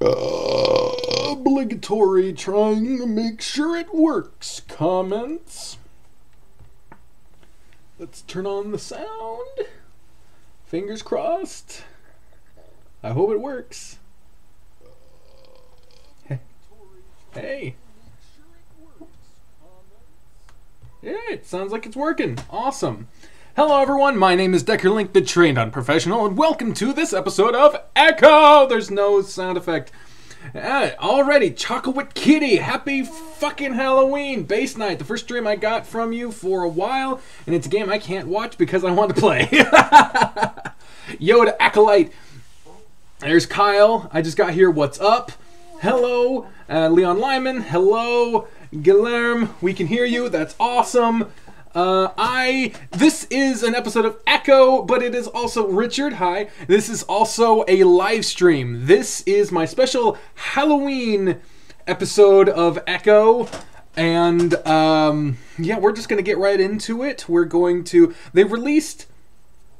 Obligatory, trying to make sure it works. Comments. Let's turn on the sound. Fingers crossed. I hope it works. Hey. Yeah, it sounds like it's working. Awesome. Hello everyone, my name is Decker Link, the trained unprofessional, and welcome to this episode of Echo! There's no sound effect. Already, Chocolate Kitty, happy fucking Halloween! Base Night, the first stream I got from you for a while, and it's a game I can't watch because I want to play. Yoda Acolyte. There's Kyle, I just got here, what's up? Hello, Leon Lyman, hello, Guilherme, we can hear you, that's awesome. This is an episode of Echo, but it is also Richard. Hi. This is also a live stream. This is my special Halloween episode of Echo. And, yeah, we're just going to get right into it. We're going to, they released,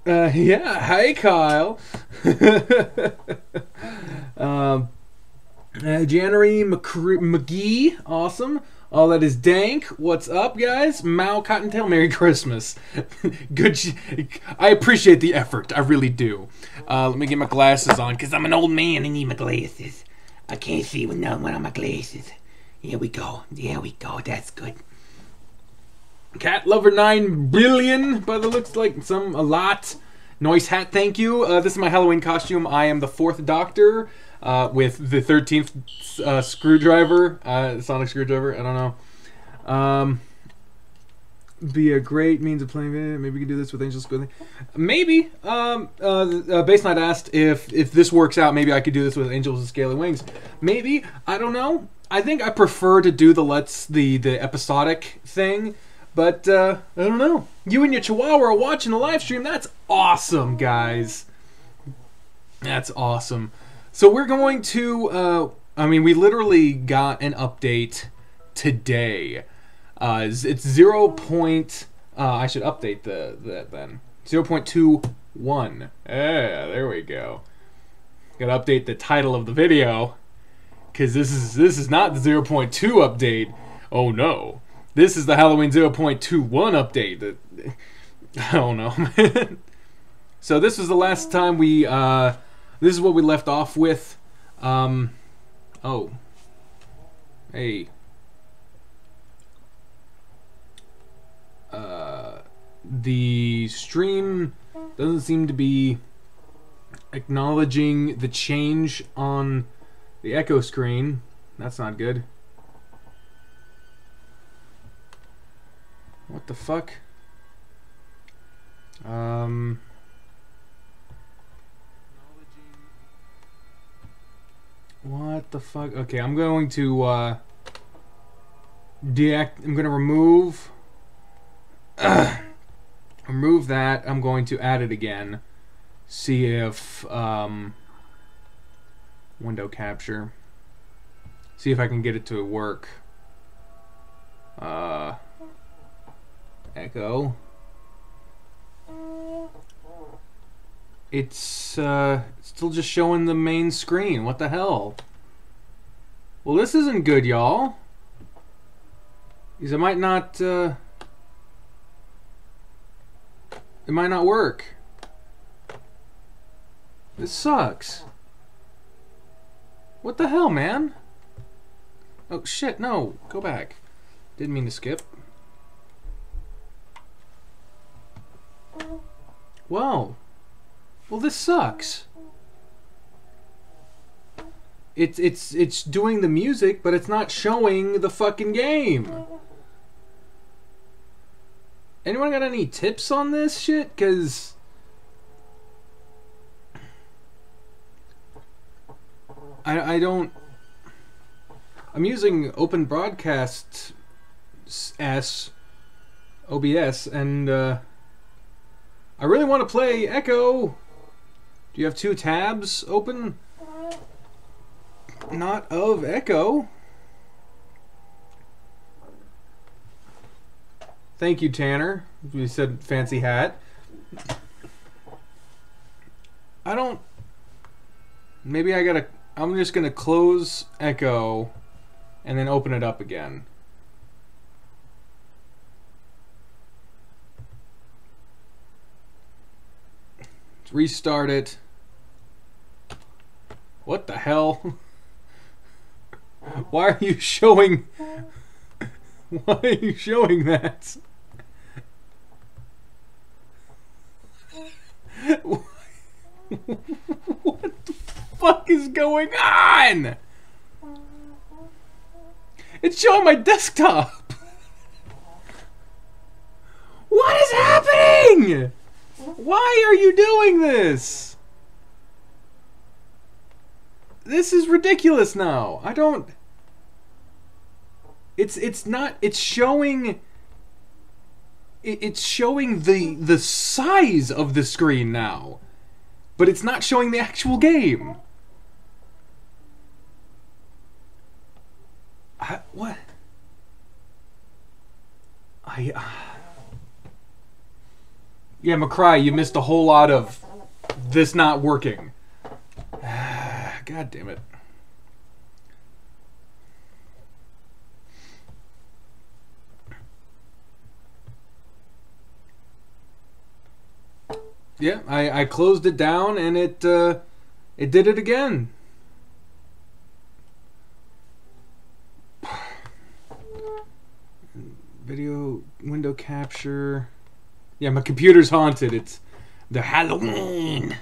yeah, hi Kyle. January McGee, awesome. All that is dank. What's up, guys? Mao Cottontail, Merry Christmas. Good. I appreciate the effort. I really do. Let me get my glasses on, because I'm an old man. I need my glasses. I can't see without one of my glasses. Here we go. There we go. That's good. Cat Lover 9 billion, by the looks like a lot. Noise hat, thank you. This is my Halloween costume. I am the 4th Doctor. With the 13th screwdriver, sonic screwdriver, I don't know. Be a great means of playing it. Maybe we can do this with Angel Squid. Maybe. Base Night asked if this works out, maybe I could do this with Angels with Scaly Wings. Maybe. I don't know. I think I prefer to do the episodic thing, but I don't know. You and your Chihuahua are watching the live stream. That's awesome, guys. That's awesome. So we're going to, I mean, we literally got an update today. It's 0. I should update that then. 0.21. Yeah, there we go. Gotta update the title of the video, because this is not the 0.2 update. Oh no. This is the Halloween 0.21 update. I don't know, man. So this was the last time we, this is what we left off with. Oh. Hey. The stream doesn't seem to be acknowledging the change on the Echo screen. That's not good. What the fuck? What the fuck? Okay, I'm going to I'm going to remove remove that. I'm going to add it again. See if window capture. See if I can get it to work. Echo. It's still just showing the main screen. What the hell? Well, this isn't good, y'all. Because it might not work. This sucks. What the hell, man? Oh shit, no. Go back. Didn't mean to skip. Whoa. Well, this sucks. It's doing the music, but it's not showing the fucking game. Anyone got any tips on this shit? 'Cause I don't. I'm using Open Broadcast OBS, and I really want to play Echo. Do you have 2 tabs open? Not of Echo. Thank you, Tanner. You said fancy hat. I don't... Maybe I gotta I'm just gonna close Echo and then open it up again. Let's restart it. What the hell? Why are you showing... Why are you showing that? What the fuck is going on? It's showing my desktop. What is happening? Why are you doing this? This is ridiculous now. I don't... It's not... It's showing... It's showing the size of the screen now. But it's not showing the actual game. What? Yeah, McCurdy, you missed a whole lot of this not working. God damn it. Yeah, I closed it down and it did it again. Video window capture. Yeah, my computer's haunted. It's the Halloween.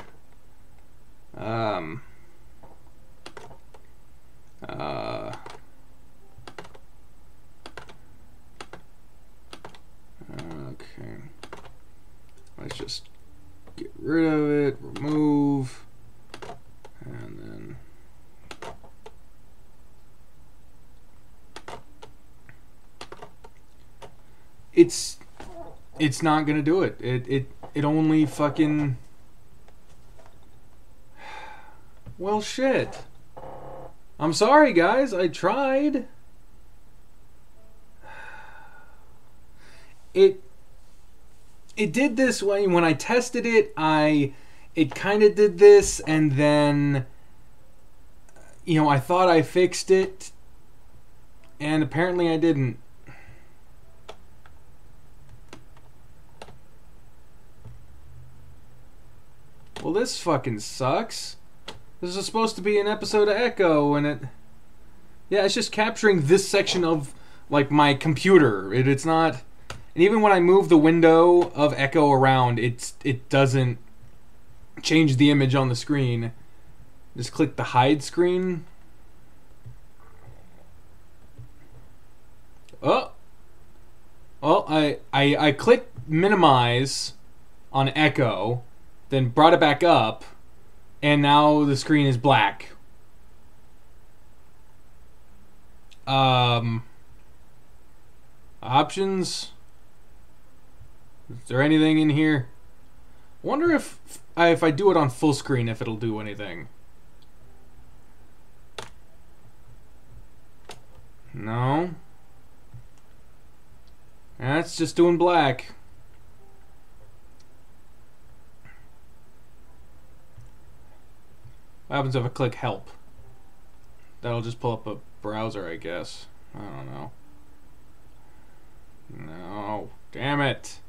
Okay. Let's just get rid of it, remove, and then it's not gonna do it. It only fucking... Well, shit. I'm sorry, guys. I tried. It did this when I tested it. It kind of did this, and then, you know, I thought I fixed it, and apparently I didn't. Well, this fucking sucks. This is supposed to be an episode of Echo, and it... Yeah, it's just capturing this section of, like, my computer. It's not... And even when I move the window of Echo around, it doesn't change the image on the screen. Just click the hide screen. Oh! Well, I clicked minimize on Echo, then brought it back up, and now the screen is black. Options. Is there anything in here? Wonder if I do it on full screen, if it'll do anything. No. That's just doing black. What happens if I click help? That'll just pull up a browser, I guess. I don't know. No. Damn it.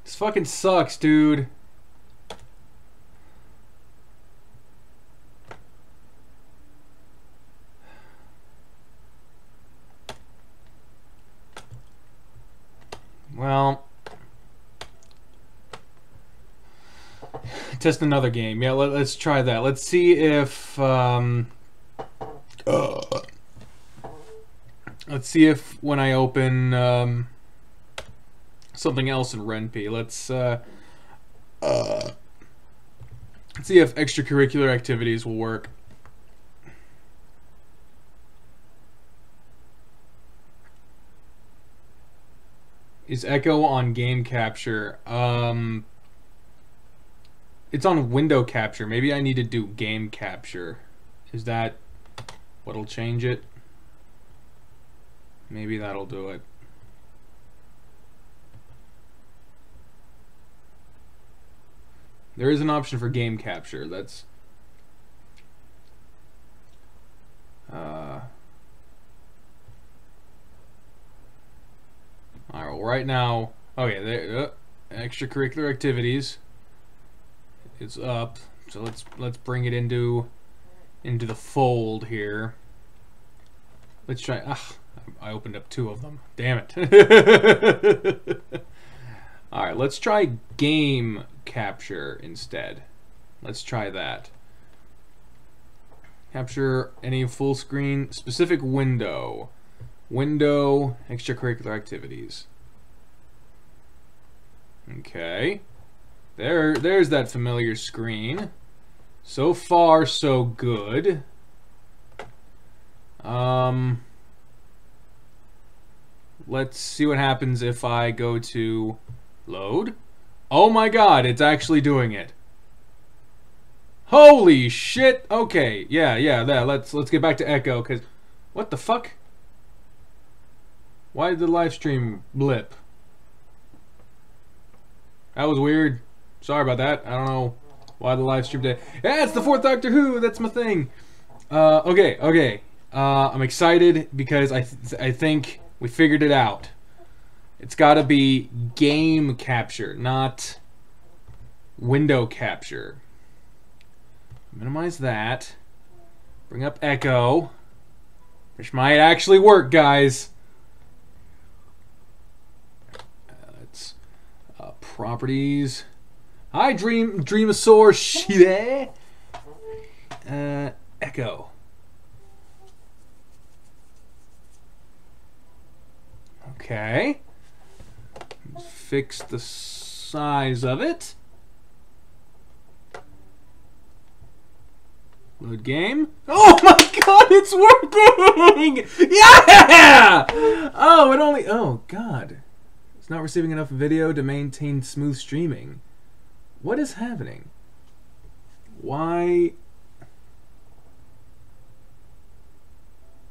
This fucking sucks, dude. Well, test another game. Yeah, let's try that. Let's see if let's see if when I open something else in RenP, let's see if extracurricular activities will work. Is Echo on game capture? It's on window capture. Maybe I need to do game capture. Is that what'll change it? Maybe that'll do it. There is an option for game capture. right now, okay, there, extracurricular activities. It's up, so let's bring it into the fold here. Let's try. I opened up 2 of them. Damn it. All right, let's try game capture instead. Let's try that. Capture any full screen specific window. Window extracurricular activities. Okay. There's that familiar screen. So far, so good. Let's see what happens if I go to load. Oh my god, it's actually doing it. Holy shit. Okay, yeah, let's get back to Echo, cause what the fuck? Why did the live stream blip? That was weird. Sorry about that. I don't know why the live stream did. Yeah, it's the 4th Doctor Who. That's my thing. Okay. I'm excited because I think we figured it out. It's got to be game capture, not window capture. Minimize that. Bring up Echo, which might actually work, guys. Let's properties. Hi, Dreamosaur Shide. Echo. Okay. Let's fix the size of it. Load game. Oh my god, it's working! Yeah! Oh, it only... Oh, god. It's not receiving enough video to maintain smooth streaming. What is happening? Why...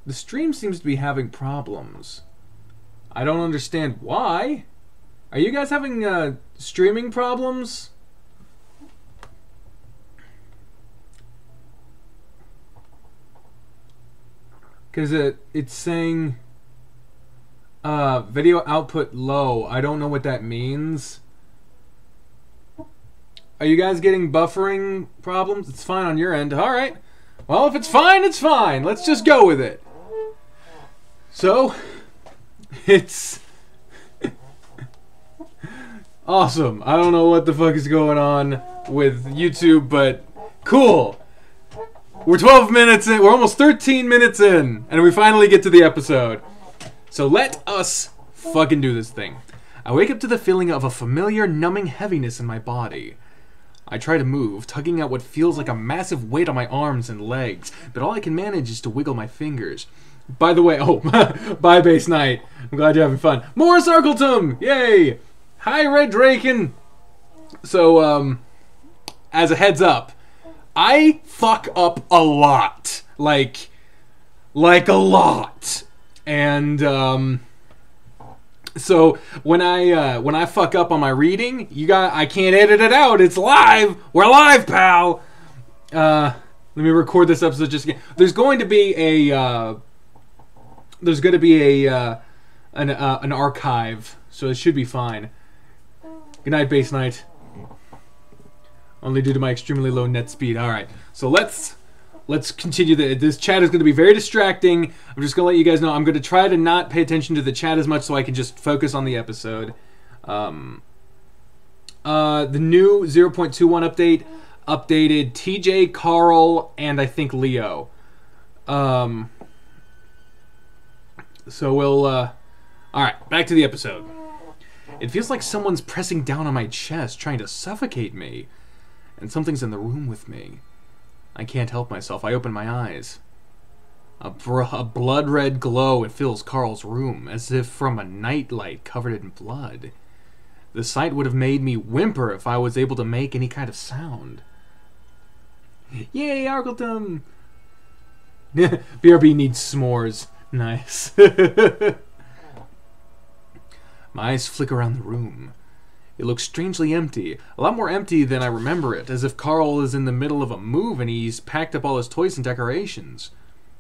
The stream seems to be having problems. I don't understand why. Are you guys having streaming problems? Because it's saying video output low. I don't know what that means. Are you guys getting buffering problems? It's fine on your end. Alright. Well, if it's fine, it's fine. Let's just go with it. So, it's awesome. I don't know what the fuck is going on with YouTube, but cool. We're 12 minutes in. We're almost 13 minutes in, and we finally get to the episode. So let us fucking do this thing. I wake up to the feeling of a familiar, numbing heaviness in my body. I try to move, tugging at what feels like a massive weight on my arms and legs, but all I can manage is to wiggle my fingers. By the way, oh, bye Base Knight. I'm glad you're having fun. Morris Arkletum! Yay! Hi, Red Draken! So, as a heads up, I fuck up a lot. Like a lot. And, so when I fuck up on my reading, I can't edit it out. It's live. We're live, pal. Let me record this episode just again. There's going to be an archive, so it should be fine. Good night, Base Knight. Only due to my extremely low net speed. All right, so let's continue. This chat is going to be very distracting. I'm just going to let you guys know I'm going to try to not pay attention to the chat as much so I can just focus on the episode. The new 0.21 update updated TJ, Carl, and I think Leo. So we'll... Alright, back to the episode. It feels like someone's pressing down on my chest, trying to suffocate me. And something's in the room with me. I can't help myself. I open my eyes. A blood-red glow fills Carl's room, as if from a nightlight covered in blood. The sight would have made me whimper if I was able to make any kind of sound. Yay, Arkletum! BRB needs s'mores. Nice. My eyes flick around the room. It looks strangely empty. A lot more empty than I remember it, as if Carl is in the middle of a move and he's packed up all his toys and decorations.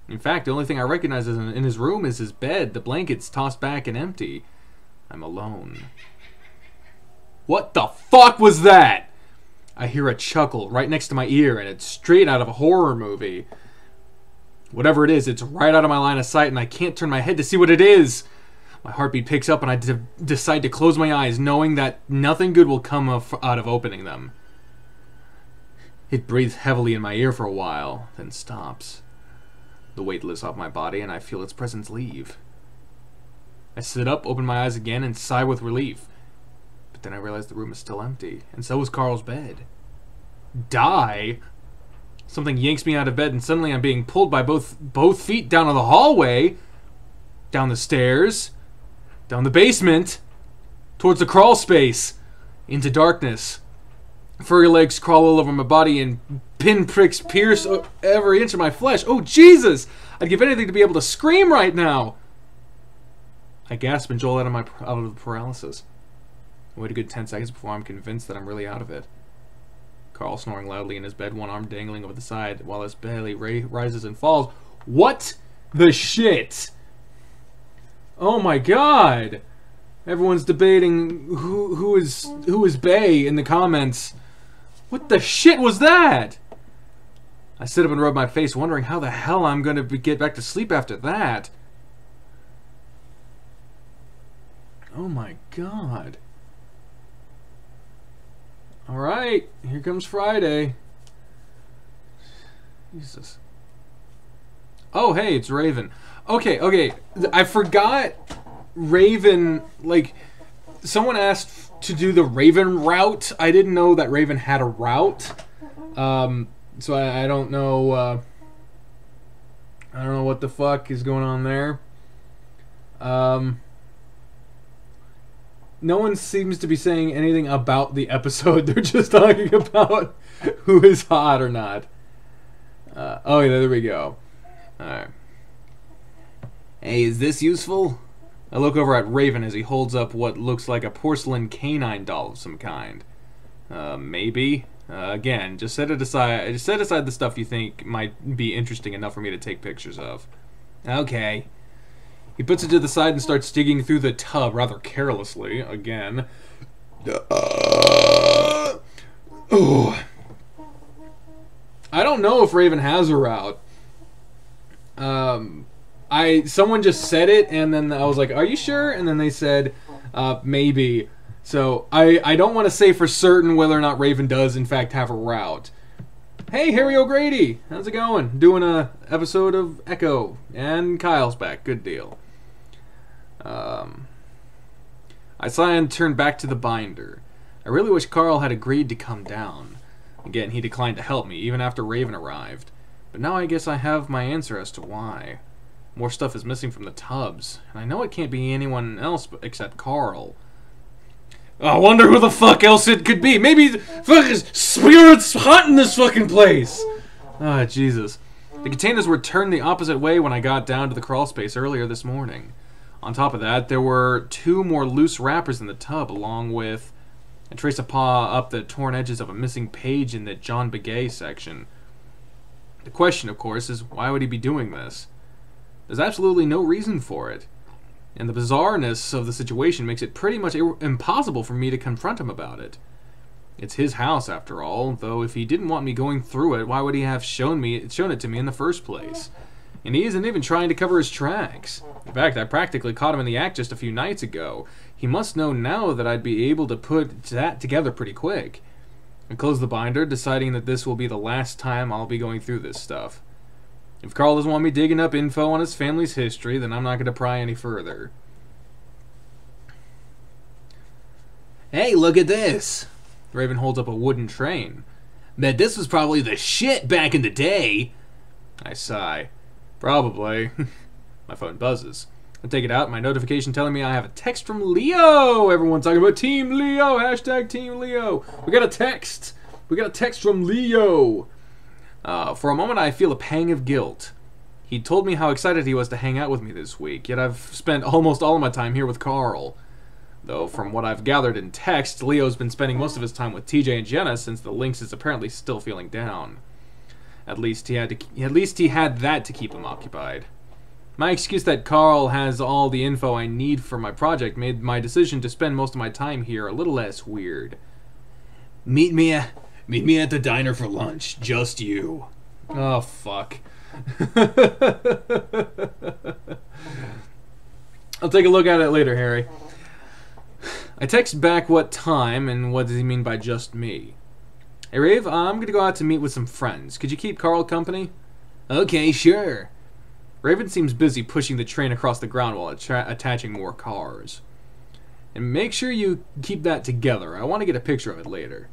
In fact, the only thing I recognize in his room is his bed, the blankets tossed back and empty. I'm alone. What the fuck was that? I hear a chuckle right next to my ear, and it's straight out of a horror movie. Whatever it is, it's right out of my line of sight, and I can't turn my head to see what it is. My heartbeat picks up, and I decide to close my eyes, knowing that nothing good will come out of opening them. It breathes heavily in my ear for a while, then stops. The weight lifts off my body, and I feel its presence leave. I sit up, open my eyes again, and sigh with relief. But then I realize the room is still empty, and so is Carl's bed. Die? Something yanks me out of bed, and suddenly I'm being pulled by both feet down the hallway, down the stairs, down the basement, towards the crawl space, into darkness. Furry legs crawl all over my body, and pinpricks pierce every inch of my flesh. Oh, Jesus! I'd give anything to be able to scream right now. I gasp and jolt out of the paralysis. I wait a good 10 seconds before I'm convinced that I'm really out of it. Carl snoring loudly in his bed, one arm dangling over the side, while his belly rises and falls. What the shit? Oh my god! Everyone's debating who is Bay in the comments. What the shit was that? I sit up and rub my face, wondering how the hell I'm going to get back to sleep after that. Oh my god. Alright, here comes Friday. Jesus. Oh, hey, it's Raven. Okay. I forgot Raven, like, someone asked to do the Raven route. I didn't know that Raven had a route. So I don't know, I don't know what the fuck is going on there. No one seems to be saying anything about the episode. They're just talking about who is hot or not. Oh, yeah, there we go. Alright. Hey, is this useful? I look over at Raven as he holds up what looks like a porcelain canine doll of some kind. Maybe. Again, just set aside the stuff you think might be interesting enough for me to take pictures of. Okay. He puts it to the side and starts digging through the tub rather carelessly, again. Oh. I don't know if Raven has a route. Someone just said it, and then I was like, are you sure? And then they said, maybe. So, I don't want to say for certain whether or not Raven does, in fact, have a route. Hey, Harry O'Grady! How's it going? Doing a episode of Echo, and Kyle's back. Good deal. I sigh and turn back to the binder. I really wish Carl had agreed to come down. Again, he declined to help me, even after Raven arrived. But now I guess I have my answer as to why. More stuff is missing from the tubs, and I know it can't be anyone else except Carl. I wonder who the fuck else it could be. Maybe the fucking spirits hot in this fucking place. Ah, Jesus. The containers were turned the opposite way when I got down to the crawl space earlier this morning. On top of that, there were 2 more loose wrappers in the tub, along with a trace of paw up the torn edges of a missing page in the John Begay section. The question, of course, is why would he be doing this? There's absolutely no reason for it. And the bizarreness of the situation makes it pretty much impossible for me to confront him about it. It's his house, after all, though if he didn't want me going through it, why would he have shown it to me in the first place? And he isn't even trying to cover his tracks. In fact, I practically caught him in the act just a few nights ago. He must know now that I'd be able to put that together pretty quick. I close the binder, deciding that this will be the last time I'll be going through this stuff. If Carl doesn't want me digging up info on his family's history, then I'm not going to pry any further. Hey, look at this! Raven holds up a wooden train. Bet this was probably the shit back in the day! I sigh. Probably. My phone buzzes. I take it out, my notification telling me I have a text from Leo! Everyone's talking about Team Leo! Hashtag Team Leo! We got a text! We got a text from Leo! For a moment I feel a pang of guilt. He told me how excited he was to hang out with me this week, yet I've spent almost all of my time here with Carl. Though, from what I've gathered in text, Leo's been spending most of his time with TJ and Jenna since the Lynx is apparently still feeling down. At least he had that to keep him occupied. My excuse that Carl has all the info I need for my project made my decision to spend most of my time here a little less weird. Meet me at the diner for lunch. Just you. Oh, fuck. I'll take a look at it later, Harry. I text back what time and what does he mean by just me. Hey, Rave, I'm going to go out to meet with some friends. Could you keep Carl company? Okay, sure. Raven seems busy pushing the train across the ground while attaching more cars. And make sure you keep that together. I want to get a picture of it later.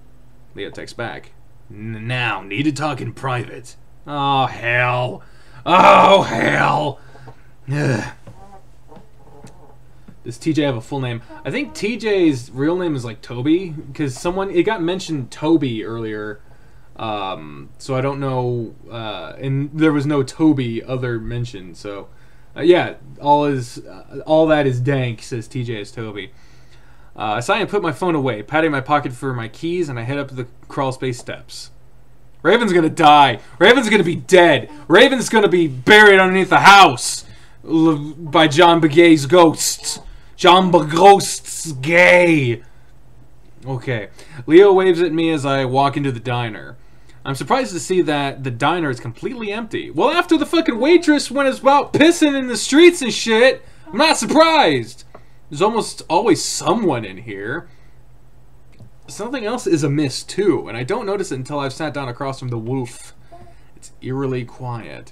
Leo texts back. Now, need to talk in private. Oh, hell. Oh, hell. Ugh. Does TJ have a full name? I think TJ's real name is like Toby, because it got mentioned Toby earlier. So I don't know, and there was no Toby other mentioned. So, yeah, all that is dank, says TJ is Toby. I sigh and put my phone away, patting my pocket for my keys, and I head up the crawl space steps. Raven's gonna die. Raven's gonna be dead. Raven's gonna be buried underneath the house by John Begay's ghosts. John Beghosts gay. Okay. Leo waves at me as I walk into the diner. I'm surprised to see that the diner is completely empty. Well, after the fucking waitress went about pissing in the streets and shit, I'm not surprised. There's almost always someone in here. Something else is amiss, too, and I don't notice it until I've sat down across from the wolf. It's eerily quiet.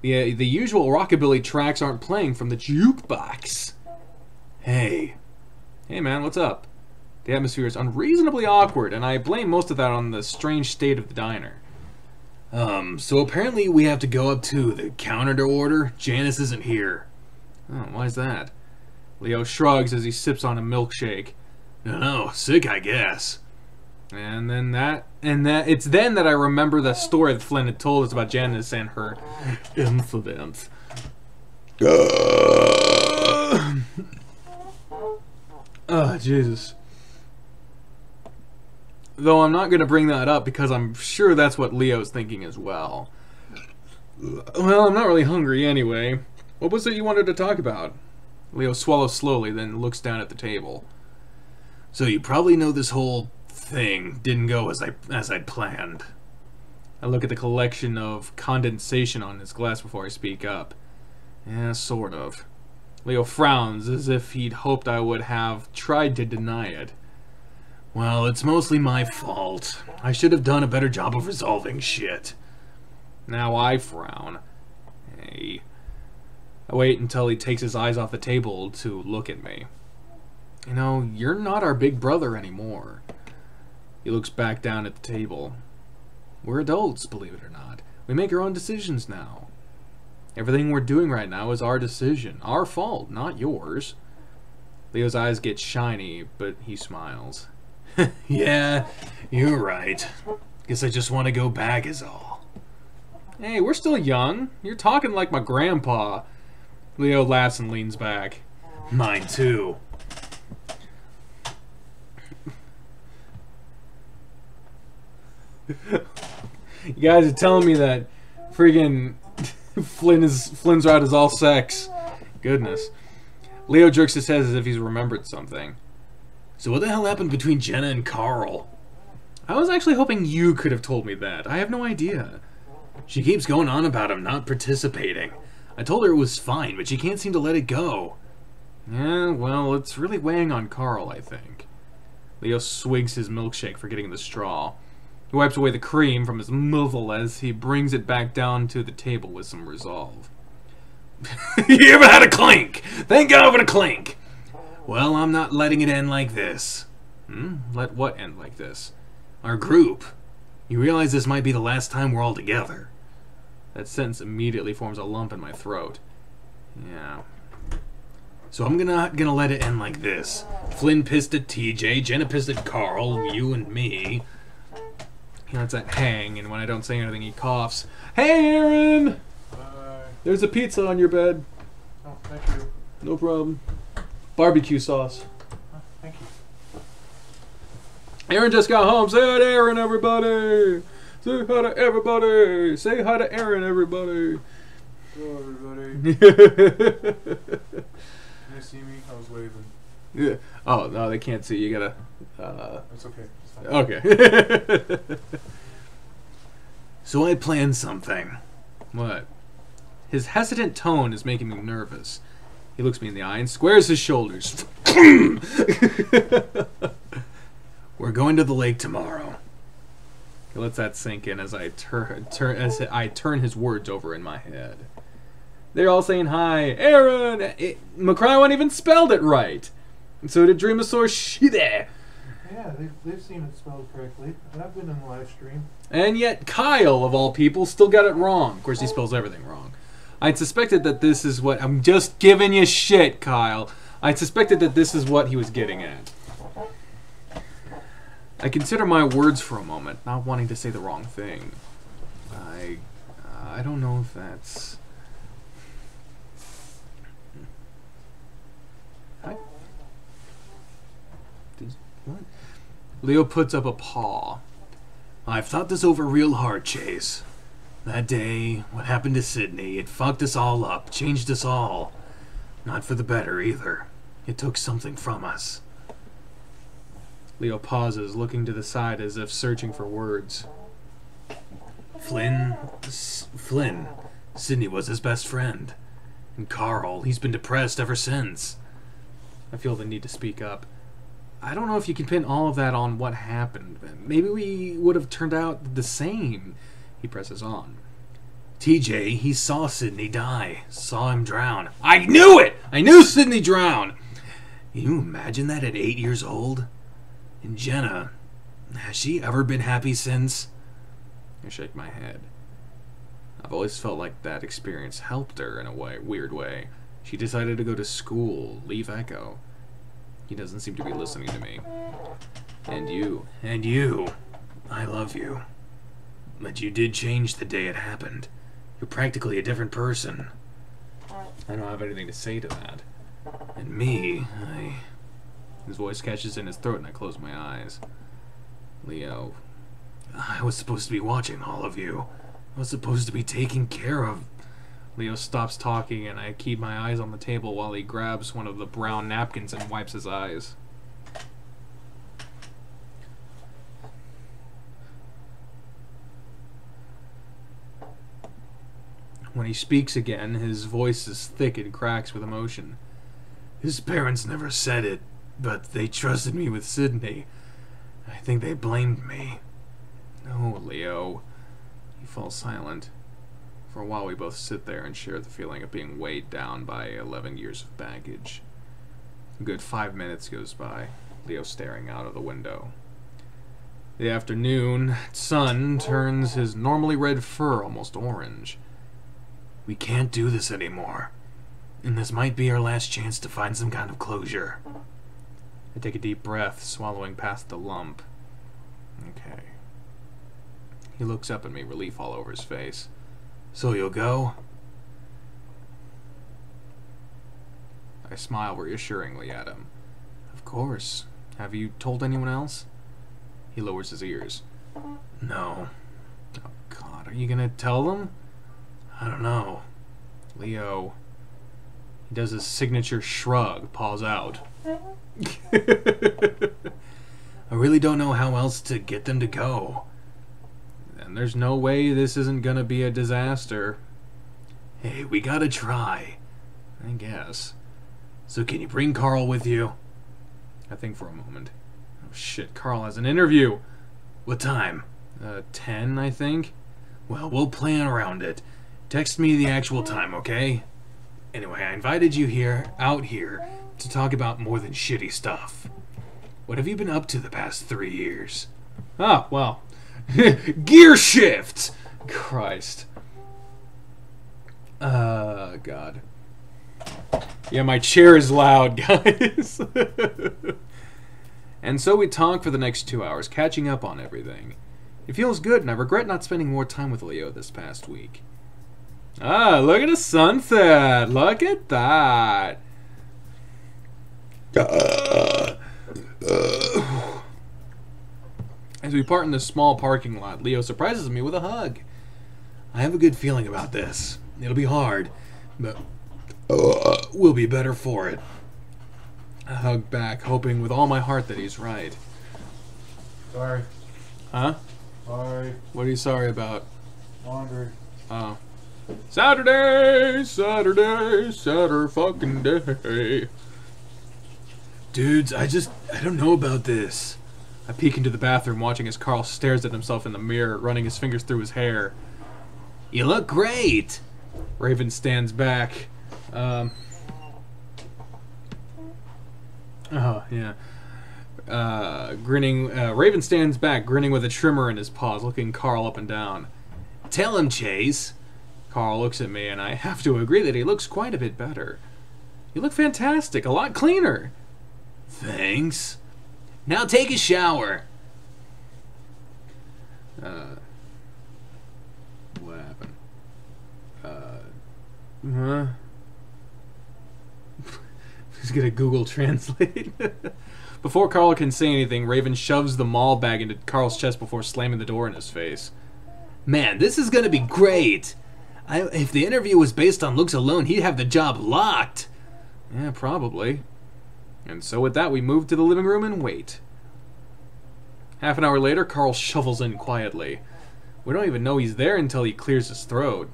The usual rockabilly tracks aren't playing from the jukebox. Hey, man, what's up? The atmosphere is unreasonably awkward, and I blame most of that on the strange state of the diner. So apparently we have to go up to the counter to order. Janice isn't here. Oh, why's that? Leo shrugs as he sips on a milkshake. No, sick, I guess. And it's then that I remember the story that Flynn had told us about Janice and her incident. Oh, Jesus. Though I'm not going to bring that up because I'm sure that's what Leo's thinking as well. Well, I'm not really hungry anyway. What was it you wanted to talk about? Leo swallows slowly, then looks down at the table. So you probably know this whole thing didn't go as I'd planned. I look at the collection of condensation on his glass before I speak up. Yeah, sort of. Leo frowns as if he'd hoped I would have tried to deny it. Well, it's mostly my fault. I should have done a better job of resolving shit. Now I frown. Hey. I wait until he takes his eyes off the table to look at me. You know, you're not our big brother anymore. He looks back down at the table. We're adults, believe it or not. We make our own decisions now. Everything we're doing right now is our decision. Our fault, not yours. Leo's eyes get shiny, but he smiles. Yeah, you're right. Guess I just want to go back is all. Hey, we're still young. You're talking like my grandpa. Leo laughs and leans back. Mine too. You guys are telling me that friggin' Flynn's route is all sex. Goodness. Leo jerks his head as if he's remembered something. So what the hell happened between Jenna and Carl? I was actually hoping you could have told me that. I have no idea. She keeps going on about him not participating. I told her it was fine, but she can't seem to let it go. Yeah, well, it's really weighing on Carl, I think. Leo swigs his milkshake, forgetting the straw. He wipes away the cream from his muzzle as he brings it back down to the table with some resolve. You ever had a clink? Thank God for the clink. Well, I'm not letting it end like this. Let what end like this? Our group. You realize this might be the last time we're all together. That sentence immediately forms a lump in my throat. Yeah. So I'm not gonna let it end like this. Flynn pissed at TJ, Jenna pissed at Carl, you and me. He lets that hang, and when I don't say anything, he coughs. Hey, Aaron! There's a pizza on your bed. Oh, thank you. No problem. Barbecue sauce. Oh, thank you. Aaron just got home. Say hi to Aaron, everybody! Say hi to everybody! Say hi to Aaron, everybody! Hello, everybody. Can you see me? I was waving. Yeah. Oh, no, they can't see. You gotta... It's okay. It's fine. Okay. So I planned something. What? His hesitant tone is making me nervous. He looks me in the eye and squares his shoulders. We're going to the lake tomorrow. He lets that sink in as I turn his words over in my head. They're all saying hi, Aaron. McCurdy wasn't even spelled it right. And so did Dreamosaur Shide. Yeah, they've seen it spelled correctly. And I've been in the live stream. And yet Kyle, of all people, still got it wrong. Of course, he spells everything wrong. I'd suspected that this is what... I'm just giving you shit, Kyle. I suspected that this is what he was getting at. I consider my words for a moment, not wanting to say the wrong thing. I don't know if that's... What? Leo puts up a paw. I've thought this over real hard, Chase. That day, what happened to Sydney, it fucked us all up, changed us all. Not for the better, either. It took something from us. Leo pauses, looking to the side as if searching for words. Flynn, Sydney was his best friend. And Carl, he's been depressed ever since. I feel the need to speak up. I don't know if you can pin all of that on what happened. Maybe we would have turned out the same. He presses on. TJ, he saw Sydney die. Saw him drown. I knew it! I knew Sydney drowned! Can you imagine that at 8 years old? And Jenna, has she ever been happy since? I shake my head. I've always felt like that experience helped her in a weird way. She decided to go to school, leave Echo. He doesn't seem to be listening to me. And you, I love you. But you did change the day it happened. You're practically a different person. I don't have anything to say to that. And me, His voice catches in his throat and I close my eyes. Leo, I was supposed to be watching all of you. I was supposed to be taking care of... Leo stops talking and I keep my eyes on the table while he grabs one of the brown napkins and wipes his eyes. When he speaks again, his voice is thick and cracks with emotion. His parents never said it, but they trusted me with Sydney. I think they blamed me. No, Leo. He falls silent. For a while we both sit there and share the feeling of being weighed down by 11 years of baggage. A good 5 minutes goes by, Leo staring out of the window. The afternoon sun turns his normally red fur almost orange. We can't do this anymore. And this might be our last chance to find some kind of closure. I take a deep breath, swallowing past the lump. Okay. He looks up at me, relief all over his face. So you'll go? I smile reassuringly at him. Of course. Have you told anyone else? He lowers his ears. No. Oh, God, are you gonna tell them? I don't know. Leo. He does his signature shrug, paws out. I really don't know how else to get them to go. And there's no way this isn't gonna be a disaster. Hey, we gotta try. I guess. So can you bring Carl with you? I think for a moment. Oh shit, Carl has an interview. What time? 10, I think? Well, we'll plan around it. Text me the actual time, okay? Anyway, I invited you out here, to talk about more than shitty stuff. What have you been up to the past 3 years? Ah, well... Gear shift! Christ. God. Yeah, my chair is loud, guys. And so we talk for the next 2 hours, catching up on everything. It feels good, and I regret not spending more time with Leo this past week. Ah, look at the sunset! Look at that! As we part in the small parking lot, Leo surprises me with a hug. I have a good feeling about this. It'll be hard, but we'll be better for it. I hug back, hoping with all my heart that he's right. Sorry. Huh? Sorry. What are you sorry about? Laundry. Oh. Saturday, Saturday fucking day. Dudes, I don't know about this. I peek into the bathroom, watching as Carl stares at himself in the mirror, running his fingers through his hair. You look great! Raven stands back. Oh, yeah. Raven stands back, grinning with a trimmer in his paws, looking Carl up and down. Tell him, Chase. Carl looks at me, and I have to agree that he looks quite a bit better. You look fantastic, a lot cleaner. Thanks. Now take a shower. What happened? Huh? He's gonna Google Translate. Before Carl can say anything, Raven shoves the mall bag into Carl's chest before slamming the door in his face. Man, this is gonna be great. If the interview was based on looks alone, he'd have the job locked. Yeah, probably. And so with that, we move to the living room and wait. Half an hour later, Carl shovels in quietly. We don't even know he's there until he clears his throat.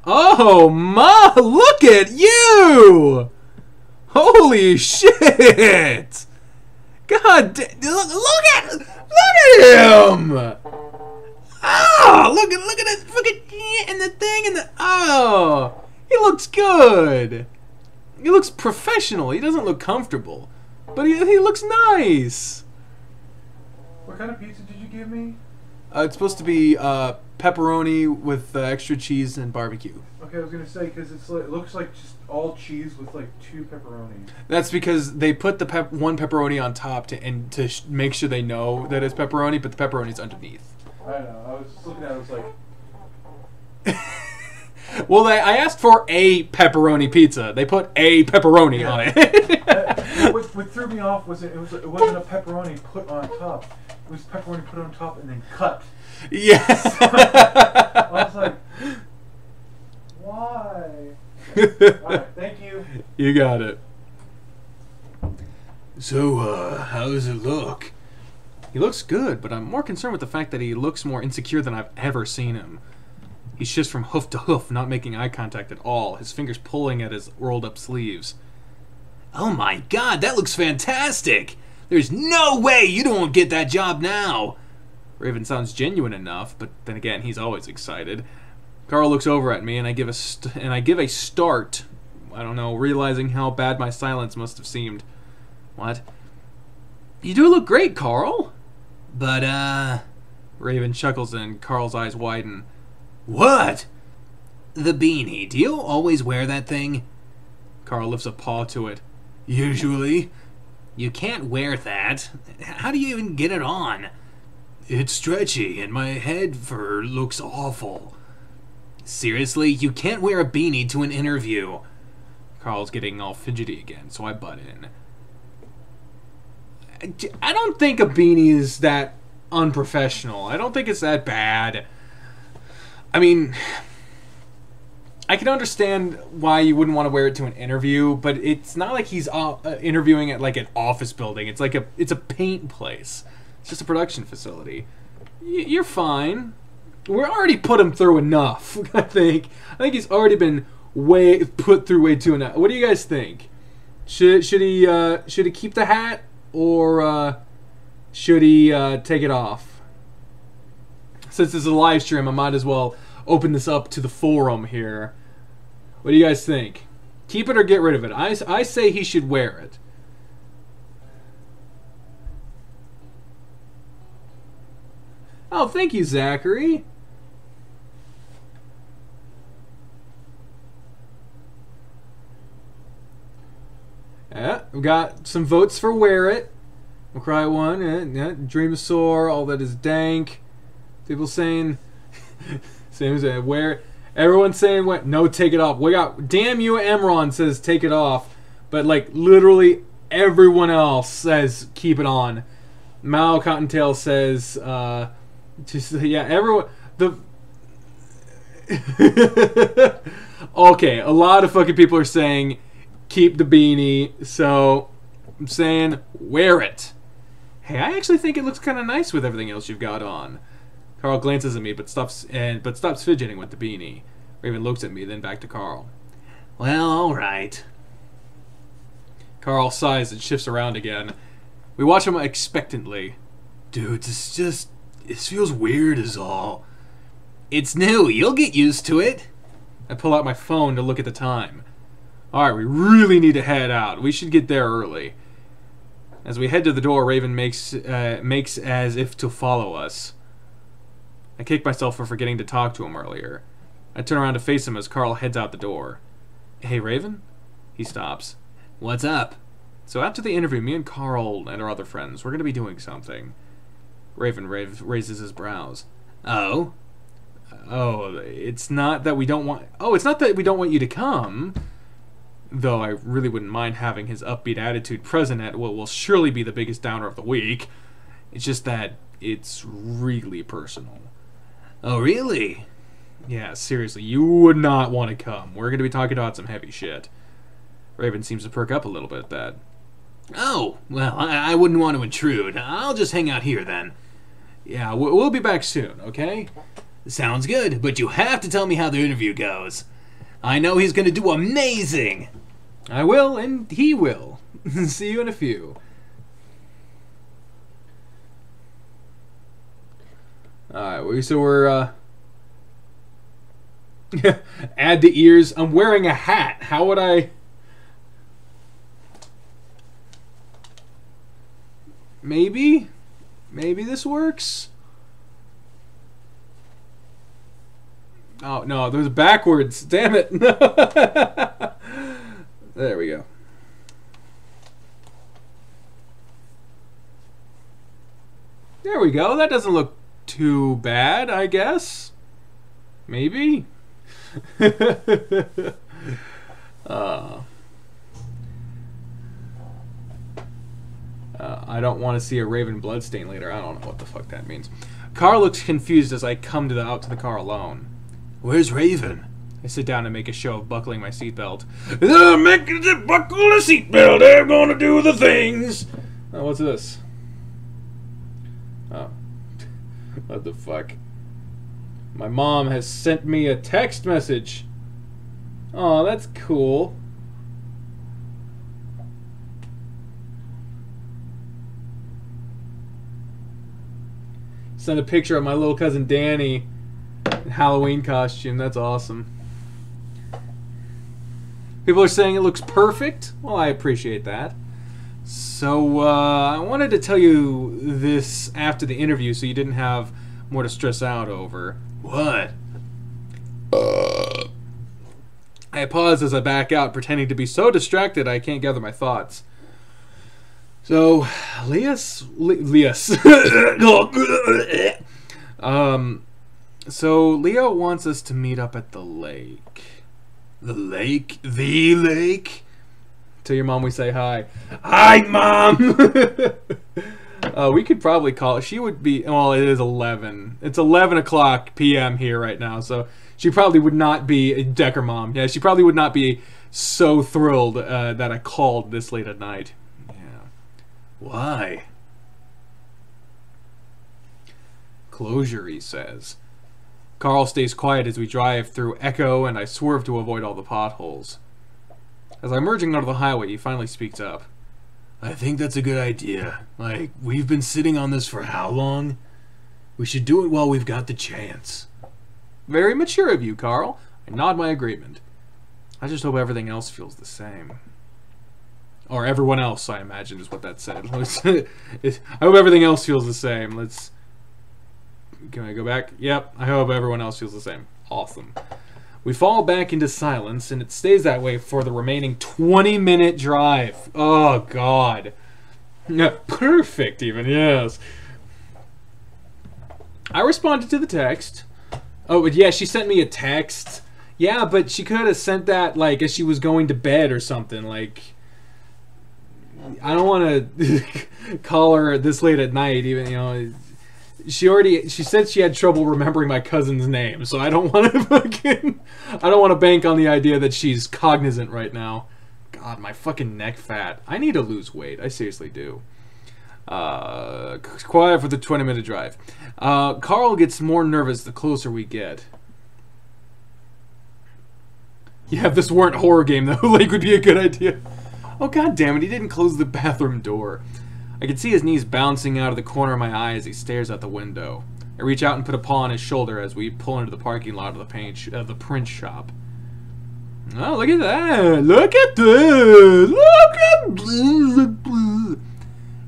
Oh, ma! Look at you! Holy shit! God, look at him! Oh, look at it! Look at and the thing and the he looks good. He looks professional. He doesn't look comfortable, but he looks nice. What kind of pizza did you give me? It's supposed to be pepperoni with extra cheese and barbecue. Okay, I was gonna say because it looks like just all cheese with like 2 pepperonis. That's because they put the one pepperoni on top to make sure they know that it's pepperoni, but the pepperoni's underneath. I don't know. I was just looking at it. I was like. Well, I asked for a pepperoni pizza. They put a pepperoni on it. What threw me off was it wasn't a pepperoni put on top. It was pepperoni put on top and then cut. Yes. I was like, why? Alright, thank you. You got it. So, how does it look? He looks good, but I'm more concerned with the fact that he looks more insecure than I've ever seen him. He shifts from hoof to hoof, not making eye contact at all, his fingers pulling at his rolled-up sleeves. Oh my god, that looks fantastic! There's no way you don't get that job now! Raven sounds genuine enough, but then again, he's always excited. Carl looks over at me, and I give a start. I don't know, realizing how bad my silence must have seemed. What? You do look great, Carl. But, Raven chuckles and Carl's eyes widen. What? The beanie. Do you always wear that thing? Carl lifts a paw to it. Usually. You can't wear that. How do you even get it on? It's stretchy, and my head fur looks awful. Seriously, you can't wear a beanie to an interview. Carl's getting all fidgety again, so I butt in. I don't think a beanie is that unprofessional. I don't think it's that bad. I mean, I can understand why you wouldn't want to wear it to an interview, but it's not like he's interviewing at like an office building. It's like it's a paint place. It's just a production facility. You're fine. We're already put him through enough. I think he's already been put through way too enough. What do you guys think? Should he keep the hat, or should he take it off? Since this is a live stream, I might as well open this up to the forum here. What do you guys think? Keep it or get rid of it? I say he should wear it. Oh, thank you, Zachary. Yeah, we got some votes for wear it. McCry won. Dream of Soar. All that is dank. People saying, same as wear it. Everyone's saying what? No, take it off. We got damn you, Emron says take it off, but like literally everyone else says keep it on. Mao Cottontail says, just yeah, everyone Okay, a lot of fucking people are saying keep the beanie, so I'm saying wear it. Hey, I actually think it looks kind of nice with everything else you've got on. Carl glances at me, but stops fidgeting with the beanie. Raven looks at me, then back to Carl. Well, all right. Carl sighs and shifts around again. We watch him expectantly. Dude, this feels weird is all. It's new. You'll get used to it. I pull out my phone to look at the time. Alright, we really need to head out. We should get there early. As we head to the door, Raven makes as if to follow us. I kick myself for forgetting to talk to him earlier. I turn around to face him as Carl heads out the door. Hey, Raven? He stops. What's up? So after the interview, me and Carl and our other friends, we're going to be doing something. Raven raises his brows. Oh? Oh, it's not that we don't want... Oh, it's not that we don't want you to come. Though I really wouldn't mind having his upbeat attitude present at what will surely be the biggest downer of the week. It's just that it's really personal. Oh, really? Yeah, seriously, you would not want to come. We're going to be talking about some heavy shit. Raven seems to perk up a little bit at that. Oh, well, I wouldn't want to intrude. I'll just hang out here then. Yeah, we'll be back soon, okay? Sounds good, but you have to tell me how the interview goes. I know he's going to do amazing. I will, and he will. See you in a few. Alright, so we're, add the ears. I'm wearing a hat. How would I... Maybe this works? Oh, no, there's backwards. Damn it. There we go. There we go. That doesn't look too bad, I guess. Maybe. I don't want to see a Raven bloodstain later. I don't know what the fuck that means. Carl looks confused as I come out to the car alone. Where's Raven? I sit down and make a show of buckling my seatbelt. Buckle the seatbelt. They're gonna do the things. Oh, what's this? Oh. What the fuck? My mom has sent me a text message. Oh, that's cool. Sent a picture of my little cousin Danny in Halloween costume. That's awesome. People are saying it looks perfect. Well, I appreciate that. So, I wanted to tell you this after the interview so you didn't have more to stress out over. What? I pause as I back out, pretending to be so distracted I can't gather my thoughts. So, so Leo wants us to meet up at the lake. The lake? The lake? Tell your mom we say hi. Hi, Mom! We could probably call it. She would be... Well, it is 11. It's 11 o'clock p.m. here right now, so she probably would not be... Decker Mom. Yeah, she probably would not be so thrilled that I called this late at night. Yeah. Why? Closure, he says. Carl stays quiet as we drive through Echo, and I swerve to avoid all the potholes. As I'm merging onto the highway, he finally speaks up. I think that's a good idea. Like, we've been sitting on this for how long? We should do it while we've got the chance. Very mature of you, Carl. I nod my agreement. I just hope everything else feels the same. Or everyone else, I imagine, is what that said. I hope everything else feels the same. Let's... Can I go back? Yep, I hope everyone else feels the same. Awesome. We fall back into silence, and it stays that way for the remaining 20-minute drive. Oh, God. Yeah, perfect, even, yes. I responded to the text. Oh, but yeah, she sent me a text. Yeah, but she could have sent that, like, as she was going to bed or something. Like, I don't want to call her this late at night, even, you know. She said she had trouble remembering my cousin's name, so I don't want to bank on the idea that she's cognizant right now. God, my fucking neck fat. I need to lose weight. I seriously do. Quiet for the 20-minute drive. Carl gets more nervous the closer we get. Yeah, if this weren't a horror game, the lake would be a good idea. Oh, god damn it, he didn't close the bathroom door. I can see his knees bouncing out of the corner of my eye as he stares out the window. I reach out and put a paw on his shoulder as we pull into the parking lot of the print shop. Oh, look at that! Look at this! Look at this!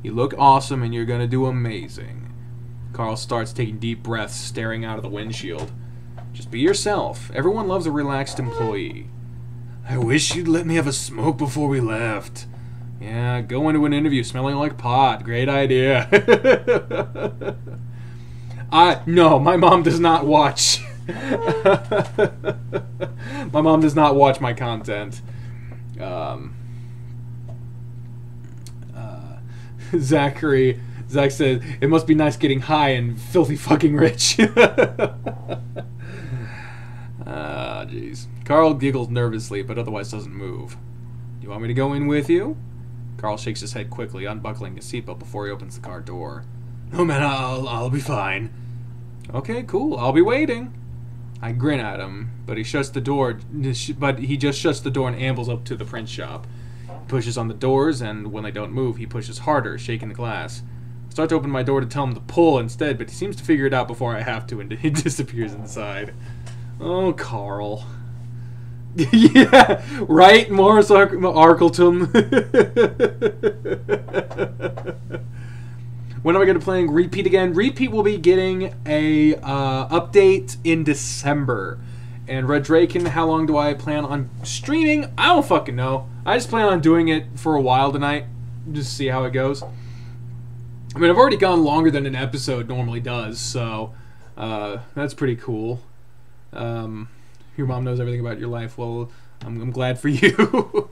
You look awesome and you're gonna do amazing. Carl starts taking deep breaths, staring out of the windshield. Just be yourself. Everyone loves a relaxed employee. I wish you'd let me have a smoke before we left. Yeah, go into an interview smelling like pot. Great idea. No, my mom does not watch. My mom does not watch my content. Zach says, it must be nice getting high and filthy fucking rich. Ah, jeez. Carl giggles nervously, but otherwise doesn't move. Do you want me to go in with you? Carl shakes his head quickly, unbuckling his seatbelt before he opens the car door. No, man, I'll be fine. Okay, cool. I'll be waiting. I grin at him, but he shuts the door. But he just shuts the door and ambles up to the print shop. He pushes on the doors, and when they don't move, he pushes harder, shaking the glass. I start to open my door to tell him to pull instead, but he seems to figure it out before I have to, and he disappears inside. Oh, Carl. Yeah, right, Morris Arkleton. When am I going to play Repeat again? Repeat will be getting a update in December. And Red Draken, how long do I plan on streaming? I don't fucking know. I just plan on doing it for a while tonight. Just see how it goes. I mean, I've already gone longer than an episode normally does, so that's pretty cool. Your mom knows everything about your life. Well, I'm glad for you.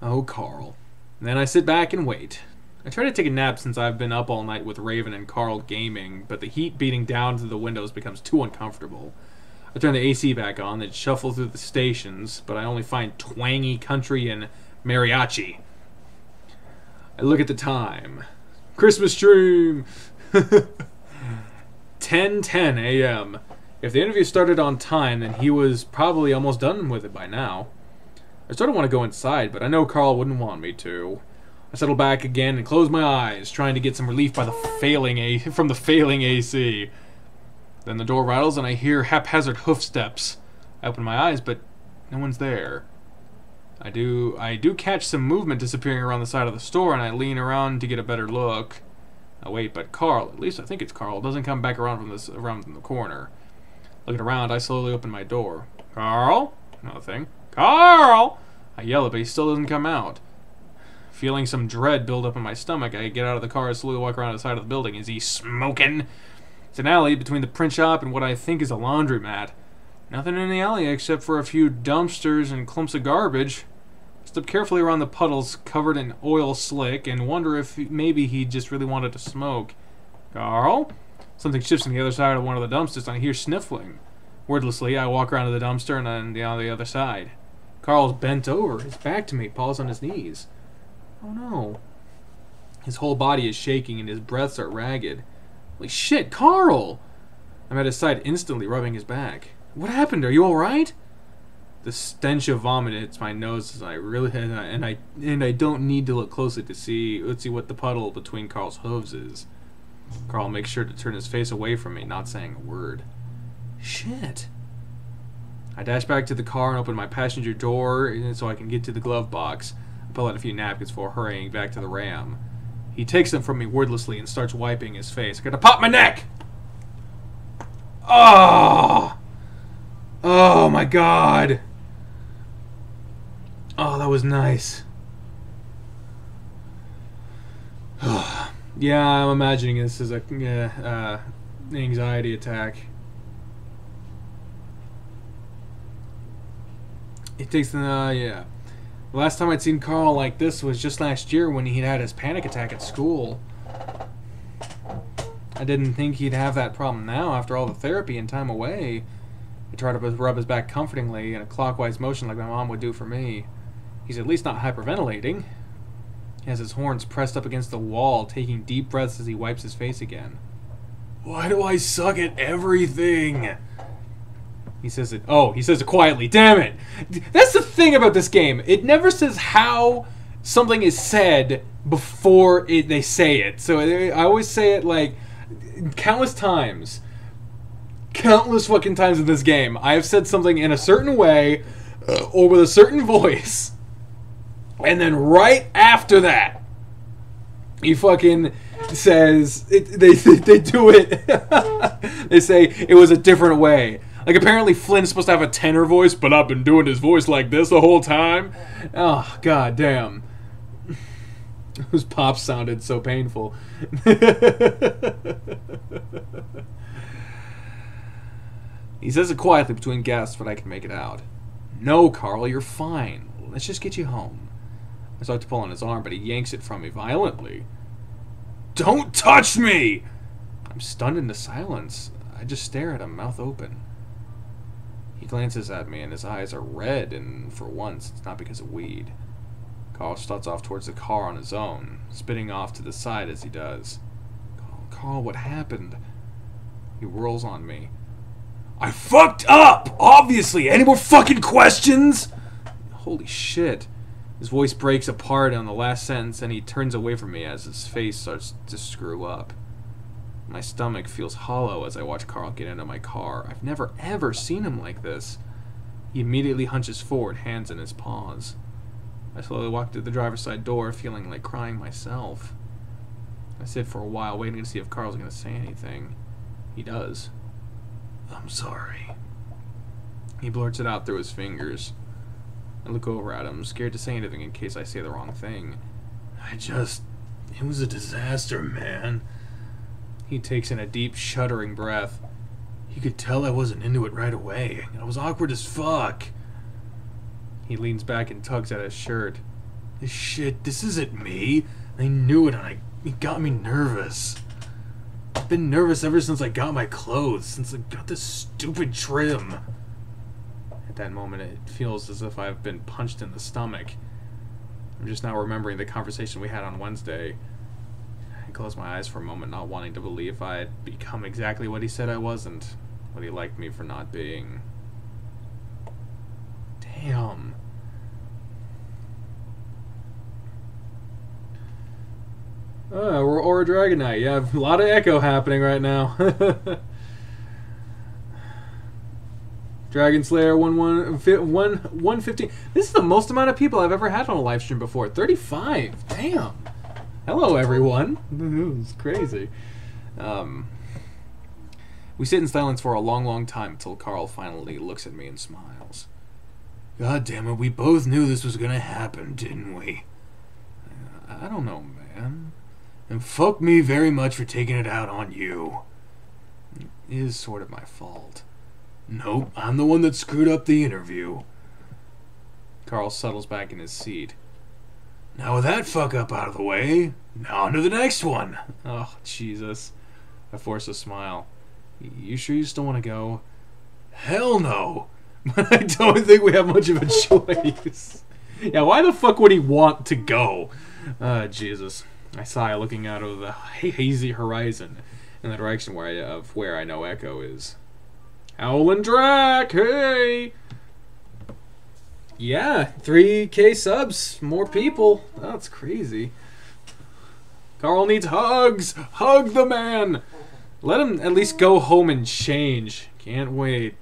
Oh, Carl. And then I sit back and wait. I try to take a nap since I've been up all night with Raven and Carl gaming, but the heat beating down through the windows becomes too uncomfortable. I turn the AC back on, then shuffle through the stations, but I only find twangy country and mariachi. I look at the time. Christmas stream! 10:10 a.m. If the interview started on time, then he was probably almost done with it by now. I sort of want to go inside, but I know Carl wouldn't want me to. I settle back again and close my eyes, trying to get some relief from the failing AC. Then the door rattles and I hear haphazard hoof steps. I open my eyes, but no one's there. I do catch some movement disappearing around the side of the store, and I lean around to get a better look. Oh wait, but Carl, at least I think it's Carl, doesn't come back around from the corner. Looking around, I slowly open my door. Carl? Nothing. Carl! I yell it, but he still doesn't come out. Feeling some dread build up in my stomach, I get out of the car and slowly walk around the side of the building. Is he smoking? It's an alley between the print shop and what I think is a laundromat. Nothing in the alley except for a few dumpsters and clumps of garbage. I step carefully around the puddles covered in oil slick and wonder if maybe he just really wanted to smoke. Carl? Something shifts on the other side of one of the dumpsters and I hear sniffling. Wordlessly, I walk around to the dumpster and on the other side. Carl's bent over, his back to me, paws on his knees. Oh no. His whole body is shaking and his breaths are ragged. Holy shit, Carl! I'm at his side instantly, rubbing his back. What happened? Are you alright? The stench of vomit hits my nose as I don't need to look closely to see what the puddle between Carl's hooves is. Carl makes sure to turn his face away from me, not saying a word. Shit. I dash back to the car and open my passenger door so I can get to the glove box. I pull out a few napkins before hurrying back to the Ram. He takes them from me wordlessly and starts wiping his face. I gotta pop my neck! Oh! Oh my god! Oh, that was nice. Yeah, I'm imagining this as a anxiety attack. It takes yeah. The last time I'd seen Carl like this was just last year when he'd had his panic attack at school. I didn't think he'd have that problem now after all the therapy and time away. He tried to rub his back comfortingly in a clockwise motion like my mom would do for me. He's at least not hyperventilating. He has his horns pressed up against the wall, taking deep breaths as he wipes his face again. Why do I suck at everything? He says it quietly. Damn it! That's the thing about this game. It never says how something is said before they say it. So I always say it like countless times. Countless fucking times in this game. I have said something in a certain way or with a certain voice. And then right after that, he fucking says, they do it. They say it was a different way. Like, apparently Flynn's supposed to have a tenor voice, but I've been doing his voice like this the whole time. Oh, god damn. Those pops sounded so painful. He says it quietly between gasps, but I can make it out. No, Carl, you're fine. Let's just get you home. I start to pull on his arm, but he yanks it from me violently. Don't touch me! I'm stunned into silence. I just stare at him, mouth open. He glances at me, and his eyes are red, and for once, it's not because of weed. Carl starts off towards the car on his own, spitting off to the side as he does. Carl, what happened? He whirls on me. I fucked up! Obviously! Any more fucking questions? Holy shit. His voice breaks apart on the last sentence, and he turns away from me as his face starts to screw up. My stomach feels hollow as I watch Carl get into my car. I've never ever seen him like this. He immediately hunches forward, hands in his paws. I slowly walk through the driver's side door, feeling like crying myself. I sit for a while, waiting to see if Carl's going to say anything. He does. I'm sorry. He blurts it out through his fingers. I look over at him, scared to say anything in case I say the wrong thing. It was a disaster, man. He takes in a deep, shuddering breath. You could tell I wasn't into it right away. I was awkward as fuck. He leans back and tugs at his shirt. This isn't me. I knew it, and it got me nervous. I've been nervous ever since I got my clothes, since I got this stupid trim. At that moment, it feels as if I've been punched in the stomach. I'm just now remembering the conversation we had on Wednesday. I closed my eyes for a moment, not wanting to believe I had become exactly what he said I wasn't, what he liked me for not being. Damn. We're Aura Dragonite. Yeah, a lot of echo happening right now. Dragon Slayer 115. This is the most amount of people I've ever had on a live stream before. 35. Damn. Hello, everyone. It's crazy. We sit in silence for a long, long time until Carl finally looks at me and smiles. God damn it, we both knew this was gonna happen, didn't we? I don't know, man. And fuck me very much for taking it out on you. It is sort of my fault. Nope, I'm the one that screwed up the interview. Carl settles back in his seat. Now with that fuck up out of the way, now on to the next one. Oh, Jesus. I force a smile. You sure you still want to go? Hell no. But I don't think we have much of a choice. Yeah, why the fuck would he want to go? Jesus. I sigh, looking out over the hazy horizon in the direction where I know Echo is. Howlin' Drac, hey! Yeah, 3K subs, more people. Oh, that's crazy. Carl needs hugs. Hug the man. Let him at least go home and change. Can't wait.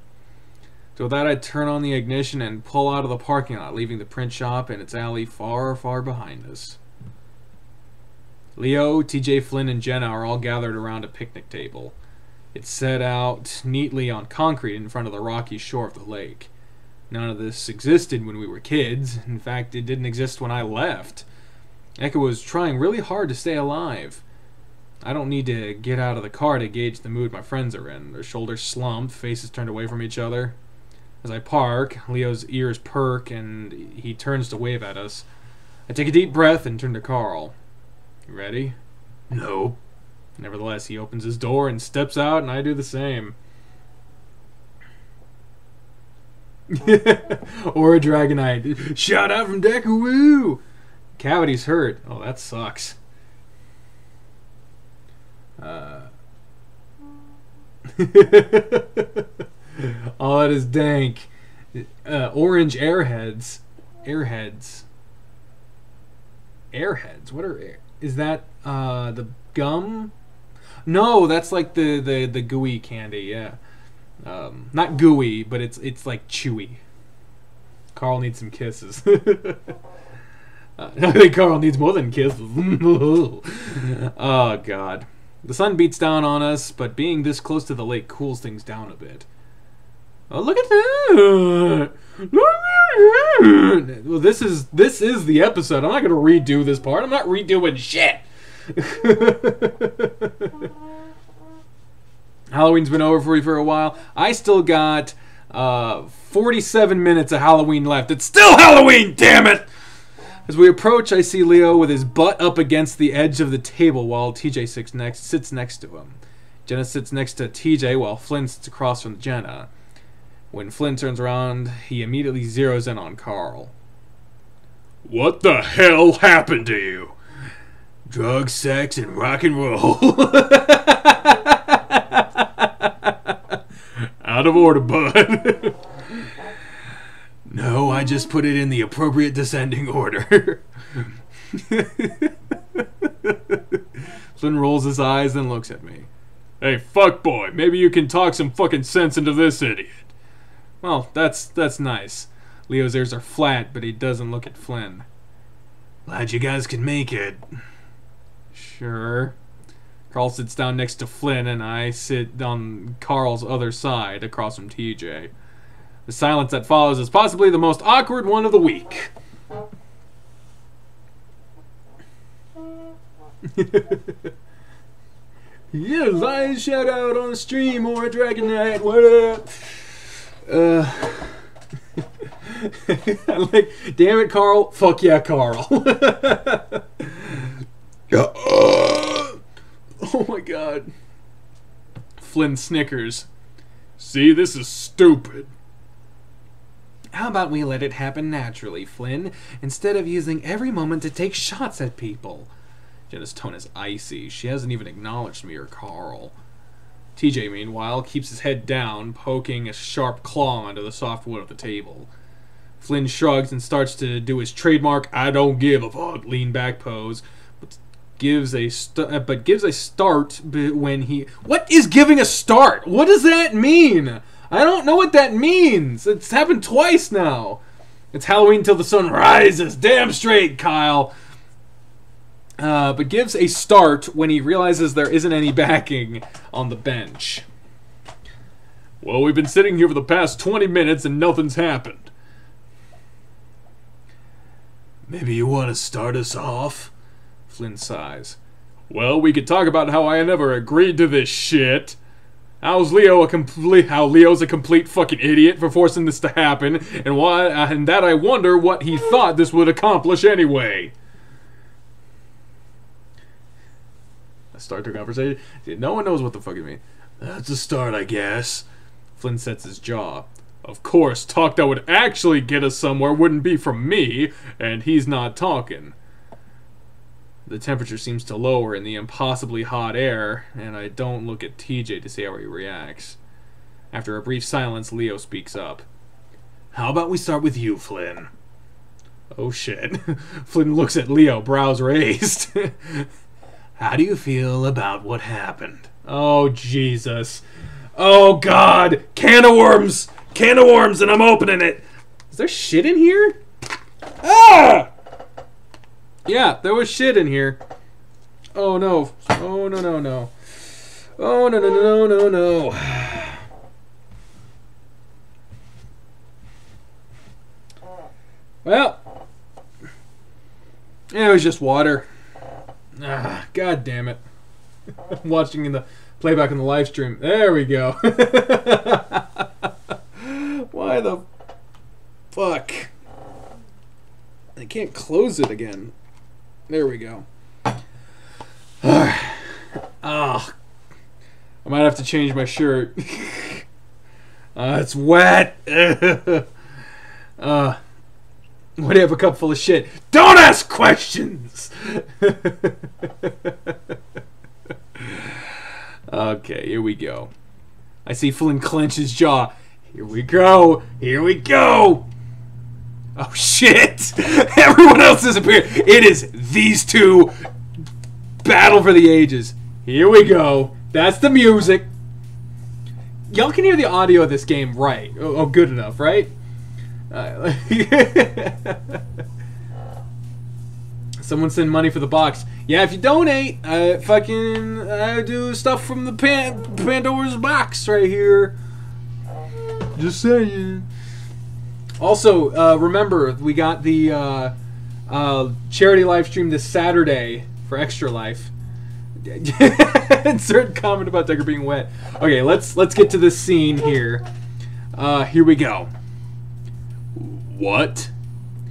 So with that, I turn on the ignition and pull out of the parking lot, leaving the print shop and its alley far, far behind us. Leo, TJ, Flynn, and Jenna are all gathered around a picnic table. It's set out neatly on concrete in front of the rocky shore of the lake. None of this existed when we were kids. In fact, it didn't exist when I left. Echo was trying really hard to stay alive. I don't need to get out of the car to gauge the mood my friends are in. Their shoulders slumped, faces turned away from each other. As I park, Leo's ears perk and he turns to wave at us. I take a deep breath and turn to Carl. You ready? No. Nevertheless, he opens his door and steps out, and I do the same. Or a Dragonite. Shout out from Deku, woo! Cavity's hurt. Oh, that sucks. Oh, that is dank. Orange airheads. Airheads. Airheads? What are... Is that, the gum? No, that's like the gooey candy, yeah. Not gooey, but it's like chewy. Carl needs some kisses. I think Carl needs more than kisses. Oh, God. The sun beats down on us, but being this close to the lake cools things down a bit. Oh, look at that! Well, this is the episode. I'm not going to redo this part. I'm not redoing shit. Halloween's been over for a while. I still got 47 minutes of Halloween left. It's still Halloween, damn it! As we approach, I see Leo with his butt up against the edge of the table while TJ sits next to him. Jenna sits next to TJ while Flynn sits across from Jenna. When Flynn turns around, he immediately zeroes in on Carl. What the hell happened to you? Drugs, sex, and rock and roll. Out of order, bud. No, I just put it in the appropriate descending order. Flynn rolls his eyes and looks at me. Hey, fuckboy, maybe you can talk some fucking sense into this idiot. Well, that's nice. Leo's ears are flat, but he doesn't look at Flynn. Glad you guys can make it. Sure. Carl sits down next to Flynn, and I sit on Carl's other side, across from TJ. The silence that follows is possibly the most awkward one of the week. Yeah, lion shout out on the stream or a Dragonite, what up? I'm like, damn it, Carl. Fuck yeah, Carl. Oh my god. Flynn snickers. See, this is stupid. How about we let it happen naturally, Flynn, instead of using every moment to take shots at people? Jenna's tone is icy. She hasn't even acknowledged me or Carl. TJ, meanwhile, keeps his head down, poking a sharp claw onto the soft wood of the table. Flynn shrugs and starts to do his trademark I don't give a fuck lean back pose, but gives a start when he... What is giving a start? What does that mean? I don't know what that means. It's happened twice now. It's Halloween till the sun rises. Damn straight, Kyle. But gives a start when he realizes there isn't any backing on the bench. Well, we've been sitting here for the past 20 minutes and nothing's happened. Maybe you want to start us off? Flynn sighs. Well, we could talk about how I never agreed to this shit. How Leo's a complete fucking idiot for forcing this to happen, and that I wonder what he thought this would accomplish anyway. I start the conversation. No one knows what the fuck it means. That's a start, I guess. Flynn sets his jaw. Of course, talk that would actually get us somewhere wouldn't be from me, and he's not talking. The temperature seems to lower in the impossibly hot air, and I don't look at TJ to see how he reacts. After a brief silence, Leo speaks up. How about we start with you, Flynn? Oh shit. Flynn looks at Leo, brows raised. How do you feel about what happened? Oh, Jesus. Oh, God. Can of worms. Can of worms, and I'm opening it. Is there shit in here? Ah! Yeah, there was shit in here. Oh, no. Oh, no, no, no. Oh, no, no, no, no, no. Well, it was just water. Ah, God damn it. I'm watching in the playback on the live stream. There we go. Why the fuck? I can't close it again. There we go. Ugh. I might have to change my shirt. It's wet. Why do you have a cup full of shit? Don't ask questions! Okay, here we go. I see Flynn clench his jaw. Here we go. Here we go. Oh, shit. Everyone else disappeared. It is these two. Battle for the ages. Here we go. That's the music. Y'all can hear the audio of this game right. Oh, good enough, right? Someone send money for the box. Yeah, if you donate, I do stuff from the Pandora's box right here. Just saying. Also, remember, we got the charity live stream this Saturday for Extra Life. Insert comment about Decker being wet. Okay, let's get to this scene here. Here we go. What?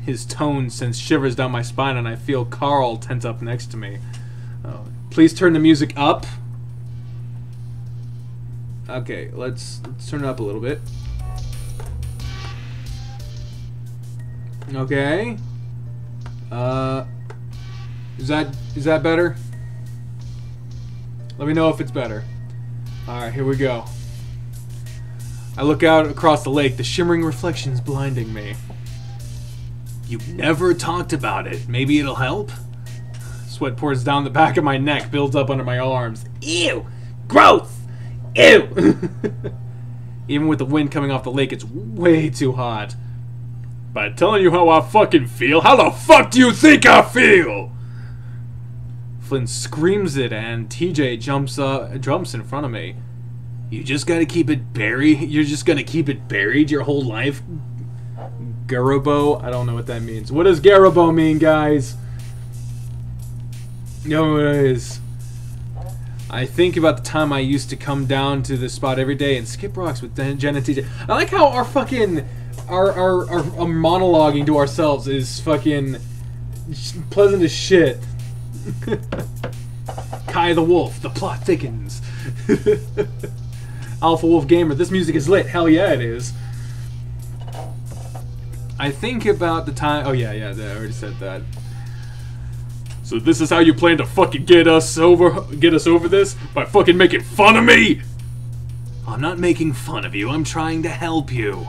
His tone sends shivers down my spine, and I feel Carl tense up next to me. Please turn the music up. Okay, let's turn it up a little bit. Okay. Is that better? Let me know if it's better. Alright, here we go. I look out across the lake, the shimmering reflections blinding me. You never talked about it. Maybe it'll help? Sweat pours down the back of my neck, builds up under my arms. Ew! Gross! Ew! Even with the wind coming off the lake, it's way too hot. By telling you how I fucking feel, how the fuck do you think I feel? Flynn screams it, and TJ jumps in front of me. You just gotta keep it buried? You're just gonna keep it buried your whole life? Garabo? I don't know what that means. What does Garabo mean, guys? No, it is. I think about the time I used to come down to this spot every day and skip rocks with Jen and TJ. I like how our fucking our monologuing to ourselves is fucking pleasant as shit. Kai the Wolf, the plot thickens. Alpha Wolf Gamer, this music is lit. Hell yeah, it is. I think about the time. Oh yeah, I already said that. So this is how you plan to fucking get us over this? By fucking making fun of me? I'm not making fun of you. I'm trying to help you.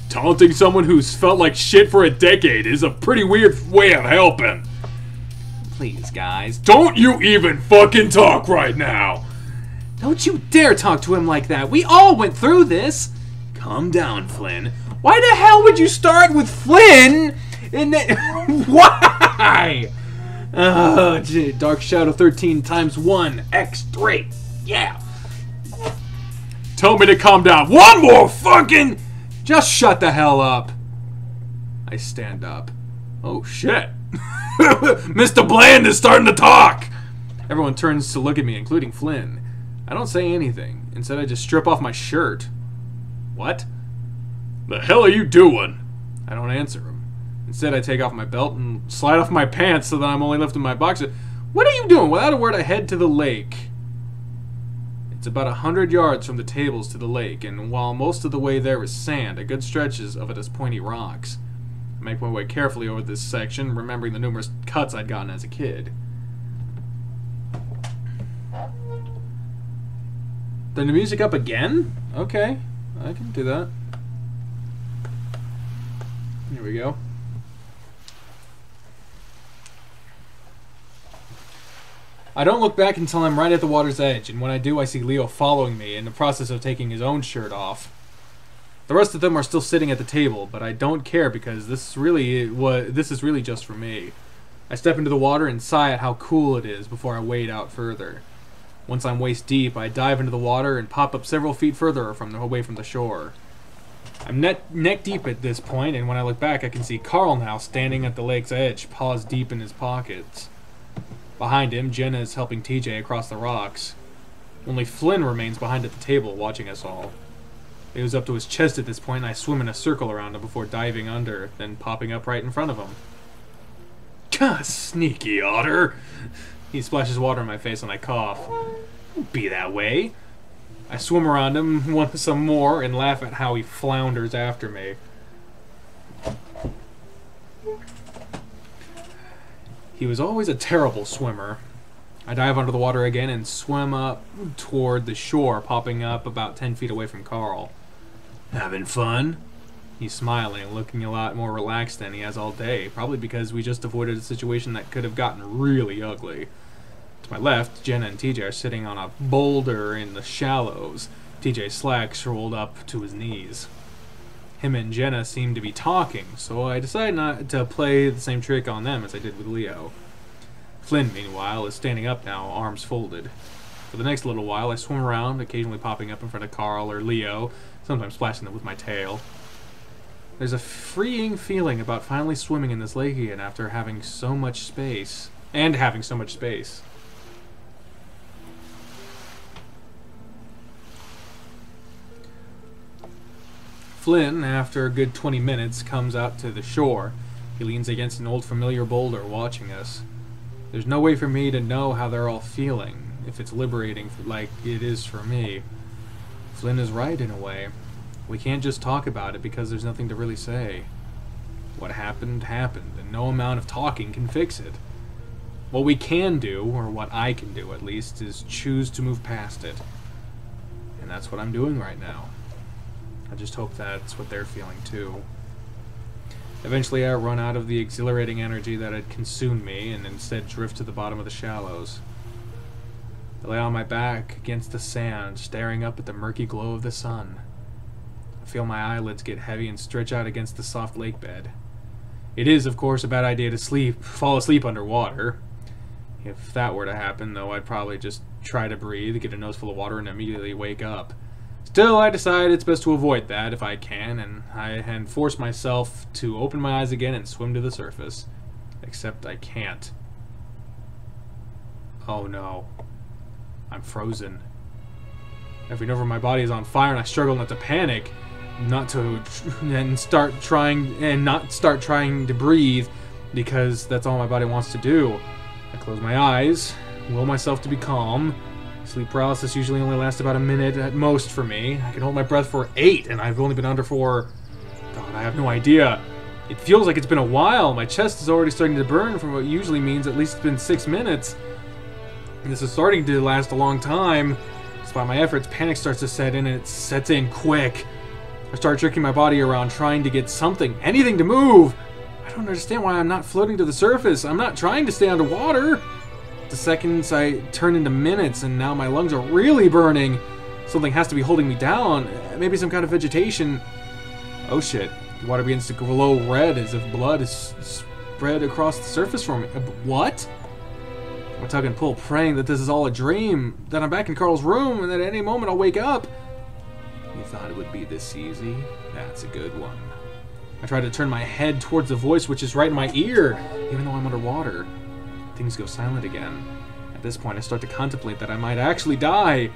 Taunting someone who's felt like shit for a decade is a pretty weird way of helping. Please, guys, don't you even fucking talk right now. Don't you dare talk to him like that. We all went through this. Calm down, Flynn. Why the hell would you start with Flynn? Why? Oh, gee. Dark Shadow 13 times 1 x 3. Yeah. Tell me to calm down. One more fucking... Just shut the hell up. I stand up. Oh, shit. Mr. Bland is starting to talk. Everyone turns to look at me, including Flynn. I don't say anything. Instead, I just strip off my shirt. What? The hell are you doing? I don't answer him. Instead, I take off my belt and slide off my pants so that I'm only lifting my boxer. What are you doing? Without a word, I head to the lake. It's about 100 yards from the tables to the lake, and while most of the way there is sand, a good stretches of it is pointy rocks. I make my way carefully over this section, remembering the numerous cuts I'd gotten as a kid. Turn the music up again? Okay, I can do that. Here we go. I don't look back until I'm right at the water's edge, and when I do, I see Leo following me in the process of taking his own shirt off. The rest of them are still sitting at the table, but I don't care because this is really just for me. I step into the water and sigh at how cool it is before I wade out further. Once I'm waist deep, I dive into the water and pop up several feet further away from the shore. I'm neck deep at this point, and when I look back, I can see Carl now standing at the lake's edge, paws deep in his pockets. Behind him, Jenna is helping TJ across the rocks. Only Flynn remains behind at the table, watching us all. He was up to his chest at this point, and I swim in a circle around him before diving under, then popping up right in front of him. Gah, sneaky otter! He splashes water in my face and I cough. Don't be that way. I swim around him some more and laugh at how he flounders after me. He was always a terrible swimmer. I dive under the water again and swim up toward the shore, popping up about 10 feet away from Carl. Having fun? He's smiling, looking a lot more relaxed than he has all day, probably because we just avoided a situation that could have gotten really ugly. To my left, Jenna and TJ are sitting on a boulder in the shallows, TJ's slacks rolled up to his knees. Him and Jenna seem to be talking, so I decide not to play the same trick on them as I did with Leo. Flynn, meanwhile, is standing up now, arms folded. For the next little while, I swim around, occasionally popping up in front of Carl or Leo, sometimes splashing them with my tail. There's a freeing feeling about finally swimming in this lake again after having so much space. And having so much space. Flynn, after a good 20 minutes, comes out to the shore. He leans against an old familiar boulder, watching us. There's no way for me to know how they're all feeling, if it's liberating like it is for me. Flynn is right in a way. We can't just talk about it because there's nothing to really say. What happened, happened, and no amount of talking can fix it. What we can do, or what I can do at least, is choose to move past it. And that's what I'm doing right now. I just hope that's what they're feeling too. Eventually I run out of the exhilarating energy that had consumed me and instead drift to the bottom of the shallows. I lay on my back against the sand, staring up at the murky glow of the sun. I feel my eyelids get heavy and stretch out against the soft lake bed. It is, of course, a bad idea to fall asleep underwater. If that were to happen, though, I'd probably just try to breathe, get a nose full of water, and immediately wake up. Still, I decide it's best to avoid that if I can, and force myself to open my eyes again and swim to the surface. Except I can't. Oh no. I'm frozen. Every nerve in my body is on fire, and I struggle not to panic. Not start trying to breathe, because that's all my body wants to do. I close my eyes, will myself to be calm. Sleep paralysis usually only lasts about a minute at most for me. I can hold my breath for 8, and I've only been under for... God, I have no idea. It feels like it's been a while. My chest is already starting to burn from what usually means at least it's been 6 minutes. And this is starting to last a long time. Despite my efforts, panic starts to set in, and it sets in quick. I start jerking my body around, trying to get something, anything to move. I don't understand why I'm not floating to the surface. I'm not trying to stay underwater. The seconds I turn into minutes, and now my lungs are really burning. Something has to be holding me down. Maybe some kind of vegetation. Oh shit. The water begins to glow red as if blood is spread across the surface for me. What? I tug and pull, praying that this is all a dream, that I'm back in Carl's room, and that at any moment I'll wake up. You thought it would be this easy? That's a good one. I try to turn my head towards the voice, which is right in my ear, even though I'm underwater. Things go silent again. At this point, I start to contemplate that I might actually die.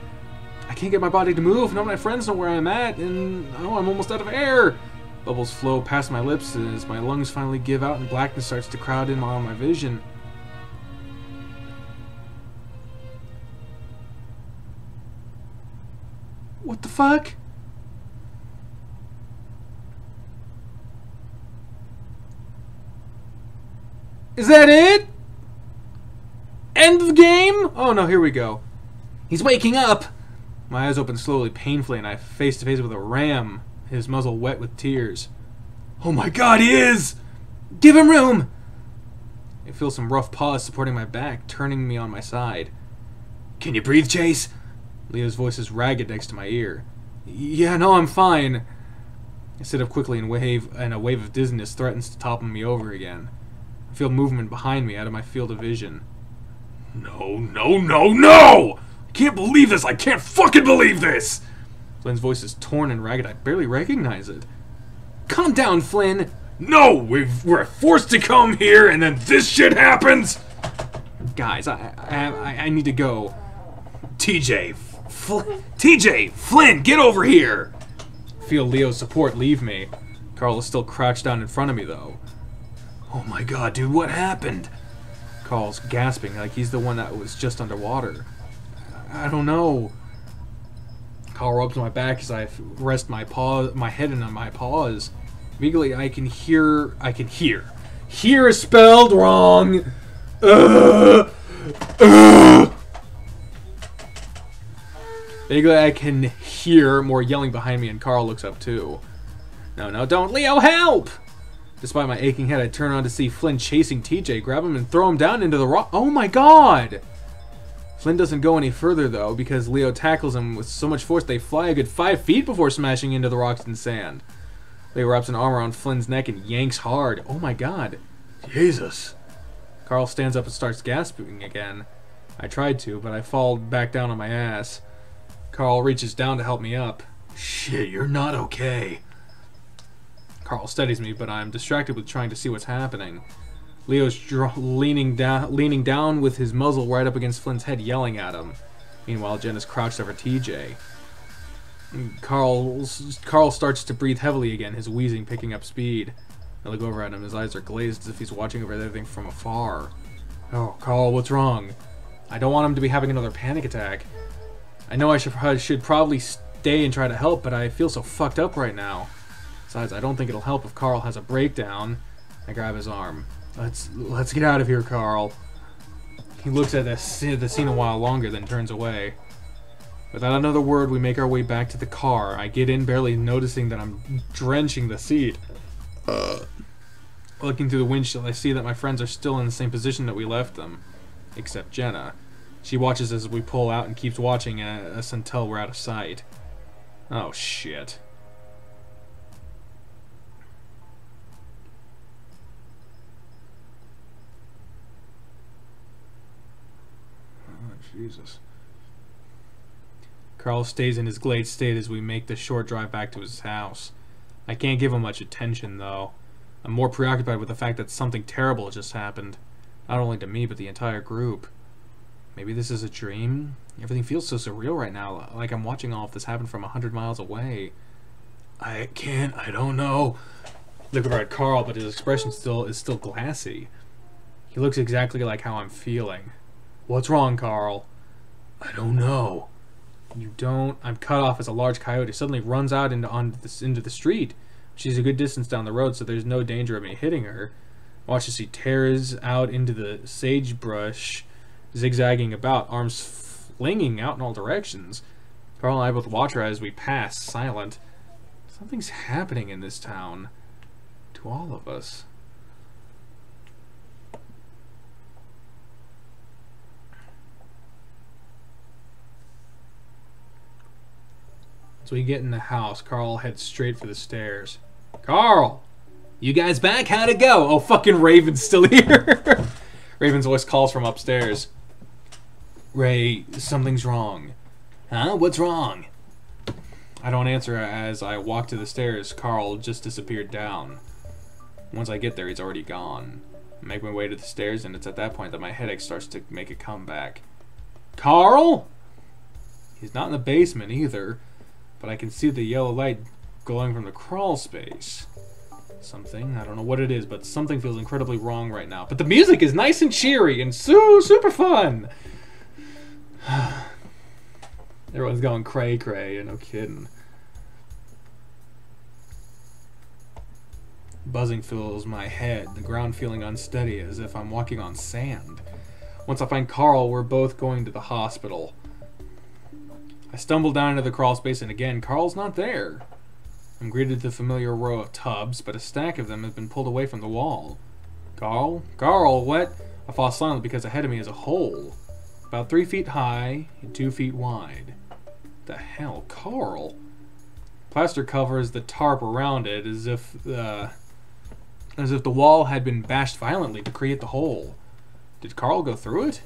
I can't get my body to move. None of my friends know where I'm at, and oh, I'm almost out of air. Bubbles flow past my lips as my lungs finally give out and blackness starts to crowd in on my vision. What the fuck? Is that it? End of the game? Oh no, here we go. He's waking up! My eyes open slowly, painfully, and I face to face with a ram, his muzzle wet with tears. Oh my god, he is! Give him room! I feel some rough paws supporting my back, turning me on my side. Can you breathe, Chase? Leo's voice is ragged next to my ear. Yeah, no, I'm fine. I sit up quickly and a wave of dizziness threatens to topple me over again. I feel movement behind me out of my field of vision. No, no, no, no! I can't believe this! I can't fucking believe this! Flynn's voice is torn and ragged. I barely recognize it. Calm down, Flynn! No! We're forced to come here and then this shit happens! Guys, I need to go. TJ, Flynn, get over here! I feel Leo's support leave me. Carl is still crouched down in front of me, though. Oh my god, dude, what happened? Carl's gasping like he's the one that was just underwater. I don't know. Carl rubs my back as I rest my head in my paws. Immediately, I can hear. Hear is spelled wrong. Vaguely, I can hear more yelling behind me, and Carl looks up too. No, don't, Leo, help! Despite my aching head, I turn on to see Flynn chasing TJ, grab him, and throw him down into the rock. Oh my god! Flynn doesn't go any further, though, because Leo tackles him with so much force they fly a good 5 feet before smashing into the rocks and sand. Leo wraps an arm around Flynn's neck and yanks hard. Oh my god. Jesus. Carl stands up and starts gasping again. I tried to, but I fall back down on my ass. Carl reaches down to help me up. Shit, you're not okay. Carl steadies me, but I'm distracted with trying to see what's happening. Leo's leaning down with his muzzle right up against Flynn's head, yelling at him. Meanwhile, Jen is crouched over TJ. Carl starts to breathe heavily again, his wheezing picking up speed. I look over at him, his eyes are glazed as if he's watching over everything from afar. Oh, Carl, what's wrong? I don't want him to be having another panic attack. I know I should probably stay and try to help, but I feel so fucked up right now. Besides, I don't think it'll help if Carl has a breakdown. I grab his arm. Let's get out of here, Carl. He looks at the scene a while longer, then turns away. Without another word, we make our way back to the car. I get in, barely noticing that I'm drenching the seat. Looking through the windshield, I see that my friends are still in the same position that we left them. Except Jenna. She watches as we pull out and keeps watching us until we're out of sight. Oh, shit. Oh, Jesus. Carl stays in his glazed state as we make the short drive back to his house. I can't give him much attention, though. I'm more preoccupied with the fact that something terrible just happened. Not only to me, but the entire group. Maybe this is a dream? Everything feels so surreal right now, like I'm watching all of this happen from 100 miles away. I don't know. Look at Carl, but his expression is still glassy. He looks exactly like how I'm feeling. What's wrong, Carl? I don't know. You don't? I'm cut off as a large coyote suddenly runs out into the street. She's a good distance down the road, so there's no danger of me hitting her. Watch as she tears out into the sagebrush, zigzagging about, arms flinging out in all directions. Carl and I both watch her as we pass, silent. Something's happening in this town. To all of us. As we get in the house, Carl heads straight for the stairs. Carl! You guys back? How'd it go? Oh, fucking Raven's still here. Raven's voice calls from upstairs. Ray, something's wrong. Huh? What's wrong? I don't answer as I walk to the stairs. Carl just disappeared down. Once I get there, he's already gone. I make my way to the stairs, and it's at that point that my headache starts to make a comeback. Carl? He's not in the basement either, but I can see the yellow light glowing from the crawl space. Something, I don't know what it is, but something feels incredibly wrong right now. But the music is nice and cheery and super fun. Everyone's going cray-cray, no kidding. Buzzing fills my head, the ground feeling unsteady as if I'm walking on sand. Once I find Carl, we're both going to the hospital. I stumble down into the crawl space, and again, Carl's not there. I'm greeted with the familiar row of tubs, but a stack of them has been pulled away from the wall. Carl? Carl, what? I fall silent because ahead of me is a hole. About 3 feet high and 2 feet wide. The hell, Carl? Plaster covers the tarp around it as if the wall had been bashed violently to create the hole. Did Carl go through it?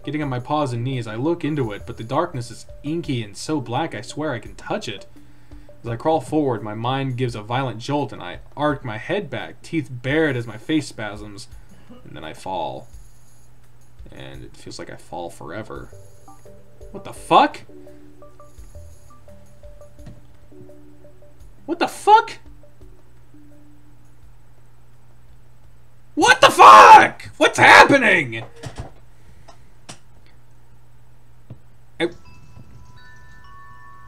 Getting on my paws and knees, I look into it, but the darkness is inky and so black I swear I can touch it. As I crawl forward, my mind gives a violent jolt and I arc my head back, teeth bared as my face spasms, and then I fall. And it feels like I fall forever. What the fuck? What the fuck? What the fuck? What's happening?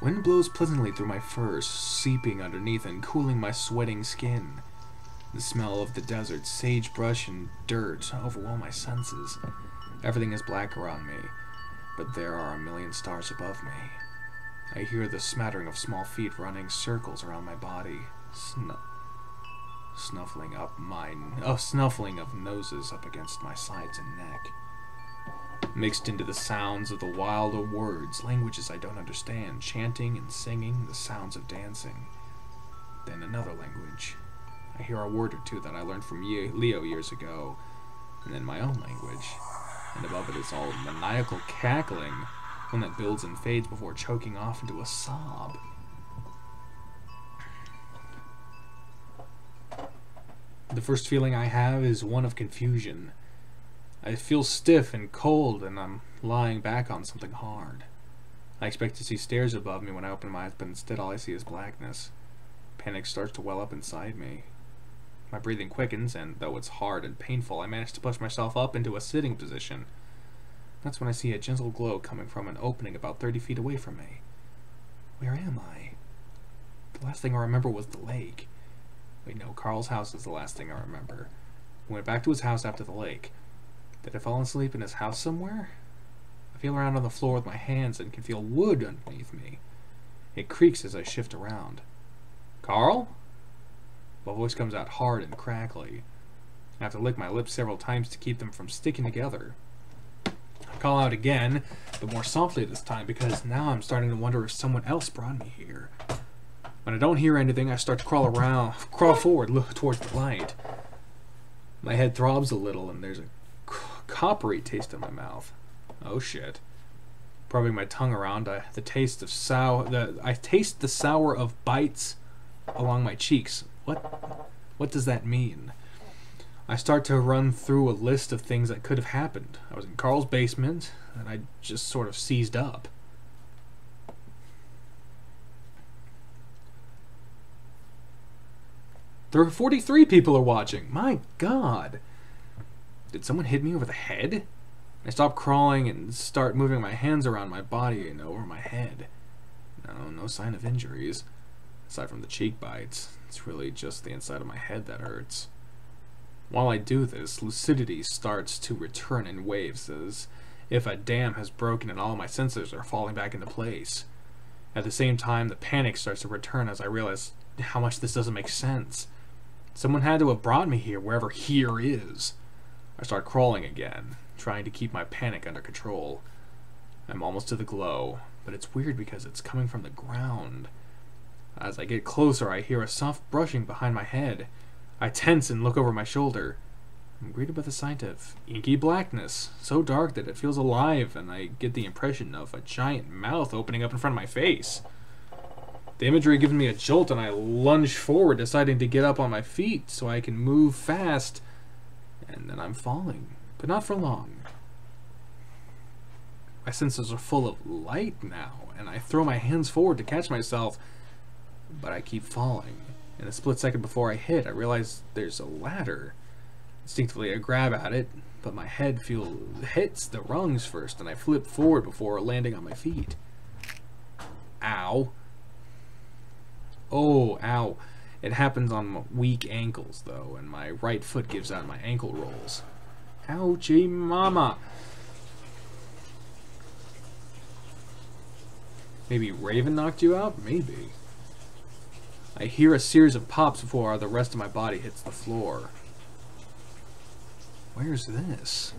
Wind blows pleasantly through my fur, seeping underneath and cooling my sweating skin. The smell of the desert, sagebrush, and dirt overwhelm my senses. Everything is black around me, but there are a million stars above me. I hear the smattering of small feet running circles around my body, snuffling of noses up against my sides and neck. Mixed into the sounds of the wilder words, languages I don't understand, chanting and singing, the sounds of dancing. Then another language. I hear a word or two that I learned from Leo years ago, and then my own language. And above it is all maniacal cackling, one that builds and fades before choking off into a sob. The first feeling I have is one of confusion. I feel stiff and cold, and I'm lying back on something hard. I expect to see stairs above me when I open my eyes, but instead all I see is blackness. Panic starts to well up inside me. My breathing quickens, and though it's hard and painful, I manage to push myself up into a sitting position. That's when I see a gentle glow coming from an opening about 30 feet away from me. Where am I? The last thing I remember was the lake. Wait, no, Carl's house is the last thing I remember. I went back to his house after the lake. Did I fall asleep in his house somewhere? I feel around on the floor with my hands and can feel wood underneath me. It creaks as I shift around. Carl? My voice comes out hard and crackly. I have to lick my lips several times to keep them from sticking together. I call out again, but more softly this time, because now I'm starting to wonder if someone else brought me here. When I don't hear anything, I start to crawl forward, look towards the light. My head throbs a little, and there's a coppery taste in my mouth. Oh shit. Probing my tongue around, I taste the sour of bites along my cheeks. What does that mean? I start to run through a list of things that could have happened. I was in Carl's basement, and I just sort of seized up. There are 43 people are watching. My God. Did someone hit me over the head? I stop crawling and start moving my hands around my body and over my head. No sign of injuries. Aside from the cheek bites, it's really just the inside of my head that hurts. While I do this, lucidity starts to return in waves, as if a dam has broken and all my senses are falling back into place. At the same time, the panic starts to return as I realize how much this doesn't make sense. Someone had to have brought me here, wherever here is. I start crawling again, trying to keep my panic under control. I'm almost to the glow, but it's weird because it's coming from the ground. As I get closer, I hear a soft brushing behind my head. I tense and look over my shoulder. I'm greeted by the sight of inky blackness, so dark that it feels alive, and I get the impression of a giant mouth opening up in front of my face. The imagery gives me a jolt, and I lunge forward, deciding to get up on my feet so I can move fast, and then I'm falling, but not for long. My senses are full of light now, and I throw my hands forward to catch myself, but I keep falling. In a split second before I hit, I realize there's a ladder. Instinctively, I grab at it, but my head hits the rungs first, and I flip forward before landing on my feet. Ow. Oh, ow. It happens on weak ankles, though, and my right foot gives out my ankle rolls. Ouchie mama. Maybe Raven knocked you out? Maybe. I hear a series of pops before the rest of my body hits the floor. Where's this?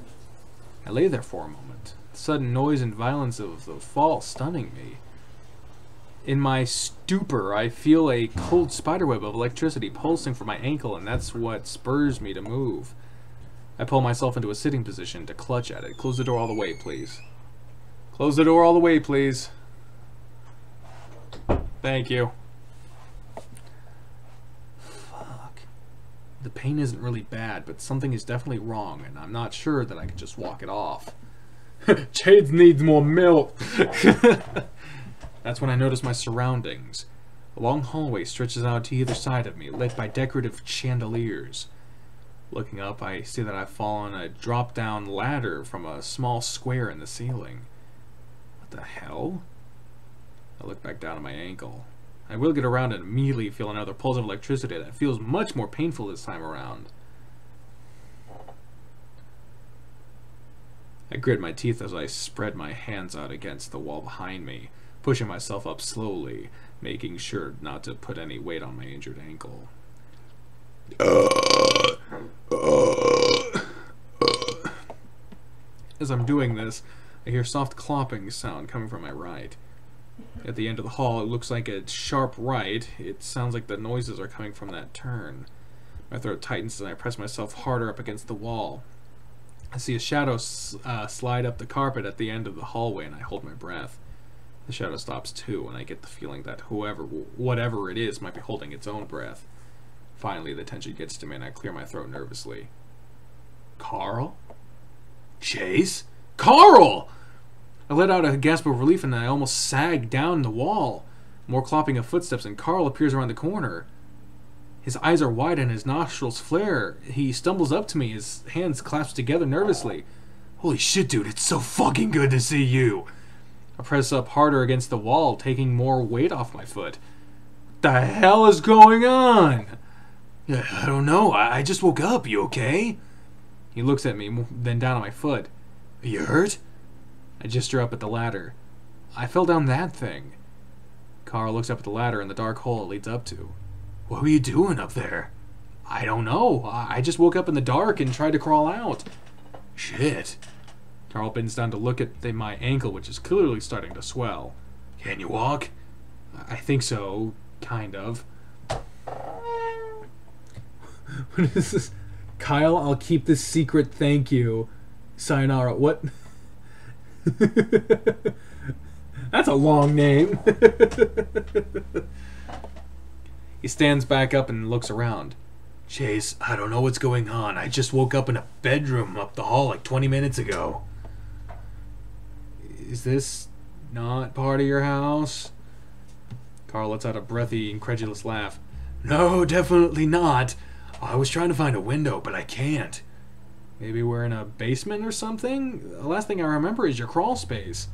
I lay there for a moment, the sudden noise and violence of the fall stunning me. In my stupor, I feel a cold spiderweb of electricity pulsing from my ankle, and that's what spurs me to move. I pull myself into a sitting position to clutch at it. Close the door all the way, please. Close the door all the way, please. Thank you. The pain isn't really bad, but something is definitely wrong, and I'm not sure that I can just walk it off. Jade needs more milk! That's when I notice my surroundings. A long hallway stretches out to either side of me, lit by decorative chandeliers. Looking up, I see that I've fallen a drop-down ladder from a small square in the ceiling. What the hell? I look back down at my ankle. I will get around and immediately feel another pulse of electricity that feels much more painful this time around. I grit my teeth as I spread my hands out against the wall behind me, pushing myself up slowly, making sure not to put any weight on my injured ankle. As I'm doing this, I hear soft clopping sound coming from my right. At the end of the hall, it looks like a sharp right. It sounds like the noises are coming from that turn. My throat tightens as I press myself harder up against the wall. I see a shadow slide up the carpet at the end of the hallway, and I hold my breath. The shadow stops too, and I get the feeling that whatever it is might be holding its own breath. Finally, the tension gets to me, and I clear my throat nervously. Carl? Chase? Carl! I let out a gasp of relief, and I almost sagged down the wall. More clopping of footsteps, and Carl appears around the corner. His eyes are wide and his nostrils flare. He stumbles up to me, his hands clasped together nervously. Holy shit, dude, it's so fucking good to see you. I press up harder against the wall, taking more weight off my foot. What the hell is going on? I don't know. I just woke up. You okay? He looks at me, then down at my foot. Are you hurt? I gesture up at the ladder. I fell down that thing. Carl looks up at the ladder and the dark hole it leads up to. What were you doing up there? I don't know. I just woke up in the dark and tried to crawl out. Shit. Carl bends down to look at my ankle, which is clearly starting to swell. Can you walk? I think so. Kind of. What is this? Kyle, I'll keep this secret, thank you. Sayonara. What? That's a long name. He stands back up and looks around. Chase, I don't know what's going on. I just woke up in a bedroom up the hall like 20 minutes ago. Is this not part of your house? Carl lets out a breathy, incredulous laugh. No, definitely not. I was trying to find a window, but I can't. Maybe we're in a basement or something? The last thing I remember is your crawl space.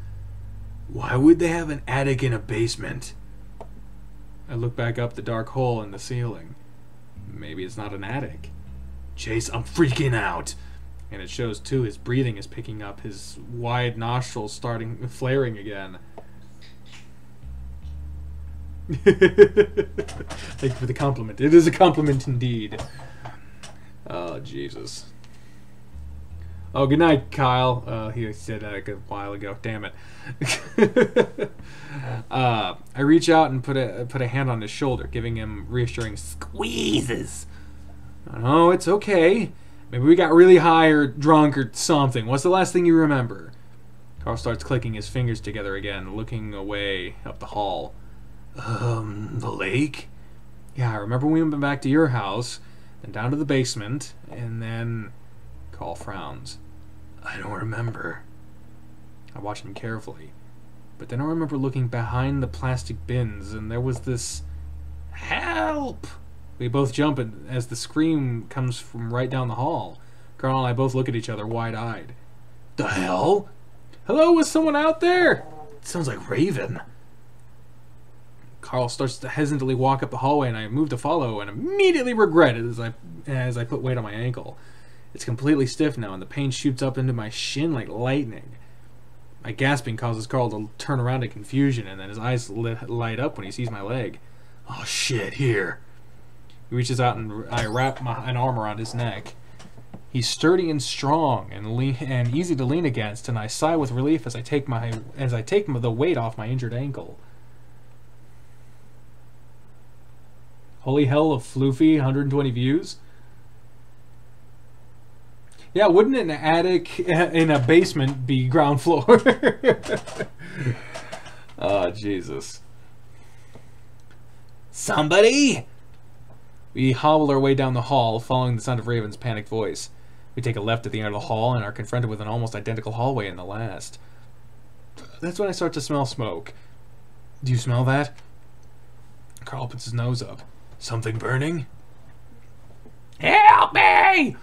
Why would they have an attic in a basement? I look back up the dark hole in the ceiling. Maybe it's not an attic. Chase, I'm freaking out. And it shows too, his breathing is picking up, his wide nostrils starting flaring again. Thank you for the compliment. It is a compliment indeed. Oh, Jesus. Oh, good night, Kyle. He said that a while ago. Damn it. I reach out and put a hand on his shoulder, giving him reassuring squeezes. Oh, it's okay. Maybe we got really high or drunk or something. What's the last thing you remember? Carl starts clicking his fingers together again, looking away up the hall. The lake? Yeah, I remember we went back to your house, then down to the basement, and then... Carl frowns. I don't remember. I watch him carefully. But then I remember looking behind the plastic bins, and there was this... Help! We both jump as the scream comes from right down the hall. Carl and I both look at each other wide-eyed. The hell? Hello, is someone out there? It sounds like Raven. Carl starts to hesitantly walk up the hallway, and I move to follow, and immediately regret it as I put weight on my ankle. It's completely stiff now, and the pain shoots up into my shin like lightning. My gasping causes Carl to turn around in confusion, and then his eyes light up when he sees my leg. Oh shit, here. He reaches out, and I wrap an arm around his neck. He's sturdy and strong, and easy to lean against, and I sigh with relief as I take the weight off my injured ankle. Holy hell of floofy, 120 views. Yeah, wouldn't an attic in a basement be ground floor? Oh, Jesus. Somebody? We hobble our way down the hall, following the sound of Raven's panicked voice. We take a left at the end of the hall and are confronted with an almost identical hallway in the last. That's when I start to smell smoke. Do you smell that? Carl puts his nose up. Something burning? Help me!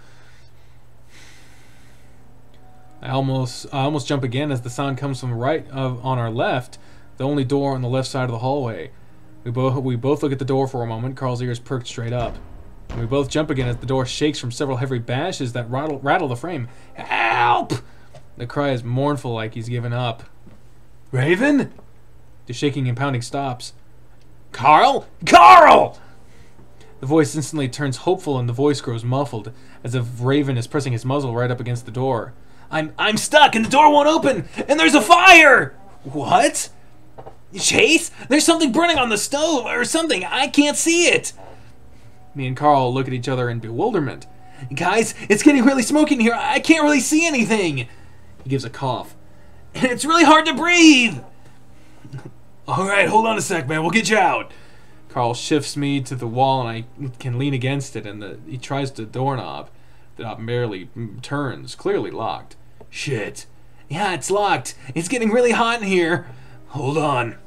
I almost jump again as the sound comes from right on our left, the only door on the left side of the hallway. We both look at the door for a moment. Carl's ears perked straight up. And we both jump again as the door shakes from several heavy bashes that rattle the frame. Help! The cry is mournful, like he's given up. Raven? The shaking and pounding stops. Carl? Carl! The voice instantly turns hopeful and the voice grows muffled, as if Raven is pressing his muzzle right up against the door. I'm stuck and the door won't open, and there's a fire! What? Chase? There's something burning on the stove, or something. I can't see it. Me and Carl look at each other in bewilderment. Guys, it's getting really smoky in here. I can't really see anything. He gives a cough. And it's really hard to breathe. Alright, hold on a sec, man. We'll get you out. Carl shifts me to the wall and I can lean against it, and he tries the doorknob. The knob barely turns, clearly locked. Shit. Yeah, it's locked. It's getting really hot in here. Hold on.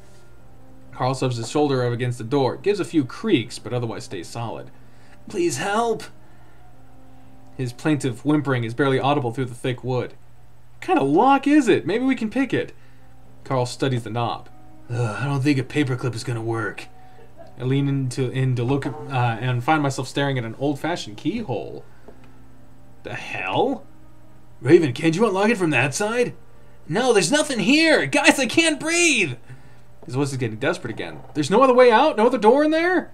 Carl shoves his shoulder up against the door. It gives a few creaks, but otherwise stays solid. Please help. His plaintive whimpering is barely audible through the thick wood. What kind of lock is it? Maybe we can pick it. Carl studies the knob. I don't think a paperclip is going to work. I lean in to look and find myself staring at an old-fashioned keyhole. The hell? Raven, can't you unlock it from that side? No, there's nothing here! Guys, I can't breathe! His voice is getting desperate again. There's no other way out? No other door in there?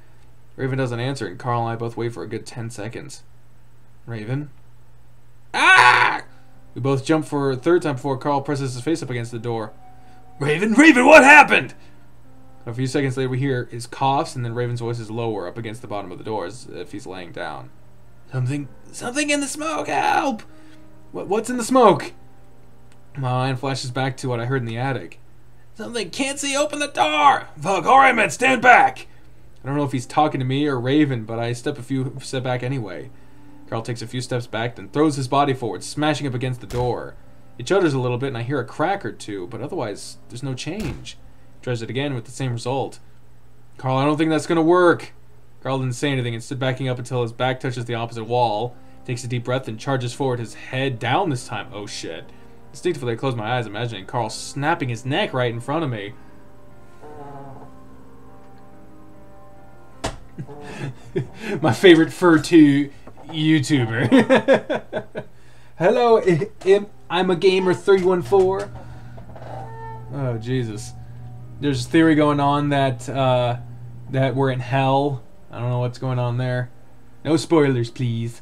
Raven doesn't answer, and Carl and I both wait for a good 10 seconds. Raven? Ah! We both jump for a third time before Carl presses his face up against the door. Raven? Raven, what happened? A few seconds later, we hear his coughs, and then Raven's voice is lower, up against the bottom of the door, as if he's laying down. Something in the smoke! Help! What's in the smoke? My mind flashes back to what I heard in the attic. Something can't see, open the door! Fuck, alright man, stand back! I don't know if he's talking to me or Raven, but I step back anyway. Carl takes a few steps back, then throws his body forward, smashing up against the door. It shudders a little bit, and I hear a crack or two, but otherwise, there's no change. Tries it again with the same result. Carl, I don't think that's gonna work. Carl didn't say anything and stood backing up until his back touches the opposite wall, takes a deep breath, and charges forward, his head down this time. Oh shit. Instinctively, I close my eyes, imagining Carl snapping his neck right in front of me. My favorite fur2 YouTuber. Hello, I'm a gamer 314. Oh Jesus. There's a theory going on that that we're in hell. I don't know what's going on there. No spoilers, please.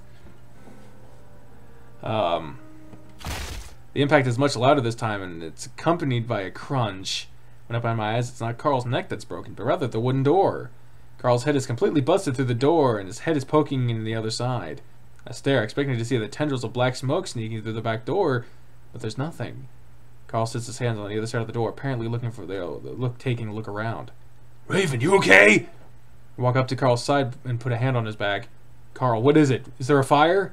The impact is much louder this time, and it's accompanied by a crunch. When I open my eyes, it's not Carl's neck that's broken, but rather the wooden door. Carl's head is completely busted through the door, and his head is poking in the other side. I stare, expecting to see the tendrils of black smoke sneaking through the back door, but there's nothing. Carl sits his hands on the other side of the door, apparently looking for taking a look around. Raven, you okay? I walk up to Carl's side and put a hand on his back. Carl, what is it? Is there a fire?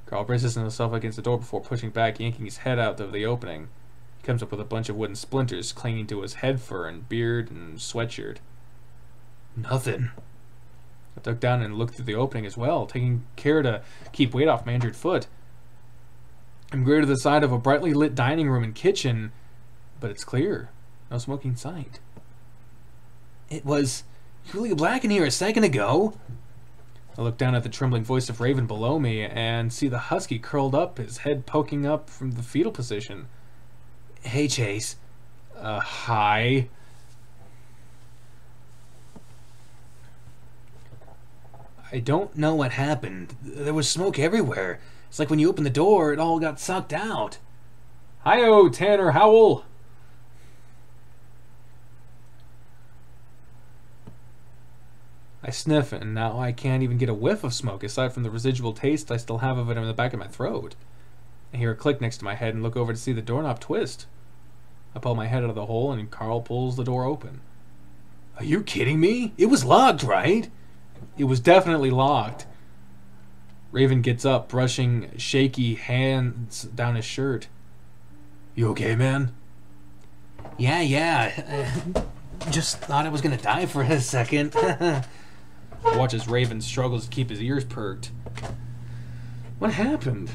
Carl braces himself against the door before pushing back, yanking his head out of the opening. He comes up with a bunch of wooden splinters clinging to his head fur and beard and sweatshirt. Nothing. I dug down and looked through the opening as well, taking care to keep weight off my injured foot. I'm greeted to the side of a brightly lit dining room and kitchen, but it's clear. No smoking sight. It was really black in here a second ago. I look down at the trembling voice of Raven below me and see the husky curled up, his head poking up from the fetal position. Hey, Chase. Hi. I don't know what happened. There was smoke everywhere. It's like when you opened the door, it all got sucked out. Hi-yo, Tanner Howell. I sniff, and now I can't even get a whiff of smoke, aside from the residual taste I still have of it in the back of my throat. I hear a click next to my head and look over to see the doorknob twist. I pull my head out of the hole, and Carl pulls the door open. Are you kidding me? It was locked, right? It was definitely locked. Raven gets up, brushing shaky hands down his shirt. You okay, man? Yeah. Just thought I was gonna die for a second. I watch as Raven struggles to keep his ears perked. What happened?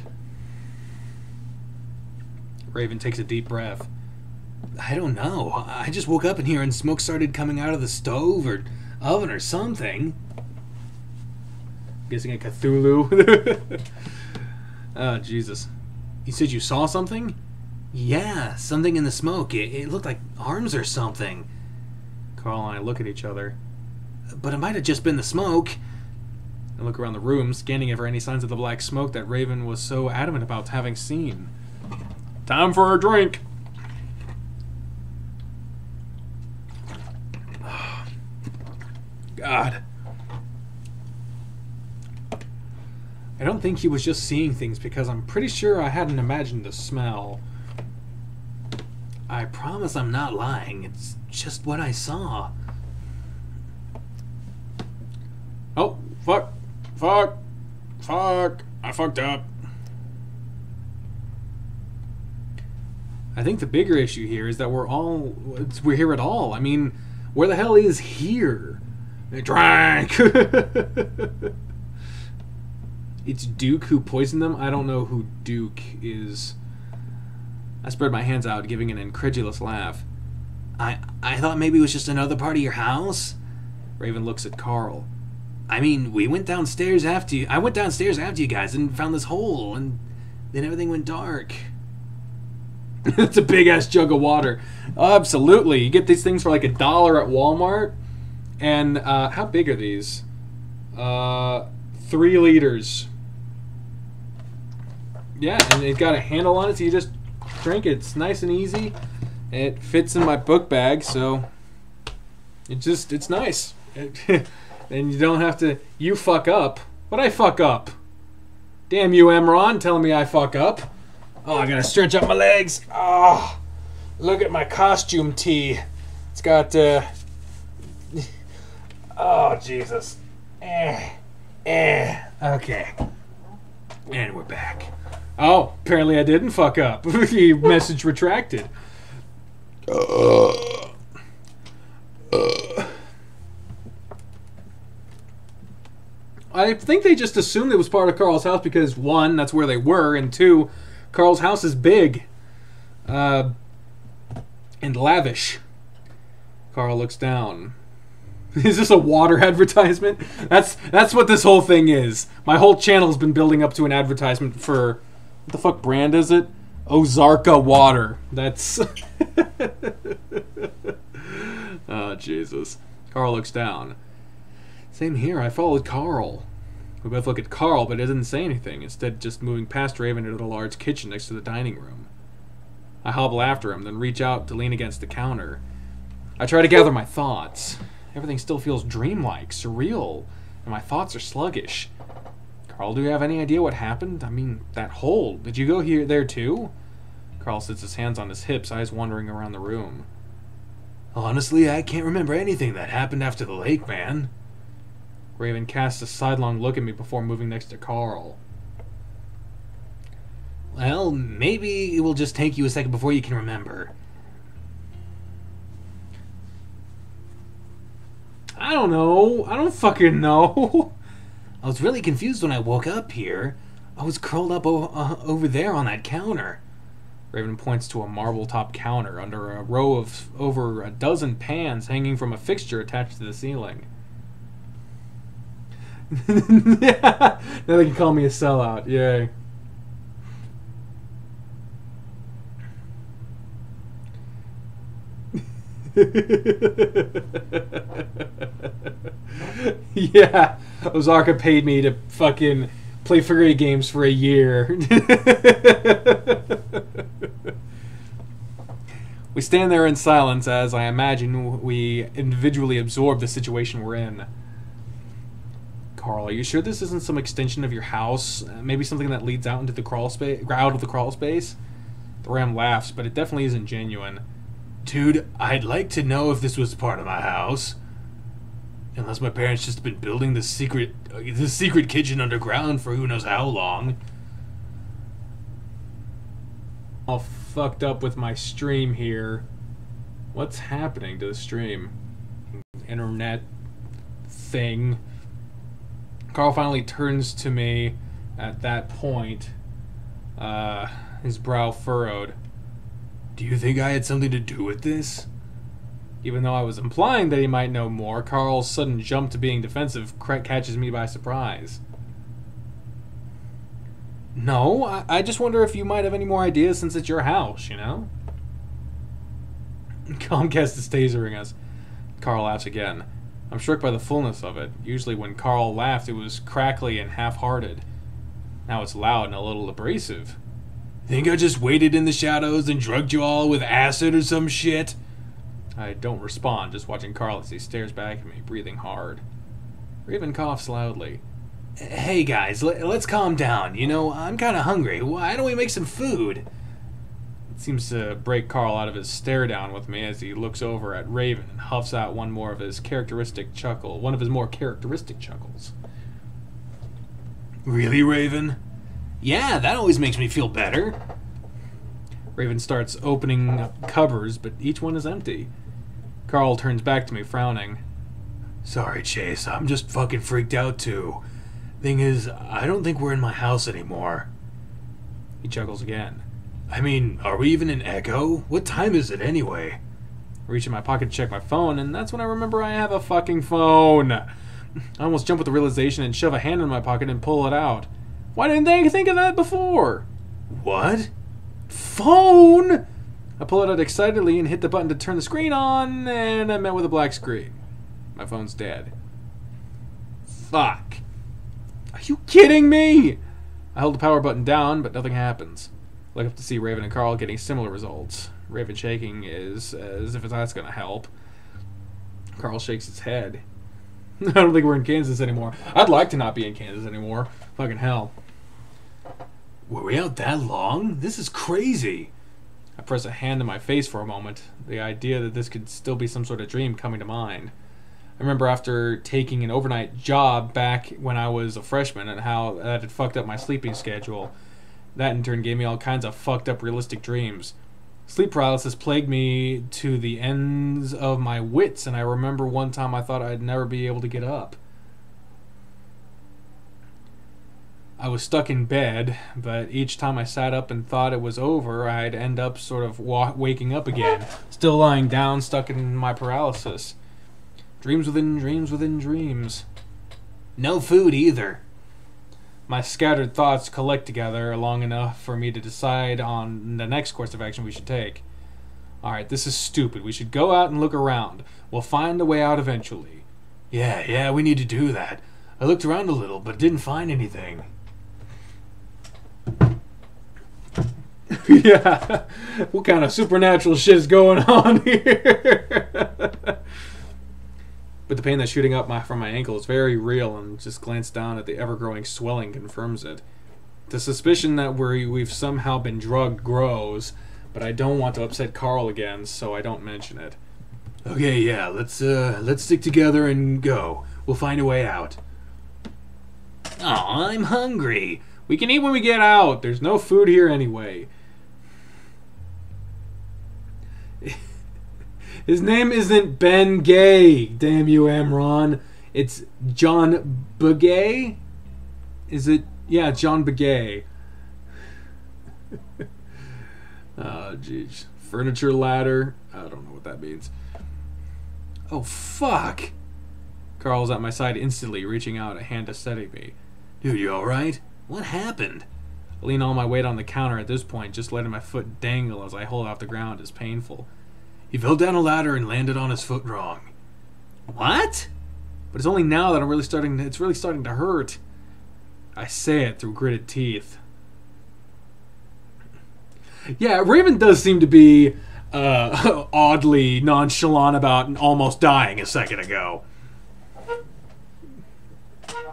Raven takes a deep breath. I don't know. I just woke up in here and smoke started coming out of the stove or oven or something. Guessing a Cthulhu. Oh, Jesus. You said you saw something? Yeah, something in the smoke. It looked like arms or something. Carl and I look at each other. But it might have just been the smoke. I look around the room, scanning for any signs of the black smoke that Raven was so adamant about having seen. Time for a drink! God. I don't think he was just seeing things because I'm pretty sure I hadn't imagined the smell. I promise I'm not lying. It's just what I saw. Oh, fuck. Fuck. Fuck. I fucked up. I think the bigger issue here is that we're here at all. I mean, where the hell is here? Drank! It's Duke who poisoned them? I don't know who Duke is. I spread my hands out, giving an incredulous laugh. I thought maybe it was just another part of your house? Raven looks at Carl. I mean, we went downstairs after you. I went downstairs after you guys and found this hole, and then everything went dark. It's a big-ass jug of water. Absolutely. You get these things for like $1 at Walmart. And how big are these? 3 liters. Yeah, and it got a handle on it, so you just drink it. It's nice and easy. It fits in my book bag, so it's nice. And you don't have to. You fuck up, but I fuck up. Damn you, Emron, telling me I fuck up. Oh, I gotta stretch out my legs. Oh, look at my costume tee. It's got. Oh, Jesus. Okay. And we're back. Oh, apparently I didn't fuck up. Message retracted. I think they just assumed it was part of Carl's house because, 1, that's where they were, and 2, Carl's house is big. And lavish. Carl looks down. Is this a water advertisement? That's what this whole thing is. My whole channel's been building up to an advertisement for... What the fuck brand is it? Ozarka Water. That's... Oh, Jesus. Carl looks down. Same here. I followed Carl. We both look at Carl, but it doesn't say anything. Instead, just moving past Raven into the large kitchen next to the dining room. I hobble after him, then reach out to lean against the counter. I try to gather my thoughts. Everything still feels dreamlike, surreal, and my thoughts are sluggish. Carl, do you have any idea what happened? I mean, that hole. Did you go there too? Carl sits his hands on his hips, eyes wandering around the room. Honestly, I can't remember anything that happened after the lake, man. Raven casts a sidelong look at me before moving next to Carl. Well, maybe it will just take you a second before you can remember. I don't know. I don't fucking know. I was really confused when I woke up here. I was curled up over there on that counter. Raven points to a marble-top counter under a row of over a dozen pans hanging from a fixture attached to the ceiling. Yeah. Now they can call me a sellout. Yay. Yeah, Ozarka paid me to fucking play figure games for a year. We stand there in silence as I imagine we individually absorb the situation we're in. Carl, are you sure this isn't some extension of your house? Maybe something that leads out into the crawl space, out of the crawl space? The Ram laughs, but it definitely isn't genuine. Dude, I'd like to know if this was part of my house. Unless my parents just been building the secret kitchen underground for who knows how long. All fucked up with my stream here. What's happening to the stream? Internet thing. Carl finally turns to me at that point. His brow furrowed. Do you think I had something to do with this? Even though I was implying that he might know more, Carl's sudden jump to being defensive catches me by surprise. No, I just wonder if you might have any more ideas since it's your house, you know? Comcast is tasering us. Carl laughs again. I'm struck by the fullness of it. Usually when Carl laughed, it was crackly and half-hearted. Now it's loud and a little abrasive. Think I just waited in the shadows and drugged you all with acid or some shit? I don't respond, just watching Carl as he stares back at me, breathing hard. Raven coughs loudly. Hey guys, let's calm down. You know, I'm kind of hungry. Why don't we make some food? It seems to break Carl out of his stare down with me as he looks over at Raven and huffs out one of his more characteristic chuckles. Really, Raven? Yeah, that always makes me feel better. Raven starts opening up cupboards, but each one is empty. Carl turns back to me, frowning. Sorry, Chase, I'm just fucking freaked out too. Thing is, I don't think we're in my house anymore. He chuckles again. I mean, are we even in Echo? What time is it anyway? I reach in my pocket to check my phone, and that's when I remember I have a fucking phone. I almost jump with the realization and shove a hand in my pocket and pull it out. Why didn't they think of that before? What? Phone! I pull it out excitedly and hit the button to turn the screen on, and I'm met with a black screen. My phone's dead. Fuck. Are you kidding me? I hold the power button down, but nothing happens. Look up to see Raven and Carl getting similar results. Raven shaking is as if that's going to help. Carl shakes his head. I don't think we're in Kansas anymore. I'd like to not be in Kansas anymore. Fucking hell. Were we out that long? This is crazy. I press a hand to my face for a moment, the idea that this could still be some sort of dream coming to mind. I remember after taking an overnight job back when I was a freshman and how that had fucked up my sleeping schedule. That in turn gave me all kinds of fucked up realistic dreams. Sleep paralysis plagued me to the ends of my wits, and I remember one time I thought I'd never be able to get up. I was stuck in bed, but each time I sat up and thought it was over, I'd end up sort of waking up again, still lying down, stuck in my paralysis. Dreams within dreams within dreams. No food either. My scattered thoughts collect together long enough for me to decide on the next course of action we should take. Alright, this is stupid. We should go out and look around. We'll find a way out eventually. Yeah, we need to do that. I looked around a little, but didn't find anything. Yeah, what kind of supernatural shit is going on here? But the pain that's shooting up from my ankle is very real, and just glance down at the ever-growing swelling confirms it. The suspicion that we've somehow been drugged grows, but I don't want to upset Carl again, so I don't mention it. Okay, yeah, let's stick together and go. We'll find a way out. Aw, I'm hungry. We can eat when we get out. There's no food here anyway. His name isn't Ben Gay, damn you, Amron. It's John Begay? Is it? Yeah, John Begay. Oh, jeez. Furniture ladder. I don't know what that means. Oh, fuck. Carl's at my side instantly, reaching out a hand to steady me. Dude, you alright? What happened? I lean all my weight on the counter at this point, just letting my foot dangle as I hold off the ground is painful. He fell down a ladder and landed on his foot wrong. What? But it's only now that it's really starting to hurt. I say it through gritted teeth. Yeah, Raven does seem to be oddly nonchalant about almost dying a second ago.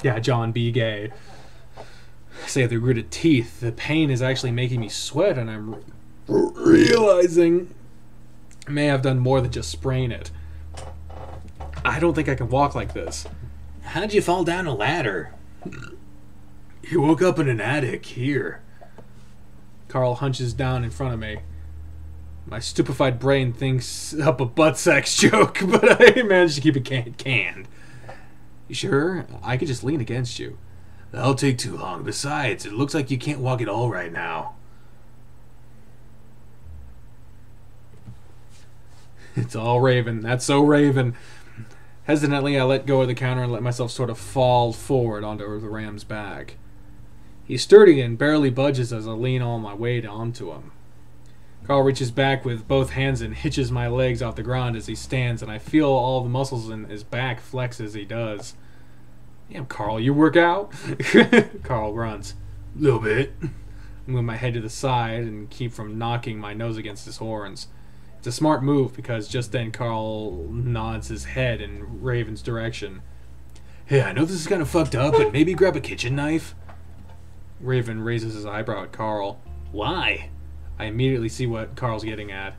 Yeah, John B. Gay. I say it through gritted teeth. The pain is actually making me sweat, and I'm realizing I may have done more than just sprain it. I don't think I can walk like this. How'd you fall down a ladder? He woke up in an attic here. Carl hunches down in front of me. My stupefied brain thinks up a butt sex joke, but I managed to keep it canned. You sure? I could just lean against you. That'll take too long. Besides, it looks like you can't walk at all right now. It's all Raven. That's so Raven. Hesitantly, I let go of the counter and let myself sort of fall forward onto the ram's back. He's sturdy and barely budges as I lean all my weight onto him. Carl reaches back with both hands and hitches my legs off the ground as he stands, and I feel all the muscles in his back flex as he does. Damn, Carl, you work out? Carl grunts. Little bit. I move my head to the side and keep from knocking my nose against his horns. It's a smart move because just then Carl nods his head in Raven's direction. Hey, I know this is kind of fucked up, but maybe grab a kitchen knife? Raven raises his eyebrow at Carl. Why? I immediately see what Carl's getting at.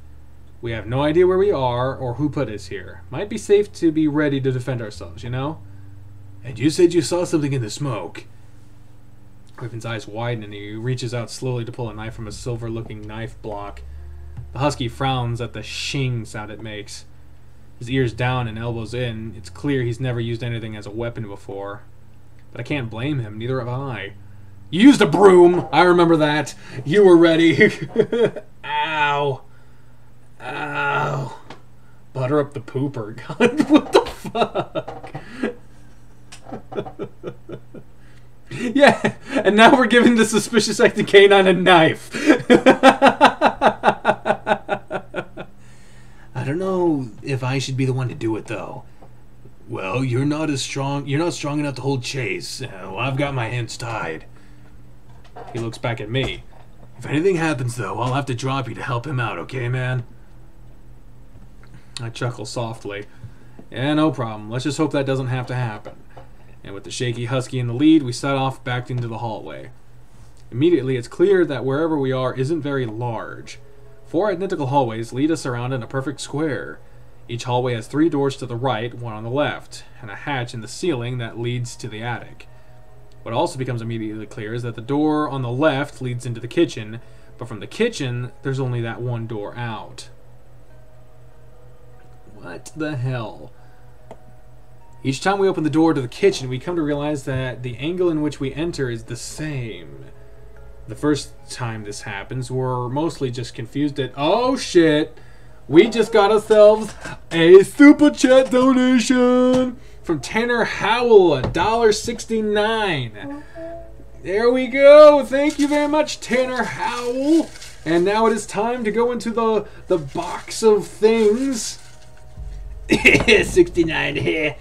We have no idea where we are or who put us here. Might be safe to be ready to defend ourselves, you know? And you said you saw something in the smoke. Raven's eyes widen and he reaches out slowly to pull a knife from a silver-looking knife block. The husky frowns at the shing sound it makes. His ears down and elbows in. It's clear he's never used anything as a weapon before. But I can't blame him, neither have I. You used a broom! I remember that. You were ready. Ow. Ow. Butter up the pooper. God, what the fuck? Yeah, and now we're giving the suspicious acting canine a knife. I don't know if I should be the one to do it, though. Well, you're not strong enough to hold Chase. Well, I've got my hands tied. He looks back at me. If anything happens, though, I'll have to drop you to help him out, okay, man? I chuckle softly. Yeah, no problem. Let's just hope that doesn't have to happen. And with the shaky husky in the lead, we set off back into the hallway. Immediately, it's clear that wherever we are isn't very large. 4 identical hallways lead us around in a perfect square. Each hallway has 3 doors to the right, 1 on the left, and a hatch in the ceiling that leads to the attic. What also becomes immediately clear is that the door on the left leads into the kitchen, but from the kitchen, there's only that 1 door out. What the hell? Each time we open the door to the kitchen, we come to realize that the angle in which we enter is the same. The first time this happens, we're mostly just confused at, oh shit, we just got ourselves a super chat donation from Tanner Howell, $1.69. There we go. Thank you very much, Tanner Howell. And now it is time to go into the box of things. 69 here.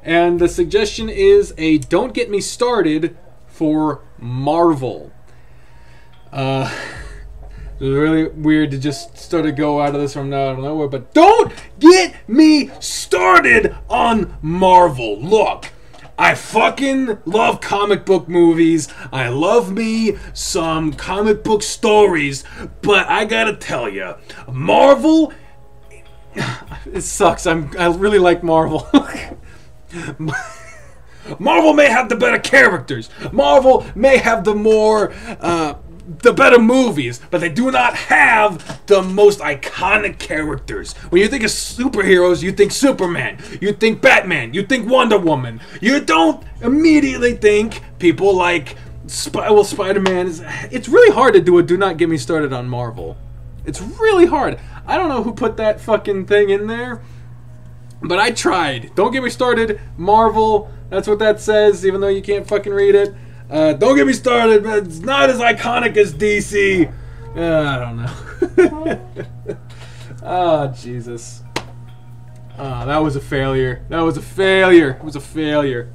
And the suggestion is a Don't Get Me Started for Marvel. It was really weird to just sort of go out of this from out of nowhere, but don't get me started on Marvel. Look, I fucking love comic book movies. I love me some comic book stories, but I gotta tell you, Marvel, it sucks. I really like Marvel. Marvel may have the better characters. Marvel may have the more, the better movies, but they do not have the most iconic characters. When you think of superheroes, you think Superman, you think Batman, you think Wonder Woman. You don't immediately think people like Spider-Man. It's really hard to do a Do Not Get Me Started on Marvel. It's really hard. I don't know who put that fucking thing in there, but I tried. Don't get me started, Marvel. That's what that says, even though you can't fucking read it. Don't get me started, but it's not as iconic as DC. I don't know. Oh, Jesus. That was a failure. That was a failure. It was a failure.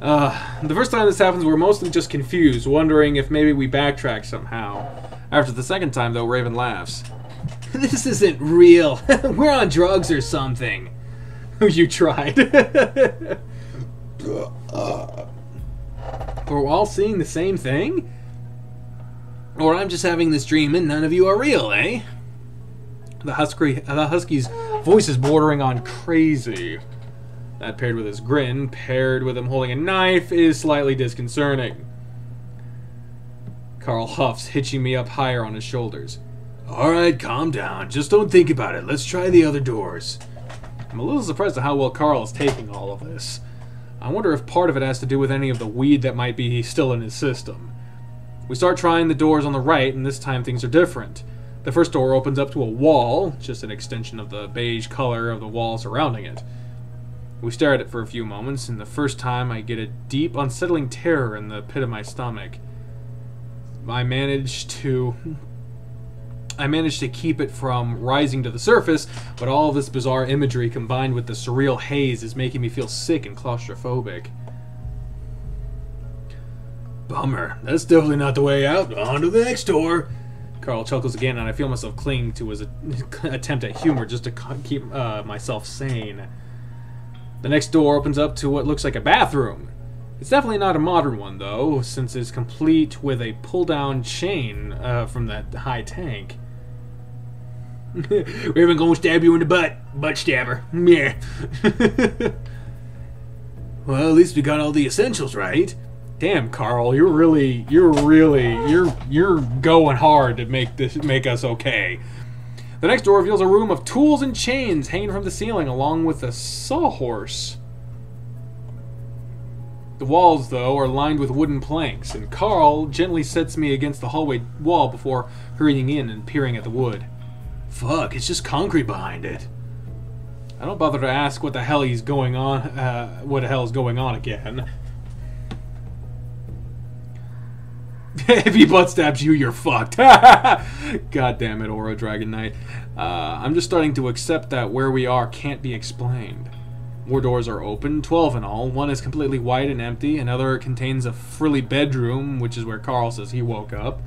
The first time this happens, we're mostly just confused, wondering if maybe we backtrack somehow. After the second time, though, Raven laughs. This isn't real. We're on drugs or something. You tried. We're all seeing the same thing? Or I'm just having this dream and none of you are real, eh? The husky's voice is bordering on crazy. That paired with his grin, paired with him holding a knife, is slightly disconcerting. Carl huffs, hitching me up higher on his shoulders. Alright, calm down. Just don't think about it. Let's try the other doors. I'm a little surprised at how well Carl is taking all of this. I wonder if part of it has to do with any of the weed that might be still in his system. We start trying the doors on the right, and this time things are different. The first door opens up to a wall, just an extension of the beige color of the wall surrounding it. We stare at it for a few moments, and the first time I get a deep, unsettling terror in the pit of my stomach. I managed to keep it from rising to the surface, but all of this bizarre imagery combined with the surreal haze is making me feel sick and claustrophobic. Bummer. That's definitely not the way out. On to the next door. Carl chuckles again, and I feel myself clinging to his attempt at humor just to keep myself sane. The next door opens up to what looks like a bathroom. It's definitely not a modern one, though, since it's complete with a pull-down chain from that high tank. We're even gonna stab you in the butt. Butt stabber. Yeah. Well, at least we got all the essentials right. Damn, Carl, you're going hard to make us okay. The next door reveals a room of tools and chains hanging from the ceiling, along with a sawhorse. The walls, though, are lined with wooden planks, and Carl gently sets me against the hallway wall before hurrying in and peering at the wood. Fuck, it's just concrete behind it. I don't bother to ask what the hell is going on again. If he butt stabs you, you're fucked. God damn it, Aura Dragon Knight. I'm just starting to accept that where we are can't be explained. More doors are open, 12 in all. One is completely white and empty. Another contains a frilly bedroom, which is where Carl says he woke up.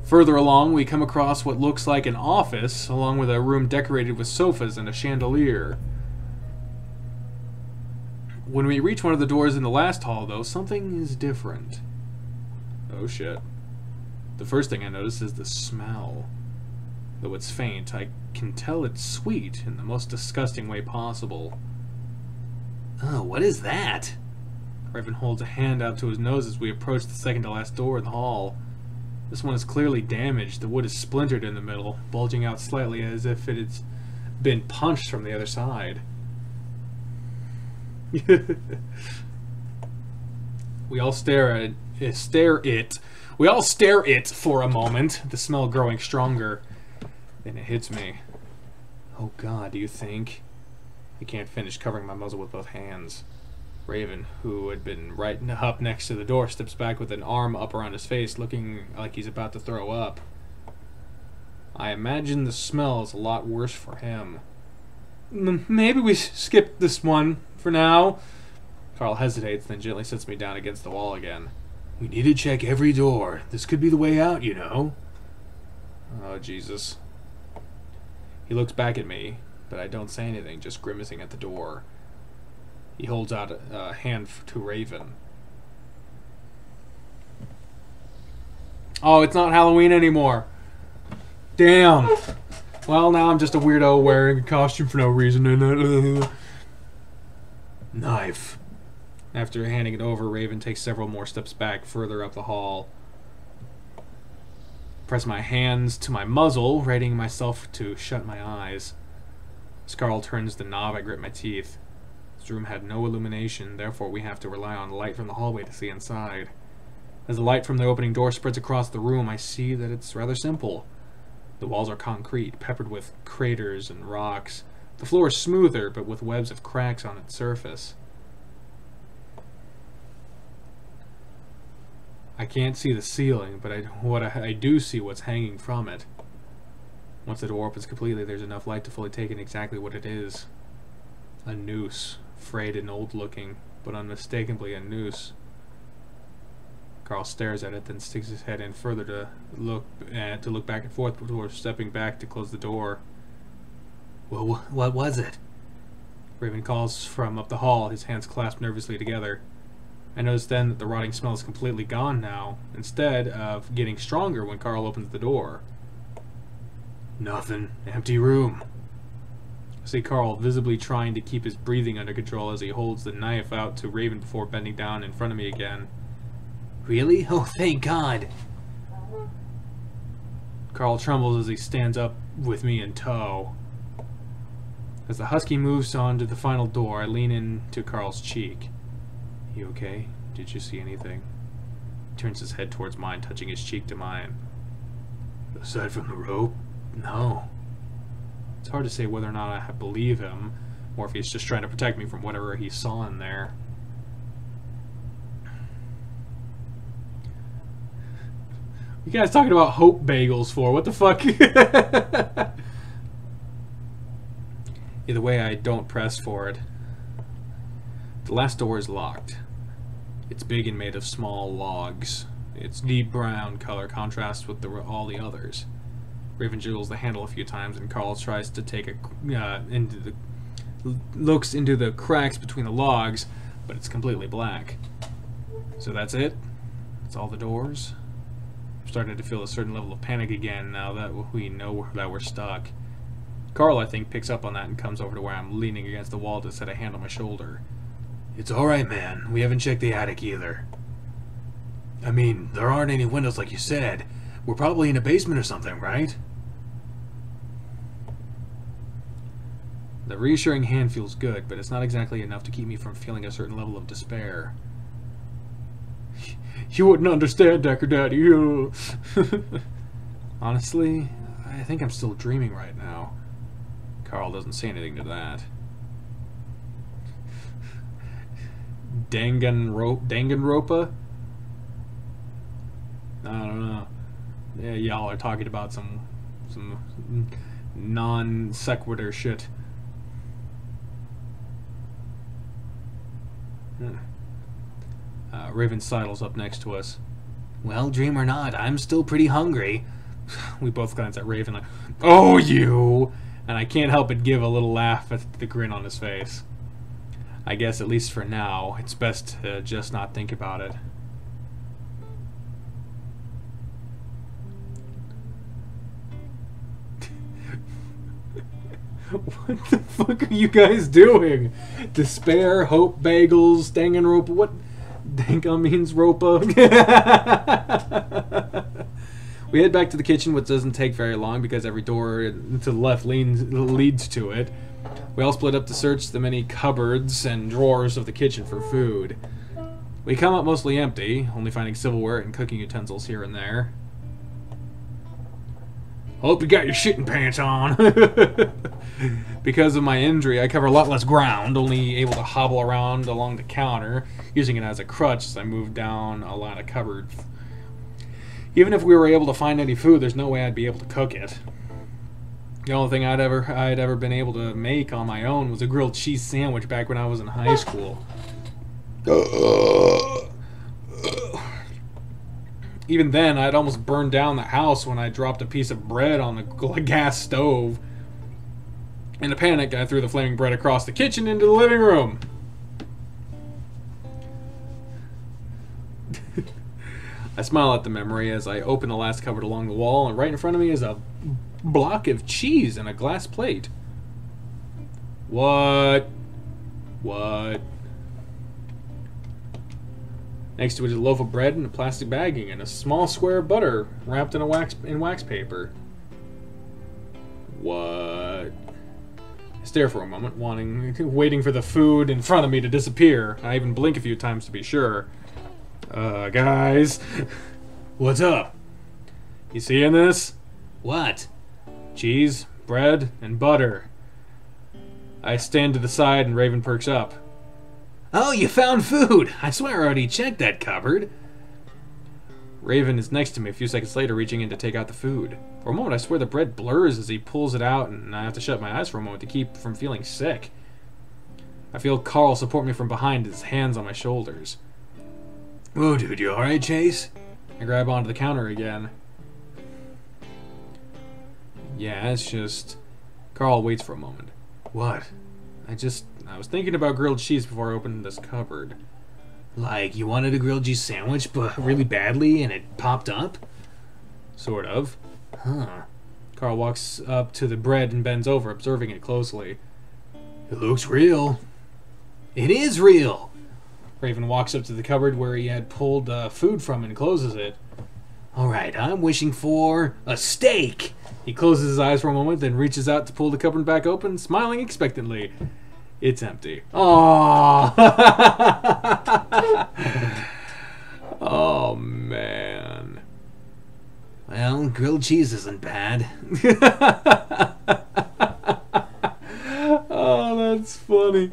Further along, we come across what looks like an office, along with a room decorated with sofas and a chandelier. When we reach one of the doors in the last hall, though, something is different. Oh shit. The first thing I notice is the smell. Though it's faint, I can tell it's sweet in the most disgusting way possible. Oh, what is that? Raven holds a hand out to his nose as we approach the second to last door in the hall. This one is clearly damaged. The wood is splintered in the middle, bulging out slightly as if it had been punched from the other side. We all stare it for a moment, the smell growing stronger. Then it hits me. Oh God, do you think? I can't finish covering my muzzle with both hands. Raven, who had been right up next to the door, steps back with an arm up around his face, looking like he's about to throw up. I imagine the smell is a lot worse for him. Maybe we skip this one for now. Carl hesitates, then gently sits me down against the wall again. We need to check every door. This could be the way out, you know. Oh, Jesus. He looks back at me, but I don't say anything, just grimacing at the door. He holds out a hand to Raven. Oh, it's not Halloween anymore. Damn. Well, now I'm just a weirdo wearing a costume for no reason. Knife. After handing it over, Raven takes several more steps back, further up the hall. Press my hands to my muzzle, readying myself to shut my eyes. As Carl turns the knob, I grit my teeth. This room had no illumination, therefore we have to rely on light from the hallway to see inside. As the light from the opening door spreads across the room, I see that it's rather simple. The walls are concrete, peppered with craters and rocks. The floor is smoother, but with webs of cracks on its surface. I can't see the ceiling, but I do see what's hanging from it. Once the door opens completely, there's enough light to fully take in exactly what it is. A noose, frayed and old-looking, but unmistakably a noose. Carl stares at it, then sticks his head in further to look back and forth before stepping back to close the door. Well, what was it? Raven calls from up the hall, his hands clasped nervously together. I notice then that the rotting smell is completely gone now, instead of getting stronger when Carl opens the door. Nothing. Empty room. I see Carl visibly trying to keep his breathing under control as he holds the knife out to Raven before bending down in front of me again. Really? Oh, thank God. Carl trembles as he stands up with me in tow. As the husky moves on to the final door, I lean into Carl's cheek. You okay? Did you see anything? He turns his head towards mine, touching his cheek to mine. Aside from the rope, no. It's hard to say whether or not I believe him, or if he's just trying to protect me from whatever he saw in there. You guys talking about hope bagels for? What the fuck? Either way, I don't press for it. The last door is locked. It's big and made of small logs. Its deep brown color contrasts with all the others. Raven jiggles the handle a few times, and Carl tries to take looks into the cracks between the logs, but it's completely black. So that's it? That's all the doors? I'm starting to feel a certain level of panic again now that we know that we're stuck. Carl, I think, picks up on that and comes over to where I'm leaning against the wall to set a hand on my shoulder. It's alright, man. We haven't checked the attic either. I mean, there aren't any windows like you said. We're probably in a basement or something, right? The reassuring hand feels good, but it's not exactly enough to keep me from feeling a certain level of despair. You wouldn't understand, Decker Daddy. Honestly, I think I'm still dreaming right now. Carl doesn't say anything to that. Danganronpa? I don't know. Yeah, y'all are talking about some non sequitur shit. Raven sidles up next to us. Well, dream or not, I'm still pretty hungry. We both glance at Raven like, oh, you! And I can't help but give a little laugh at the grin on his face. I guess, at least for now, it's best to just not think about it. What the fuck are you guys doing? Despair, hope, bagels, Danganronpa, what? Danka means Ropa. We head back to the kitchen, which doesn't take very long because every door to the left leads to it. We all split up to search the many cupboards and drawers of the kitchen for food. We come up mostly empty, only finding silverware and cooking utensils here and there. Hope you got your shitting pants on. Because of my injury, I cover a lot less ground, only able to hobble around along the counter, using it as a crutch as I move down a lot of cupboards. Even if we were able to find any food, there's no way I'd be able to cook it. The only thing I'd ever been able to make on my own was a grilled cheese sandwich back when I was in high school. Even then, I'd almost burned down the house when I dropped a piece of bread on the gas stove. In a panic, I threw the flaming bread across the kitchen into the living room. I smile at the memory as I open the last cupboard along the wall, and right in front of me is a block of cheese in a glass plate. What? What? Next to it is a loaf of bread and a plastic bagging and a small square of butter wrapped in wax paper. What? I stare for a moment, waiting for the food in front of me to disappear. I even blink a few times to be sure. Guys, what's up? You seeing this? What? Cheese, bread, and butter. I stand to the side and Raven perks up. Oh, you found food! I swear I already checked that cupboard. Raven is next to me a few seconds later, reaching in to take out the food. For a moment, I swear the bread blurs as he pulls it out, and I have to shut my eyes for a moment to keep from feeling sick. I feel Carl support me from behind, his hands on my shoulders. Whoa, dude, you alright, Chase? I grab onto the counter again. Yeah, it's just... Carl waits for a moment. What? I was thinking about grilled cheese before I opened this cupboard. Like, you wanted a grilled cheese sandwich, but really badly, and it popped up? Sort of. Huh. Carl walks up to the bread and bends over, observing it closely. It looks real. It is real! Raven walks up to the cupboard where he had pulled food from and closes it. Alright, I'm wishing for a steak! He closes his eyes for a moment, then reaches out to pull the cupboard back open, smiling expectantly. It's empty. Aww. Oh Oh, man. Well, grilled cheese isn't bad. Oh, that's funny.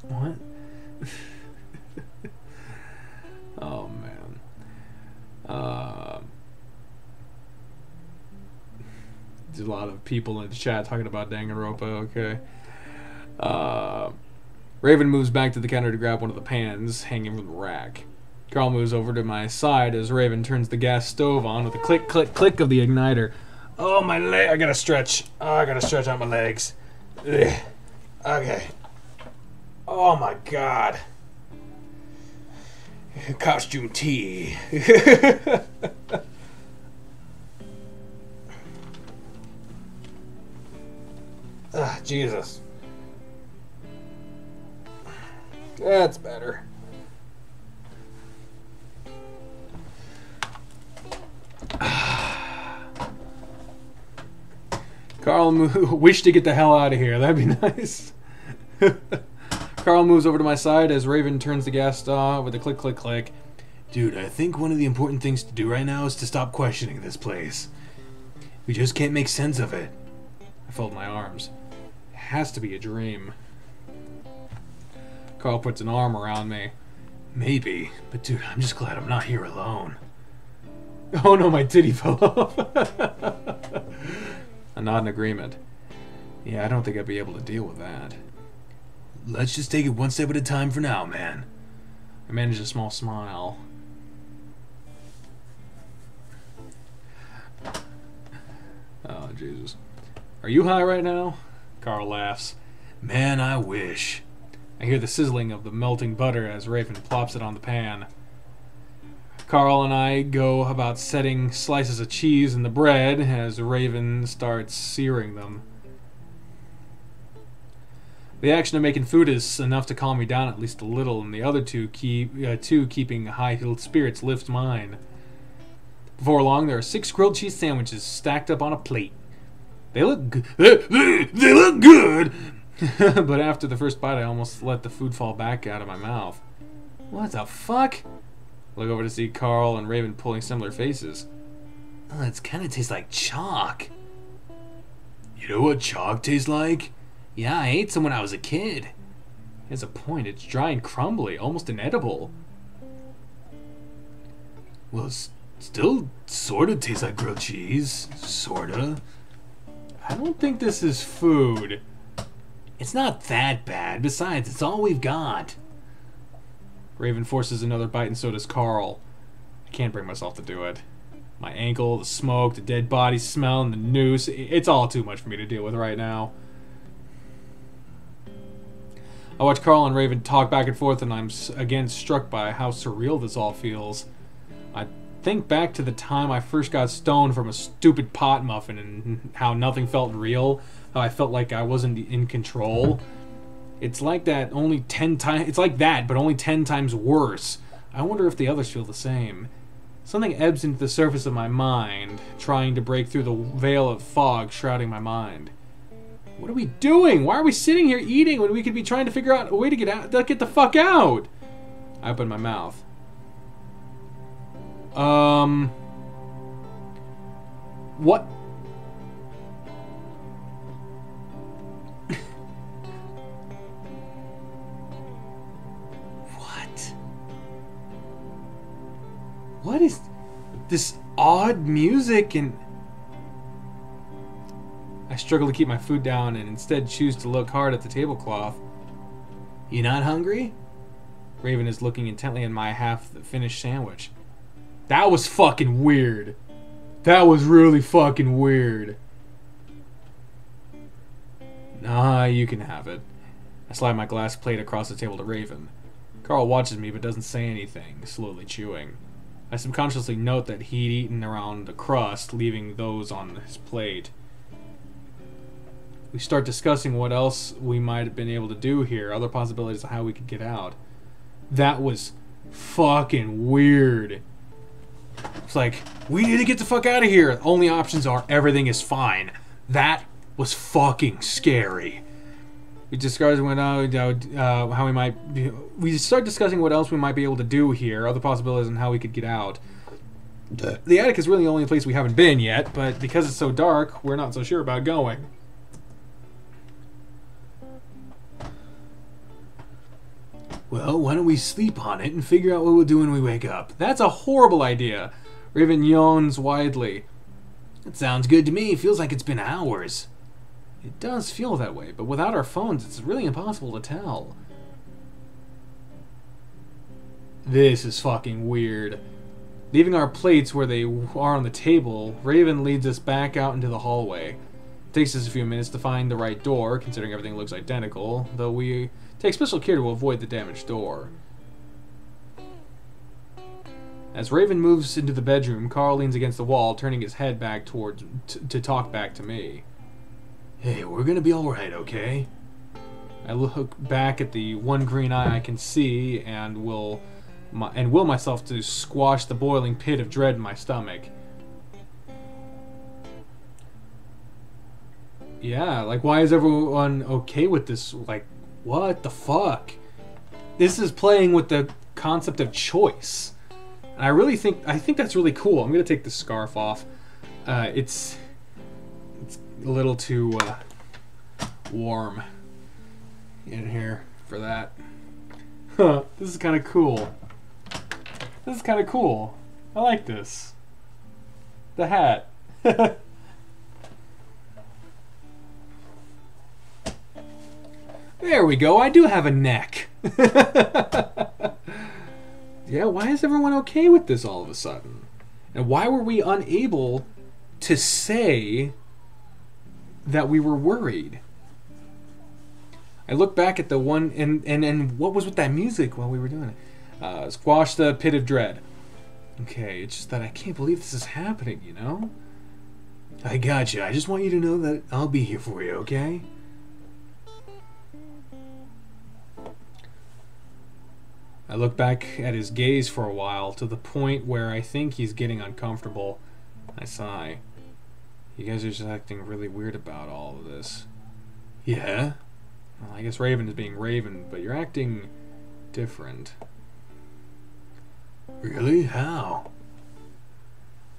What? Oh, man. There's a lot of people in the chat talking about Danganronpa, okay. Raven moves back to the counter to grab one of the pans hanging from the rack. Carl moves over to my side as Raven turns the gas stove on with a click, click, click of the igniter. Oh, my leg. I gotta stretch. Oh, I gotta stretch out my legs. Ugh. Okay. Oh, my God. Costume tea. Jesus. That's better. Carl wish to get the hell out of here. That'd be nice. Carl moves over to my side as Raven turns the gas off with a click, click, click. Dude, I think one of the important things to do right now is to stop questioning this place. We just can't make sense of it. I fold my arms. It has to be a dream. Carl puts an arm around me. Maybe, but dude, I'm just glad I'm not here alone. Oh no, my titty fell off. I nod in agreement. Yeah, I don't think I'd be able to deal with that. Let's just take it one step at a time for now, man. I managed a small smile. Oh, Jesus. Are you high right now? Carl laughs. Man, I wish. I hear the sizzling of the melting butter as Raven plops it on the pan. Carl and I go about setting slices of cheese in the bread as Raven starts searing them. The action of making food is enough to calm me down at least a little, and the other two keeping high-heeled spirits lift mine. Before long, there are 6 grilled cheese sandwiches stacked up on a plate. They look good. They look good! But after the first bite, I almost let the food fall back out of my mouth. What the fuck? Look over to see Carl and Raven pulling similar faces. Oh, it kind of tastes like chalk. You know what chalk tastes like? Yeah, I ate some when I was a kid. He has a point. It's dry and crumbly, almost inedible. Well, still sort of tastes like grilled cheese. Sorta. I don't think this is food. It's not that bad. Besides, it's all we've got. Raven forces another bite and so does Carl. I can't bring myself to do it. My ankle, the smoke, the dead body smell, and the noose. It's all too much for me to deal with right now. I watch Carl and Raven talk back and forth, and I'm again struck by how surreal this all feels. I think back to the time I first got stoned from a stupid pot muffin and how nothing felt real, how I felt like I wasn't in control. It's like that only 10 times. It's like that, but only 10 times worse. I wonder if the others feel the same. Something ebbs into the surface of my mind, trying to break through the veil of fog shrouding my mind. What are we doing? Why are we sitting here eating when we could be trying to figure out a way to get out? Get the fuck out! I open my mouth. What? What? What is this odd music and... I struggle to keep my food down and instead choose to look hard at the tablecloth. You not hungry? Raven is looking intently at my half-finished sandwich. That was fucking weird. That was really fucking weird. Nah, you can have it. I slide my glass plate across the table to Raven. Carl watches me but doesn't say anything, slowly chewing. I subconsciously note that he'd eaten around the crust, leaving those on his plate. We start discussing what else we might have been able to do here, other possibilities of how we could get out. That was fucking weird. It's like, we need to get the fuck out of here. Only options are everything is fine. That was fucking scary. We discuss how we might. We start discussing what else we might be able to do here, other possibilities, and how we could get out. The attic is really the only place we haven't been yet, but because it's so dark, we're not so sure about going. Well, why don't we sleep on it and figure out what we'll do when we wake up? That's a horrible idea. Raven yawns widely. It sounds good to me. It feels like it's been hours. It does feel that way, but without our phones, it's really impossible to tell. This is fucking weird. Leaving our plates where they are on the table, Raven leads us back out into the hallway. It takes us a few minutes to find the right door, considering everything looks identical, though we take special care to avoid the damaged door. As Raven moves into the bedroom, Carl leans against the wall, turning his head back to talk back to me. Hey, we're gonna be alright, okay? I look back at the one green eye I can see and will myself to squash the boiling pit of dread in my stomach. Yeah, like, why is everyone okay with this? Like, what the fuck? This is playing with the concept of choice. And I think that's really cool. I'm gonna take the scarf off. It's a little too warm in here for that. Huh, this is kind of cool. This is kind of cool. I like this. The hat. There we go. I do have a neck. Yeah, why is everyone okay with this all of a sudden? And why were we unable to say that we were worried? I look back at the one, and what was with that music while we were doing it? Squash the pit of dread. Okay, it's just that I can't believe this is happening, you know? I gotcha. I just want you to know that I'll be here for you, okay? I look back at his gaze for a while, to the point where I think he's getting uncomfortable. I sigh. You guys are just acting really weird about all of this. Yeah? Well, I guess Raven is being Raven, but you're acting different. Really? How?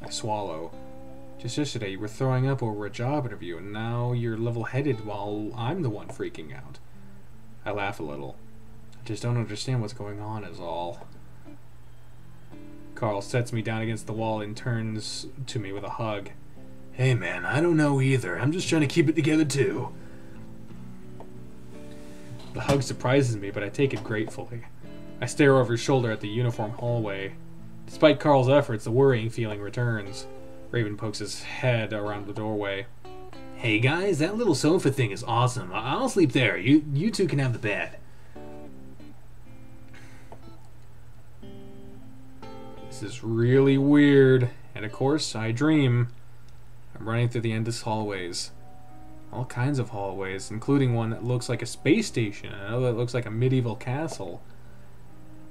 I swallow. Just yesterday you were throwing up over a job interview, and now you're level-headed while I'm the one freaking out. I laugh a little. Just don't understand what's going on is all. Carl sets me down against the wall and turns to me with a hug. Hey man, I don't know either. I'm just trying to keep it together too. The hug surprises me, but I take it gratefully. I stare over his shoulder at the uniform hallway. Despite Carl's efforts, the worrying feeling returns. Raven pokes his head around the doorway. Hey guys, that little sofa thing is awesome. I'll sleep there. You two can have the bed. This is really weird, and of course, I dream. I'm running through the endless hallways. All kinds of hallways, including one that looks like a space station, and another that looks like a medieval castle.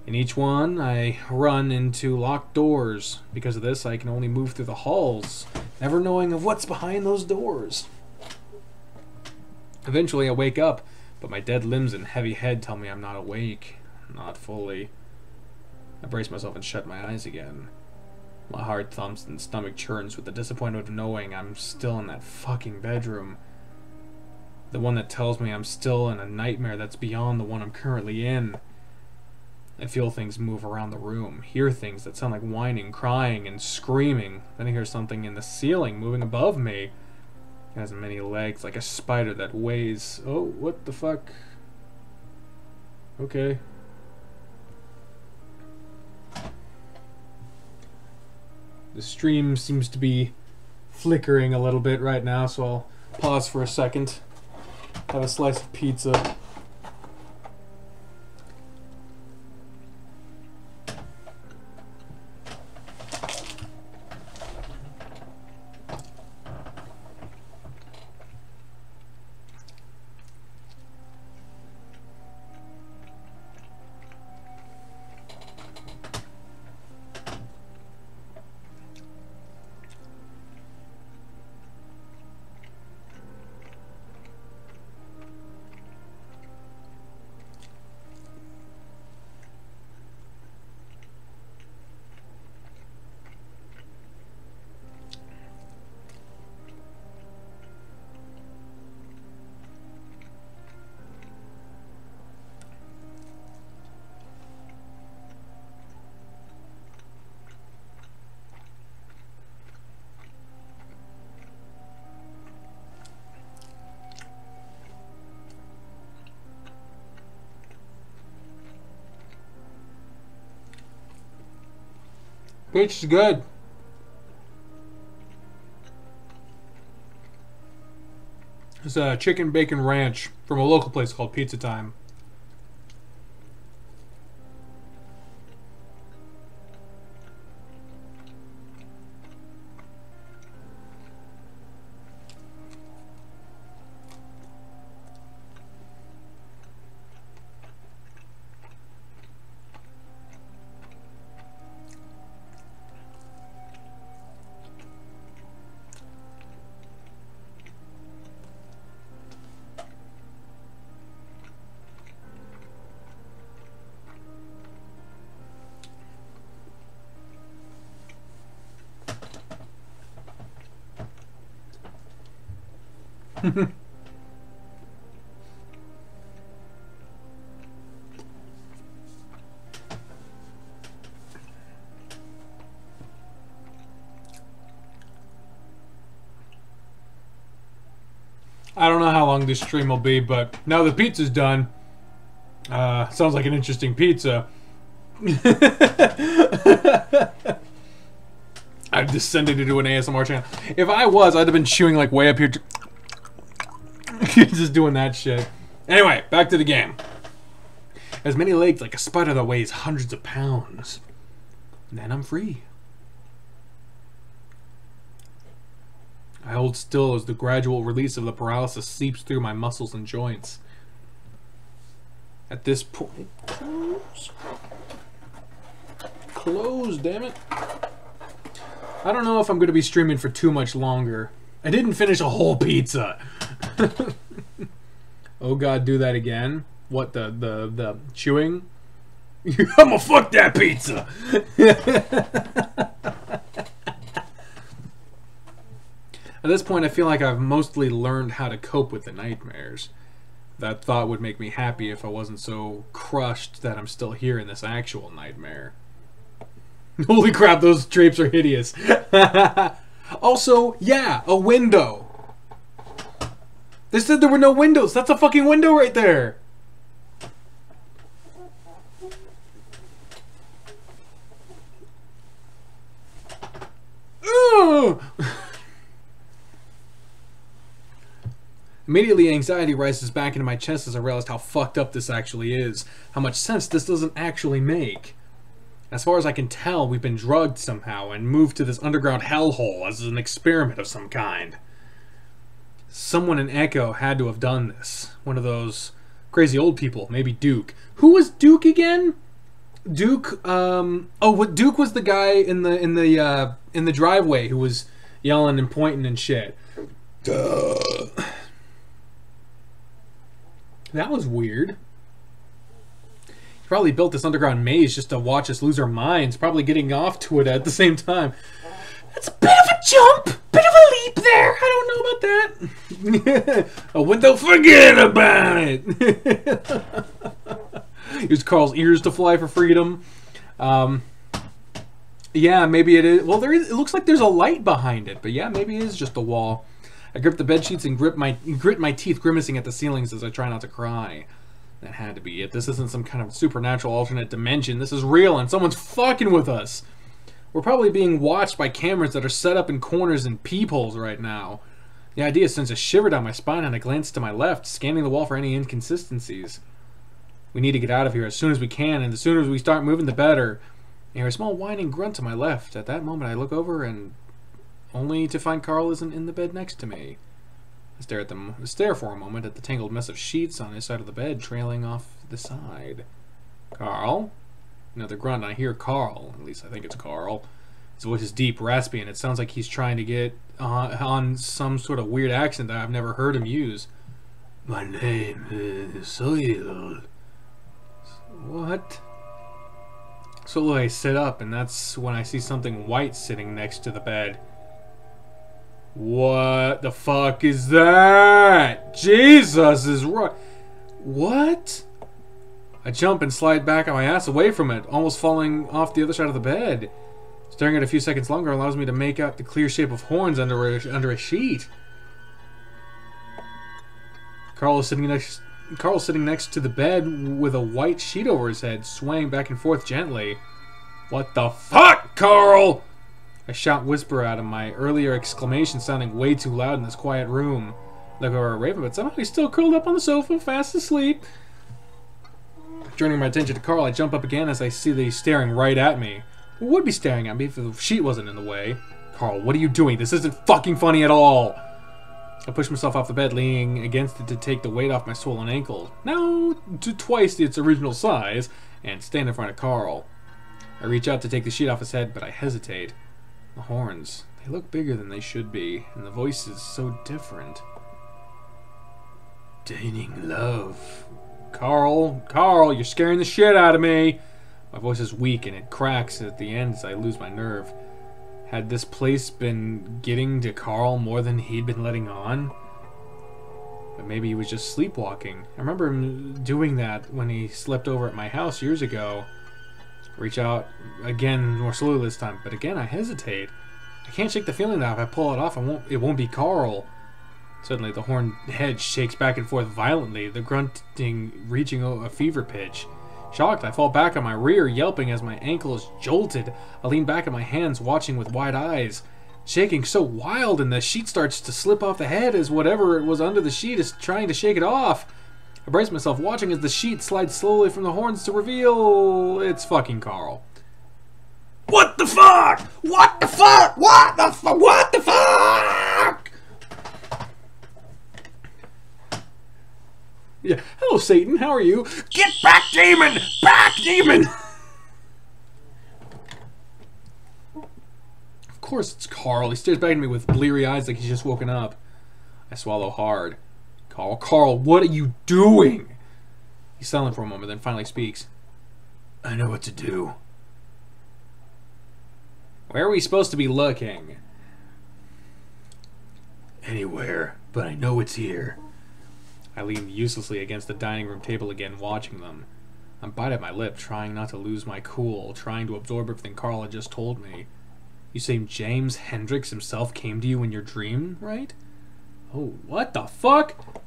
In each one, I run into locked doors. Because of this, I can only move through the halls, never knowing of what's behind those doors. Eventually, I wake up, but my dead limbs and heavy head tell me I'm not awake. Not fully. I brace myself and shut my eyes again. My heart thumps and stomach churns with the disappointment of knowing I'm still in that fucking bedroom. The one that tells me I'm still in a nightmare that's beyond the one I'm currently in. I feel things move around the room, hear things that sound like whining, crying, and screaming. Then I hear something in the ceiling moving above me. It has many legs, like a spider that weighs... Oh, what the fuck? Okay. The stream seems to be flickering a little bit right now, so I'll pause for a second. Have a slice of pizza. Pizza's good. It's a chicken bacon ranch from a local place called Pizza Time. I don't know how long this stream will be, but now the pizza's done. Sounds like an interesting pizza. I've descended into an ASMR channel. If I was, I'd have been chewing like way up here. Just doing that shit. Anyway, back to the game. As many legs like a spider that weighs hundreds of pounds. And then I'm free. I hold still as the gradual release of the paralysis seeps through my muscles and joints. At this point... Close, damn it. I don't know if I'm going to be streaming for too much longer. I didn't finish a whole pizza. Oh god, do that again. What, the chewing? I'ma fuck that pizza! At this point, I feel like I've mostly learned how to cope with the nightmares. That thought would make me happy if I wasn't so crushed that I'm still here in this actual nightmare. Holy crap, those drapes are hideous. Also, yeah, a window. They said there were no windows. That's a fucking window right there. Ugh. Immediately, anxiety rises back into my chest as I realized how fucked up this actually is. How much sense this doesn't actually make. As far as I can tell, we've been drugged somehow and moved to this underground hellhole as an experiment of some kind. Someone in Echo had to have done this. One of those crazy old people, maybe Duke. Who was Duke again? Duke, Duke was the guy in the driveway who was yelling and pointing and shit. Duh. That was weird. He probably built this underground maze just to watch us lose our minds, probably getting off to it at the same time. That's a bit of a jump! Bit of a leap there! I don't know about that. A window, forget about it! Use Carl's ears to fly for freedom. Yeah, maybe it is. Well, it looks like there's a light behind it, but yeah, maybe it is just a wall. I grip the bed sheets and grit my teeth, grimacing at the ceilings as I try not to cry. That had to be it. This isn't some kind of supernatural alternate dimension. This is real, and someone's fucking with us. We're probably being watched by cameras that are set up in corners and peepholes right now. The idea sends a shiver down my spine, and I glance to my left, scanning the wall for any inconsistencies. We need to get out of here as soon as we can, and the sooner we start moving, the better. I hear a small whining grunt to my left. At that moment, I look over, and only to find Carl isn't in the bed next to me. I stare for a moment at the tangled mess of sheets on his side of the bed, trailing off the side. Carl? Another grunt, and I hear Carl. At least I think it's Carl. His voice is deep, raspy, and it sounds like he's trying to get on some sort of weird accent that I've never heard him use. My name is Zazzle. What? So I sit up, and that's when I see something white sitting next to the bed. What the fuck is that? Jesus is right. What? I jump and slide back on my ass away from it, almost falling off the other side of the bed. Staring at it a few seconds longer allows me to make out the clear shape of horns under a sheet. Carl is sitting next to the bed with a white sheet over his head, swaying back and forth gently. What the fuck, Carl? I shout whisper out of my earlier exclamation sounding way too loud in this quiet room. Look over at Raven, but somehow he's still curled up on the sofa, fast asleep. Turning my attention to Carl, I jump up again as I see that he's staring right at me. Who would be staring at me if the sheet wasn't in the way? Carl, what are you doing? This isn't fucking funny at all. I push myself off the bed, leaning against it to take the weight off my swollen ankle, now to twice its original size, and stand in front of Carl. I reach out to take the sheet off his head, but I hesitate. The horns, they look bigger than they should be, and the voice is so different. Dating love. Carl, you're scaring the shit out of me. My voice is weak and it cracks at the end as I lose my nerve. Had this place been getting to Carl more than he'd been letting on? But maybe he was just sleepwalking. I remember him doing that when he slept over at my house years ago. Reach out again, more slowly this time, but again I hesitate. I can't shake the feeling that if I pull it off, it won't be Carl. Suddenly, the horned head shakes back and forth violently, the grunting reaching a fever pitch. Shocked, I fall back on my rear, yelping as my ankle is jolted. I lean back on my hands, watching with wide eyes. Shaking so wild, and the sheet starts to slip off the head as whatever it was under the sheet is trying to shake it off. I brace myself, watching as the sheet slides slowly from the horns to reveal it's fucking Carl. What the fuck? What the fuck? What the fuck? What the fuck? Yeah. Hello, Satan. How are you? Get back, demon! Back, demon! Of course it's Carl. He stares back at me with bleary eyes like he's just woken up. I swallow hard. Carl, what are you doing? He's silent for a moment, then finally speaks. I know what to do. Where are we supposed to be looking? Anywhere, but I know it's here. I lean uselessly against the dining room table again, watching them. I'm biting my lip, trying not to lose my cool, trying to absorb everything Carl had just told me. You say James Hendricks himself came to you in your dream, right? Oh, what the fuck?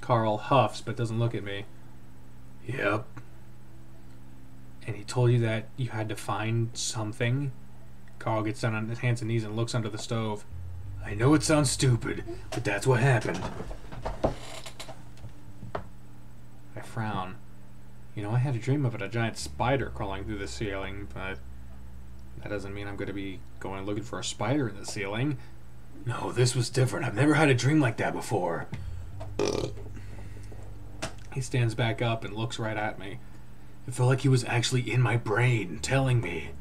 Carl huffs, but doesn't look at me. Yep. And he told you that you had to find something? Carl gets down on his hands and knees and looks under the stove. I know it sounds stupid, but that's what happened. I frown. You know, I had a dream of a giant spider crawling through the ceiling, but that doesn't mean I'm going to be going looking for a spider in the ceiling. No, this was different. I've never had a dream like that before. He stands back up and looks right at me. It felt like he was actually in my brain, telling me.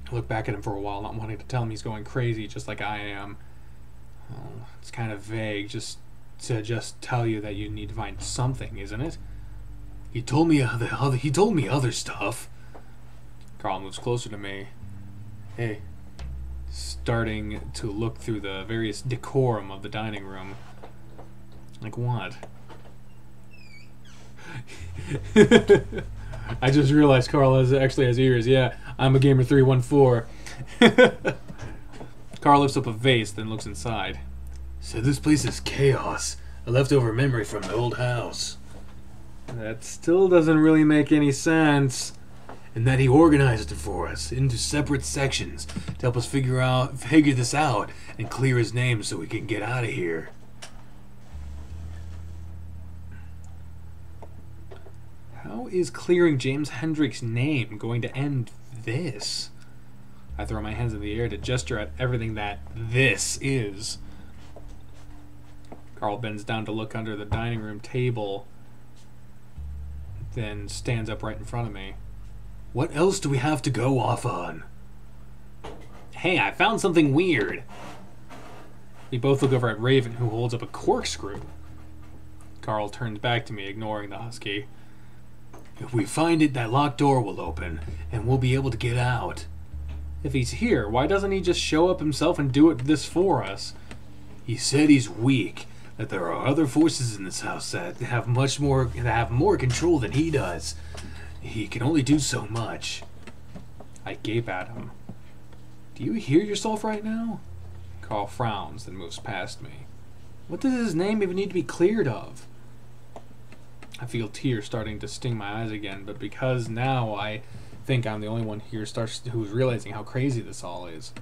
I look back at him for a while, not wanting to tell him he's going crazy, just like I am. Oh, it's kind of vague, just to tell you that you need to find something, isn't it? He told me other stuff. Carl moves closer to me. Hey. Starting to look through the various decorum of the dining room. Like what? I just realized Carl actually has ears. Yeah, I'm a gamer 314. Carl lifts up a vase, then looks inside. So this place is chaos. A leftover memory from the old house. That still doesn't really make any sense. And that he organized it for us into separate sections to help us figure this out and clear his name so we can get out of here. How is clearing James Hendricks' name going to end this? I throw my hands in the air to gesture at everything that this is. Carl bends down to look under the dining room table, then stands up right in front of me. What else do we have to go off on? Hey, I found something weird. We both look over at Raven, who holds up a corkscrew. Carl turns back to me, ignoring the husky. If we find it, that locked door will open, and we'll be able to get out. If he's here, why doesn't he just show up himself and do this for us? He said he's weak, that there are other forces in this house that have more control than he does. He can only do so much. I gape at him. Do you hear yourself right now? Carl frowns, then moves past me. What does his name even need to be cleared of? I feel tears starting to sting my eyes again, but because now I think I'm the only one here who's realizing how crazy this all is.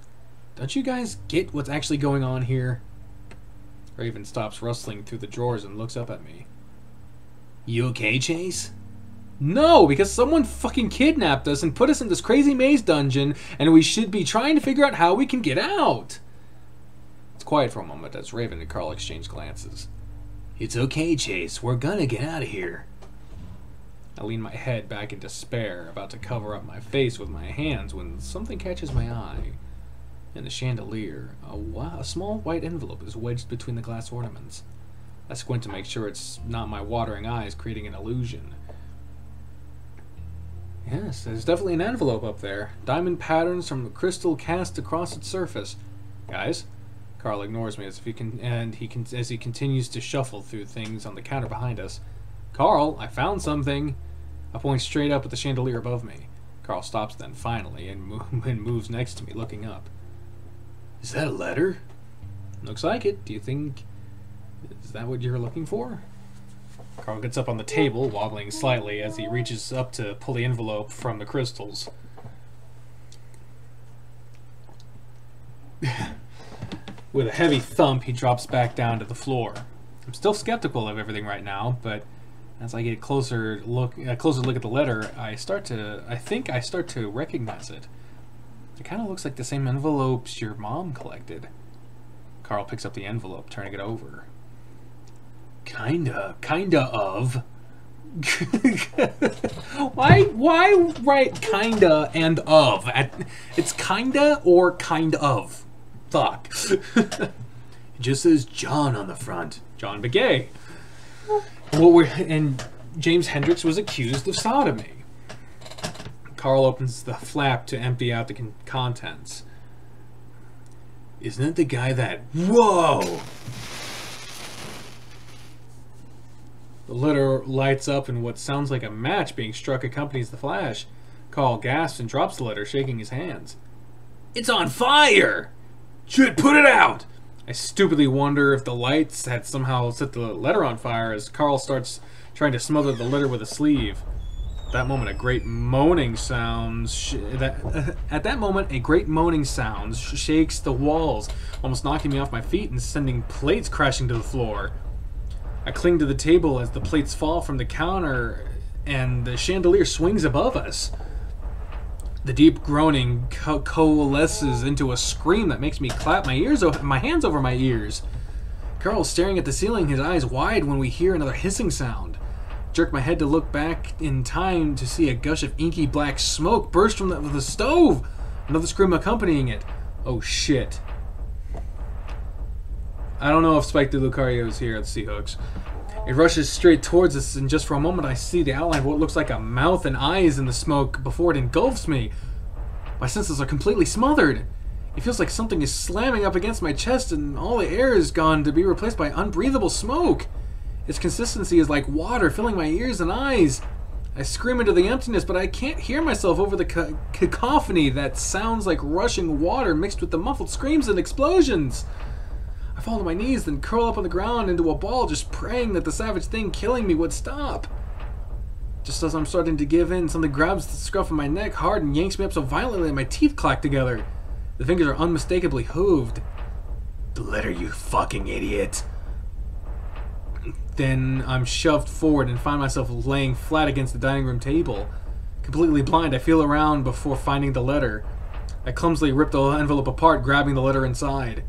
Don't you guys get what's actually going on here? Raven stops rustling through the drawers and looks up at me. You okay, Chase? No, because someone fucking kidnapped us and put us in this crazy maze dungeon, and we should be trying to figure out how we can get out. It's quiet for a moment as Raven and Carl exchange glances. It's okay, Chase. We're gonna get out of here. I lean my head back in despair, about to cover up my face with my hands, when something catches my eye. In the chandelier, a small white envelope is wedged between the glass ornaments. I squint to make sure it's not my watering eyes creating an illusion. Yes, there's definitely an envelope up there. Diamond patterns from the crystal cast across its surface. Guys? Carl ignores me as he continues to shuffle through things on the counter behind us. Carl, I found something. I point straight up at the chandelier above me. Carl stops then, finally, and moves next to me, looking up. Is that a letter? Looks like it. Do you think... Is that what you're looking for? Carl gets up on the table, wobbling slightly as he reaches up to pull the envelope from the crystals. With a heavy thump, he drops back down to the floor. I'm still skeptical of everything right now, but as I get a closer look at the letter, I think I start to recognize it. It kind of looks like the same envelopes your mom collected. Carl picks up the envelope, turning it over. Kinda of. Why write kinda and of? It's kinda or kind of. Fuck. It just says John on the front. John Begay. And James Hendricks was accused of sodomy. Carl opens the flap to empty out the contents. Isn't it the guy that... Whoa! The letter lights up and what sounds like a match being struck accompanies the flash. Carl gasps and drops the letter, shaking his hands. It's on fire! Shit, put it out! I stupidly wonder if the lights had somehow set the letter on fire as Carl starts trying to smother the letter with a sleeve. At that moment, a great moaning sound shakes the walls, almost knocking me off my feet and sending plates crashing to the floor. I cling to the table as the plates fall from the counter and the chandelier swings above us. The deep groaning coalesces into a scream that makes me clap my hands over my ears. Carl's staring at the ceiling, his eyes wide when we hear another hissing sound. Jerk my head to look back in time to see a gush of inky black smoke burst from the stove. Another scream accompanying it. Oh shit. I don't know if Spike DeLucario is here at Seahooks. It rushes straight towards us, and just for a moment I see the outline of what looks like a mouth and eyes in the smoke before it engulfs me. My senses are completely smothered. It feels like something is slamming up against my chest and all the air is gone to be replaced by unbreathable smoke. Its consistency is like water filling my ears and eyes. I scream into the emptiness, but I can't hear myself over the cacophony that sounds like rushing water mixed with the muffled screams and explosions. I fall to my knees, then curl up on the ground into a ball, just praying that the savage thing killing me would stop. Just as I'm starting to give in, something grabs the scruff of my neck hard and yanks me up so violently that my teeth clack together. The fingers are unmistakably hooved. The letter, you fucking idiot. Then I'm shoved forward and find myself laying flat against the dining room table. Completely blind, I feel around before finding the letter. I clumsily rip the envelope apart, grabbing the letter inside.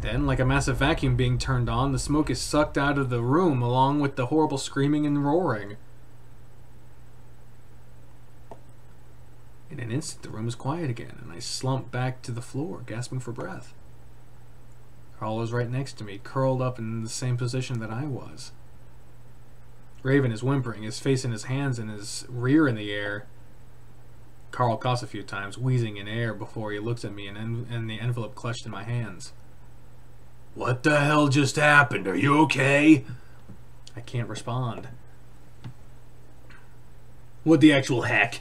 Then, like a massive vacuum being turned on, the smoke is sucked out of the room along with the horrible screaming and roaring. In an instant, the room is quiet again, and I slump back to the floor, gasping for breath. Carl is right next to me, curled up in the same position that I was. Raven is whimpering, his face in his hands and his rear in the air. Carl coughs a few times, wheezing in air before he looks at me and the envelope clutched in my hands. What the hell just happened? Are you okay? I can't respond. What the actual heck?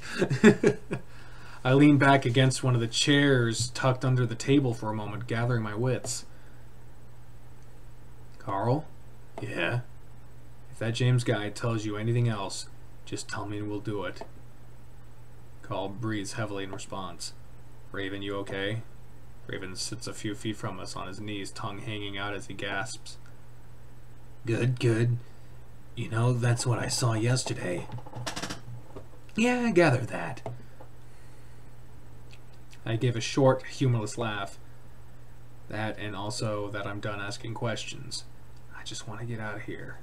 I lean back against one of the chairs tucked under the table for a moment, gathering my wits. Carl? Yeah? I that James guy tells you anything else, just tell me and we'll do it. Carl breathes heavily in response. Raven, you okay? Raven sits a few feet from us on his knees, tongue hanging out as he gasps. Good, good. You know, that's what I saw yesterday. Yeah, I gathered that. I gave a short, humorless laugh. That, and also that I'm done asking questions. I just want to get out of here.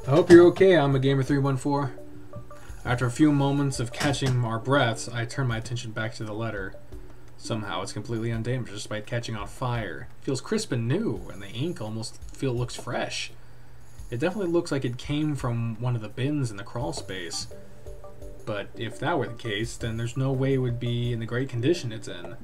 I hope you're okay, I'm a Gamer314. After a few moments of catching our breaths, I turn my attention back to the letter. Somehow it's completely undamaged despite catching on fire. It feels crisp and new, and the ink almost looks fresh. It definitely looks like it came from one of the bins in the crawl space. But if that were the case, then there's no way it would be in the great condition it's in.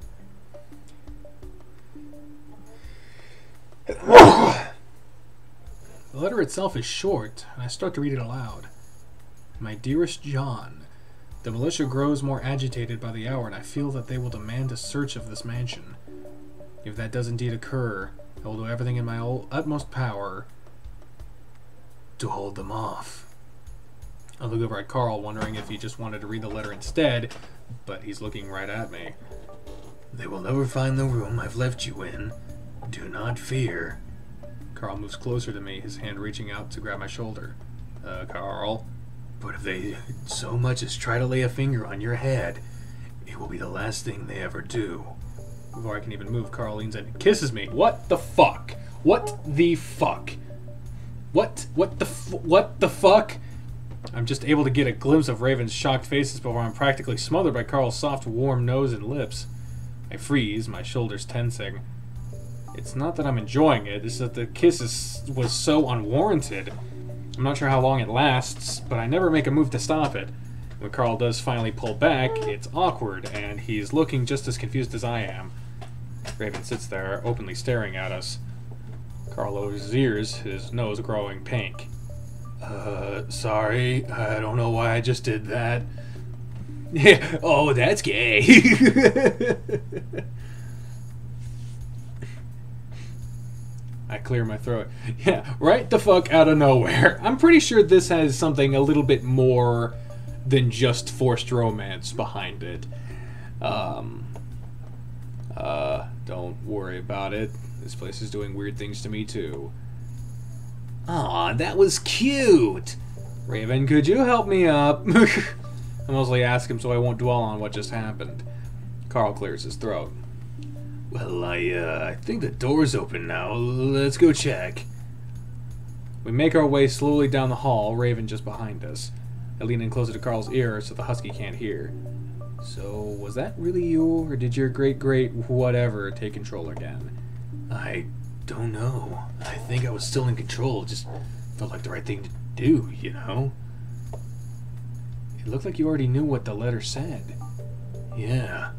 The letter itself is short, and I start to read it aloud. My dearest John, the militia grows more agitated by the hour, and I feel that they will demand a search of this mansion. If that does indeed occur, I will do everything in my utmost power to hold them off. I look over at Carl, wondering if he just wanted to read the letter instead, but he's looking right at me. They will never find the room I've left you in. Do not fear. Carl moves closer to me, his hand reaching out to grab my shoulder. Carl? But if they so much as try to lay a finger on your head, it will be the last thing they ever do. Before I can even move, Carl leans in and kisses me. What the fuck? What the fuck? What the fuck? I'm just able to get a glimpse of Raven's shocked faces before I'm practically smothered by Carl's soft, warm nose and lips. I freeze, my shoulders tensing. It's not that I'm enjoying it, it's that the kiss was so unwarranted. I'm not sure how long it lasts, but I never make a move to stop it. When Carl does finally pull back, it's awkward, and he's looking just as confused as I am. Raven sits there, openly staring at us. Carl lowers his ears, his nose growing pink. Sorry, I don't know why I just did that. Yeah, oh, that's gay. I clear my throat. Yeah, right the fuck out of nowhere. I'm pretty sure this has something a little bit more than just forced romance behind it. Don't worry about it. This place is doing weird things to me too. Aw, that was cute! Raven, could you help me up? I mostly ask him so I won't dwell on what just happened. Carl clears his throat. Well, I think the door's open now. Let's go check. We make our way slowly down the hall, Raven just behind us. I lean in closer to Carl's ear so the husky can't hear. So, was that really you, or did your great whatever take control again? I don't know. I think I was still in control. Just felt like the right thing to do, you know? It looked like you already knew what the letter said. Yeah.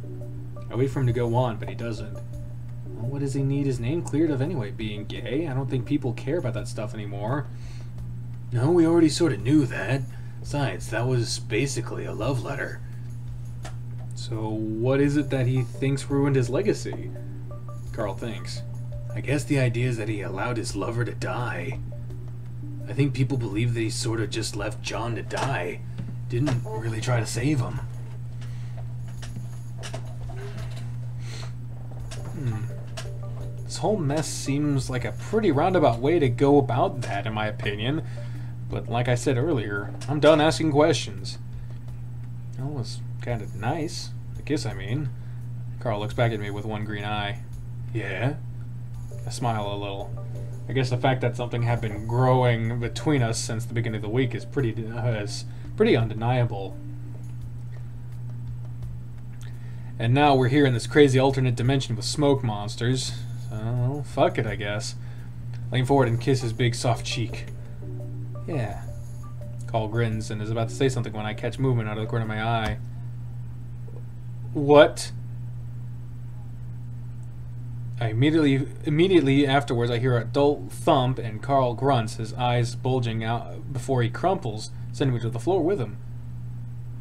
I wait for him to go on, but he doesn't. Well, what does he need his name cleared of anyway? Being gay? I don't think people care about that stuff anymore. No, we already sort of knew that. Besides, that was basically a love letter. So, what is it that he thinks ruined his legacy? Carl thinks. I guess the idea is that he allowed his lover to die. I think people believe that he sort of just left John to die. Didn't really try to save him. This whole mess seems like a pretty roundabout way to go about that, in my opinion. But like I said earlier, I'm done asking questions. That was kind of nice. The kiss, I mean. Carl looks back at me with one green eye. Yeah? I smile a little. I guess the fact that something had been growing between us since the beginning of the week is pretty undeniable. And now we're here in this crazy alternate dimension with smoke monsters. So, fuck it, I guess. Lean forward and kiss his big soft cheek. Yeah. Carl grins and is about to say something when I catch movement out of the corner of my eye. What? Immediately afterwards, I hear a dull thump and Carl grunts, his eyes bulging out before he crumples, sending me to the floor with him.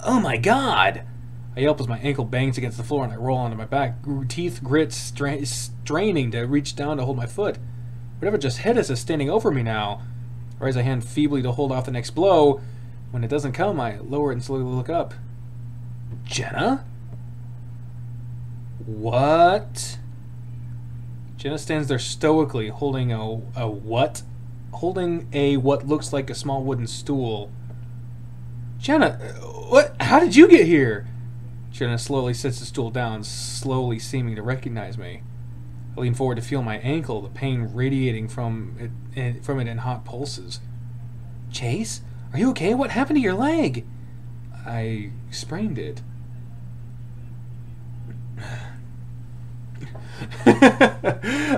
Oh my god! I I yelp as my ankle bangs against the floor and I roll onto my back, teeth grit, straining to reach down to hold my foot. Whatever just hit us is standing over me now. I raise a hand feebly to hold off the next blow. When it doesn't come, I lower it and slowly look up. Jenna? What? Jenna stands there stoically, holding a what? Holding a what looks like a small wooden stool. Jenna, what? How did you get here? Jenna slowly sets the stool down, slowly seeming to recognize me. I lean forward to feel my ankle, the pain radiating from it in hot pulses. Chase, are you okay? What happened to your leg? I sprained it.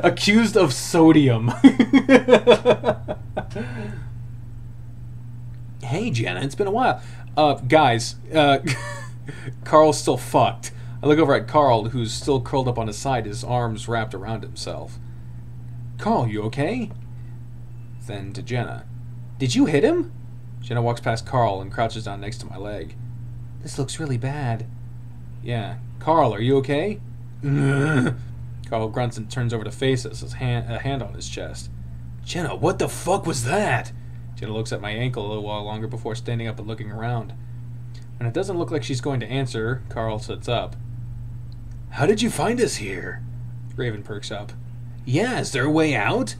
Accused of sodium. Hey, Jenna, it's been a while. Guys, Carl's still fucked. I look over at Carl, who's still curled up on his side, his arms wrapped around himself. Carl, you okay? Then to Jenna. Did you hit him? Jenna walks past Carl and crouches down next to my leg. This looks really bad. Yeah. Carl, are you okay? Carl grunts and turns over to face us, a hand on his chest. Jenna, what the fuck was that? Jenna looks at my ankle a little while longer before standing up and looking around. When it doesn't look like she's going to answer, Carl sits up. How did you find us here? Raven perks up. Yeah, is there a way out?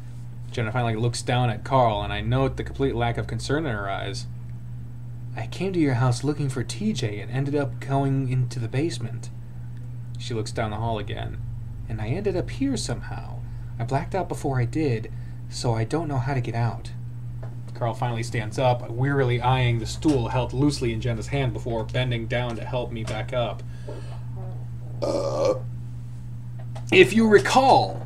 Jenna finally looks down at Carl, and I note the complete lack of concern in her eyes. I came to your house looking for TJ and ended up going into the basement. She looks down the hall again. And I ended up here somehow. I blacked out before I did, so I don't know how to get out. Carl finally stands up, wearily eyeing the stool held loosely in Jenna's hand before bending down to help me back up. If you recall,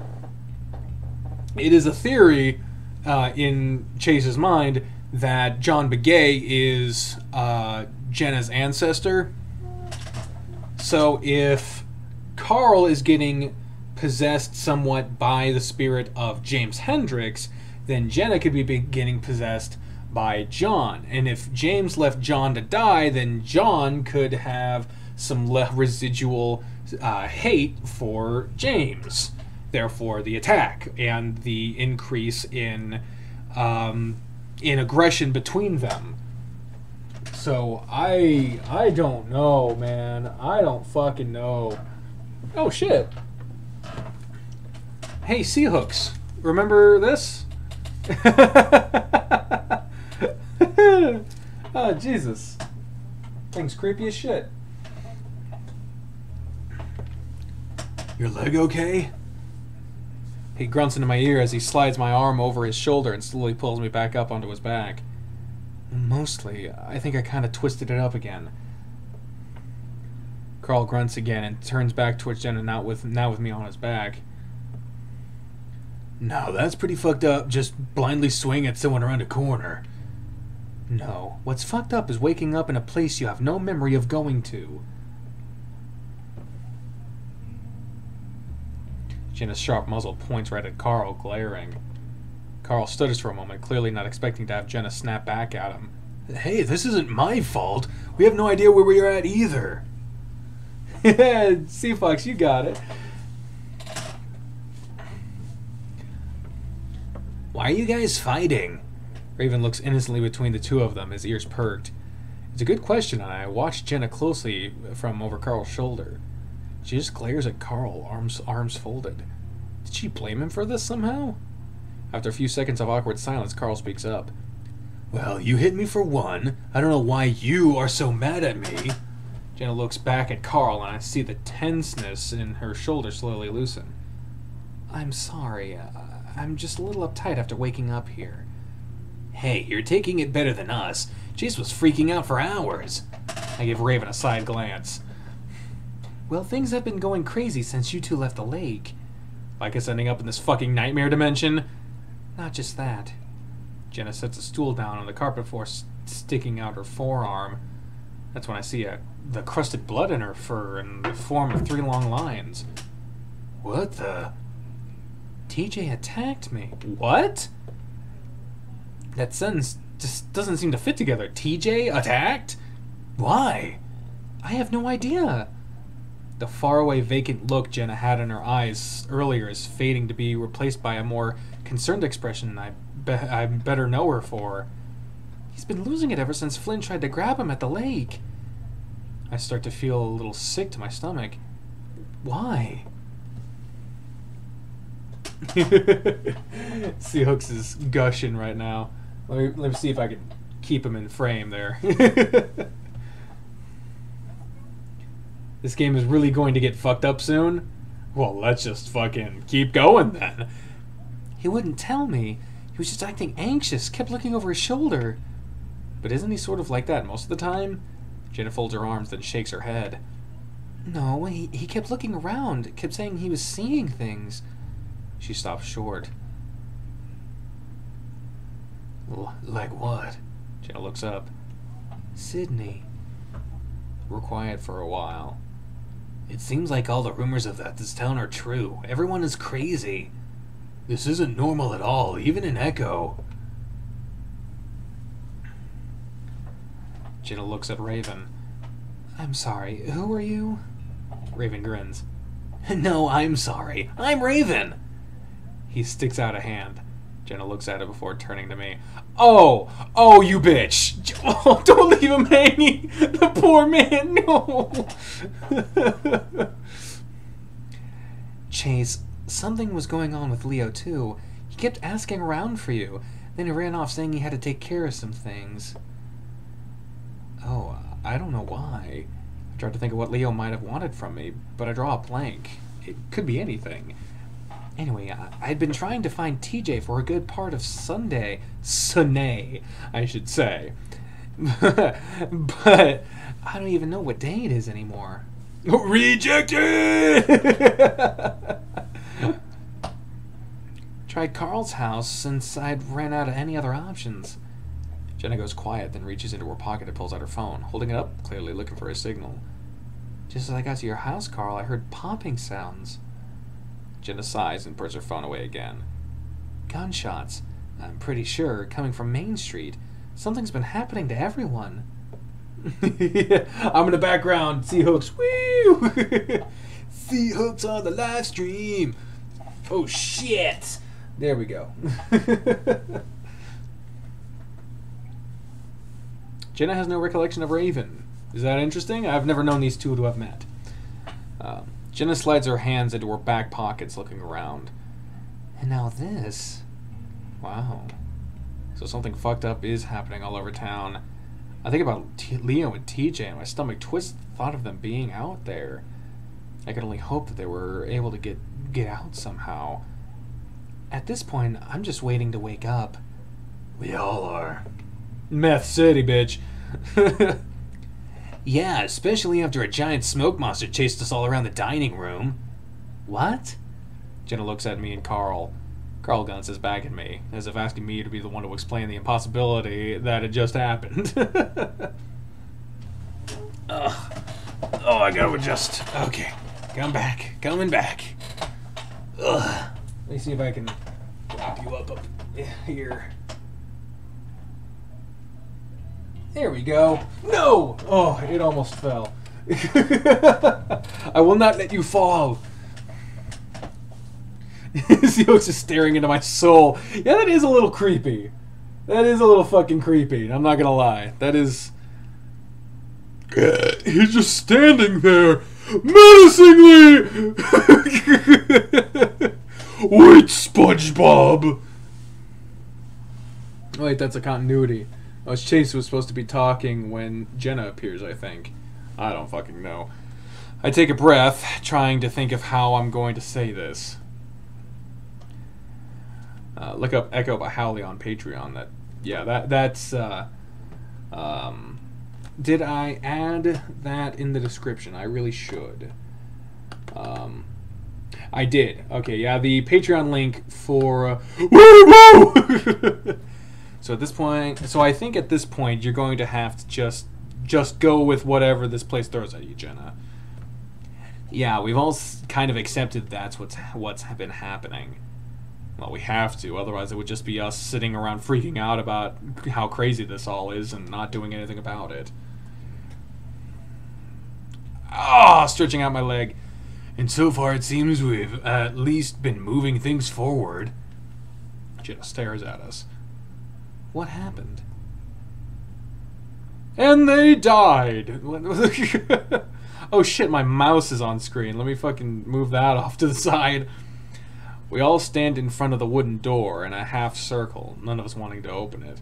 it is a theory in Chase's mind that John Begay is Jenna's ancestor. So if Carl is getting possessed somewhat by the spirit of James Hendricks, then Jenna could be getting possessed by John. And if James left John to die, then John could have some residual hate for James. Therefore, the attack and the increase in aggression between them. So I don't know, man. I don't fucking know. Oh shit. Hey, Seahooks, remember this? Oh, Jesus. Thing's creepy as shit. Your leg okay? He grunts into my ear as he slides my arm over his shoulder and slowly pulls me back up onto his back. Mostly. I think I kind of twisted it up again. Carl grunts again and turns back towards Jenna, now with me on his back. No, that's pretty fucked up. Just blindly swing at someone around a corner. No, what's fucked up is waking up in a place you have no memory of going to. Jenna's sharp muzzle points right at Carl, glaring. Carl stutters for a moment, clearly not expecting to have Jenna snap back at him. Hey, this isn't my fault. We have no idea where we are at either. Sea Fox, you got it. Why are you guys fighting? Raven looks innocently between the two of them, his ears perked. It's a good question, and I watch Jenna closely from over Carl's shoulder. She just glares at Carl, arms folded. Did she blame him for this somehow? After a few seconds of awkward silence, Carl speaks up. Well, you hit me for one. I don't know why you are so mad at me. Jenna looks back at Carl, and I see the tenseness in her shoulder slowly loosen. I'm sorry. I'm just a little uptight after waking up here. Hey, you're taking it better than us. Chase was freaking out for hours. I give Raven a side glance. Well, things have been going crazy since you two left the lake. Like us ending up in this fucking nightmare dimension? Not just that. Jenna sets a stool down on the carpet before sticking out her forearm. That's when I see the crusted blood in her fur in the form of 3 long lines. What the... TJ attacked me. What? That sentence just doesn't seem to fit together. TJ attacked? Why? I have no idea. The faraway, vacant look Jenna had in her eyes earlier is fading to be replaced by a more concerned expression I better know her for. He's been losing it ever since Flynn tried to grab him at the lake. I start to feel a little sick to my stomach. Why? Seahooks is gushing right now. Let me see if I can keep him in frame there. This game is really going to get fucked up soon? Well, let's just fucking keep going then. He wouldn't tell me. He was just acting anxious, kept looking over his shoulder. But isn't he sort of like that most of the time? Jenna folds her arms, then shakes her head. No, he kept looking around, kept saying he was seeing things. She stops short. Like what? Jenna looks up. Sydney. We're quiet for a while. It seems like all the rumors of this town are true. Everyone is crazy. This isn't normal at all, even in Echo. Jenna looks at Raven. I'm sorry, who are you? Raven grins. No, I'm sorry. I'm Raven. He sticks out a hand. Jenna looks at it before turning to me. Oh, you bitch! Oh, don't leave him hanging! The poor man, no! Chase, something was going on with Leo, too. He kept asking around for you. Then he ran off saying he had to take care of some things. Oh, I don't know why. I tried to think of what Leo might have wanted from me, but I draw a blank. It could be anything. Anyway, I'd been trying to find TJ for a good part of Sunday, I should say. But I don't even know what day it is anymore. Rejected! Tried Carl's house since I'd ran out of any other options. Jenna goes quiet, then reaches into her pocket and pulls out her phone, holding it up, clearly looking for a signal. Just as I got to your house, Carl, I heard popping sounds. Jenna sighs and puts her phone away again. Gunshots. I'm pretty sure, coming from Main Street. Something's been happening to everyone. Yeah, I'm in the background. Seahooks. Woo! Seahooks on the live stream. Oh, shit. There we go. Jenna has no recollection of Raven. Is that interesting? I've never known these two to have met. Jenna slides her hands into her back pockets, looking around. And now this. Wow. So something fucked up is happening all over town. I think about Leo and TJ, and my stomach twists at the thought of them being out there. I could only hope that they were able to get out somehow. At this point, I'm just waiting to wake up. We all are. Meth City, bitch. Yeah, especially after a giant smoke monster chased us all around the dining room. What? Jenna looks at me and Carl. Carl glances back at me, as if asking me to be the one to explain the impossibility that had just happened. Oh, I gotta adjust. Okay, coming back. Ugh. Let me see if I can prop you up here. There we go. No! Oh, it almost fell. I will not let you fall. Seahooks is staring into my soul. Yeah, that is a little creepy. That is a little fucking creepy. I'm not gonna lie. That is... He's just standing there, menacingly! Wait, SpongeBob! Wait, that's a continuity. Oh, Chase was supposed to be talking when Jenna appears, I think. I don't fucking know. I take a breath, trying to think of how I'm going to say this. Look up Echo by Howley on Patreon. That's did I add that in the description? I really should. I did. Okay, yeah, the Patreon link for... So at this point, I think at this point you're going to have to just go with whatever this place throws at you, Jenna. Yeah, we've all kind of accepted that's what's been happening. Well, we have to, otherwise it would just be us sitting around freaking out about how crazy this all is and not doing anything about it. stretching out my leg. And so far it seems we've at least been moving things forward. Jenna stares at us. What happened? And they died! Oh shit, my mouse is on screen. Let me fucking move that off to the side. We all stand in front of the wooden door in a half circle, none of us wanting to open it.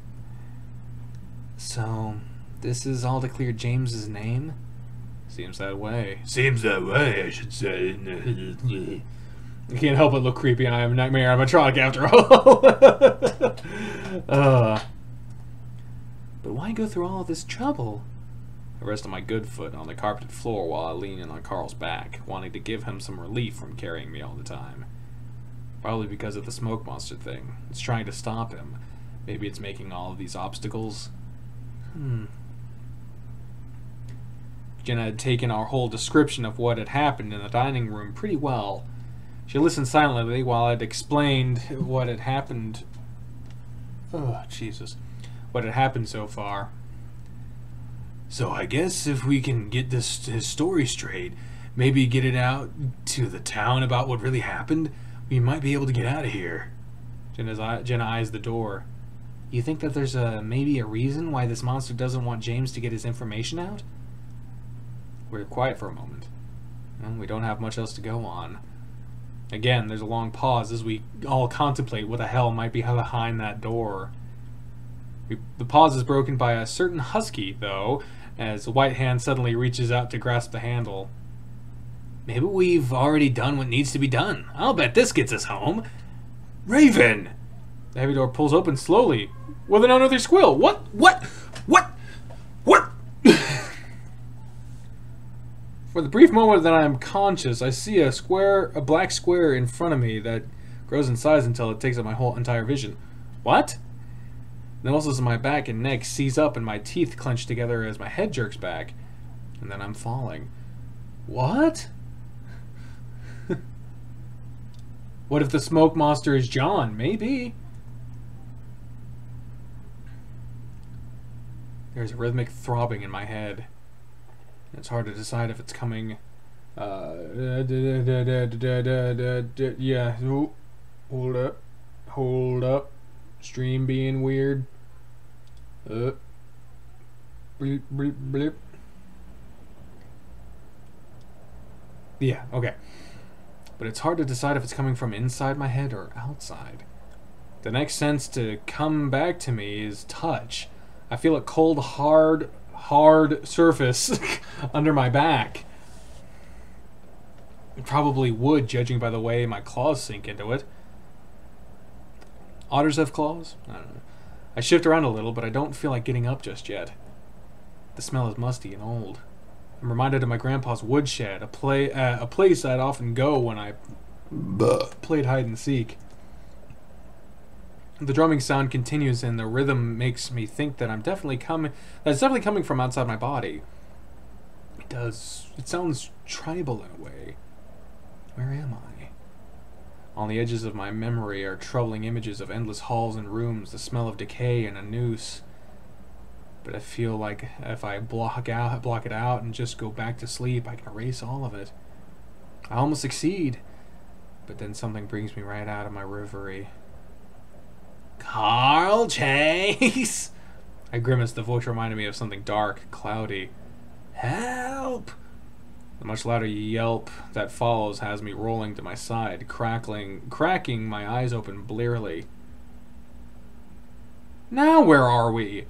So, this is all to clear James's name? Seems that way. Seems that way, I should say. I can't help but look creepy, and I am a nightmare animatronic after all. But why go through all of this trouble? I rest on my good foot on the carpeted floor while I lean in on Carl's back, wanting to give him some relief from carrying me all the time. Probably because of the smoke monster thing. It's trying to stop him. Maybe it's making all of these obstacles. Jenna had taken our whole description of what had happened in the dining room pretty well. She listened silently while I'd explained what had happened. Oh, Jesus. What had happened so far. So I guess if we can get his story straight, maybe get it out to the town about what really happened, we might be able to get out of here. Jenna eyes the door. You think that there's maybe a reason why this monster doesn't want James to get his information out? We're quiet for a moment. Well, we don't have much else to go on. Again, there's a long pause as we all contemplate what the hell might be behind that door. The pause is broken by a certain husky, though, as the white hand suddenly reaches out to grasp the handle. Maybe we've already done what needs to be done. I'll bet this gets us home. Raven! The heavy door pulls open slowly, with an unearthly squeal. What? For the brief moment that I am conscious, I see a black square in front of me that grows in size until it takes up my whole entire vision. What? The muscles of my back and neck seize up and my teeth clench together as my head jerks back. And then I'm falling. What? What if the smoke monster is John? Maybe. There's a rhythmic throbbing in my head. It's hard to decide if it's coming. Yeah. Ooh. Hold up. Stream being weird. Bleep, bleep, bleep. Yeah, okay. But it's hard to decide if it's coming from inside my head or outside. The next sense to come back to me is touch. I feel a cold, hard surface under my back. It probably would, judging by the way my claws sink into it. Otters have claws? I don't know. I shift around a little, but I don't feel like getting up just yet. The smell is musty and old. I'm reminded of my grandpa's woodshed, a place I'd often go when I played hide and seek. The drumming sound continues, and the rhythm makes me think that it's definitely coming from outside my body. It does. It sounds tribal in a way. Where am I? On the edges of my memory are troubling images of endless halls and rooms, the smell of decay, and a noose. But I feel like if I block it out and just go back to sleep, I can erase all of it. I almost succeed, but then something brings me right out of my reverie. Carl Chase! I grimaced. The voice reminded me of something dark, cloudy. Help! The much louder yelp that follows has me rolling to my side, cracking my eyes open blearily. Now where are we?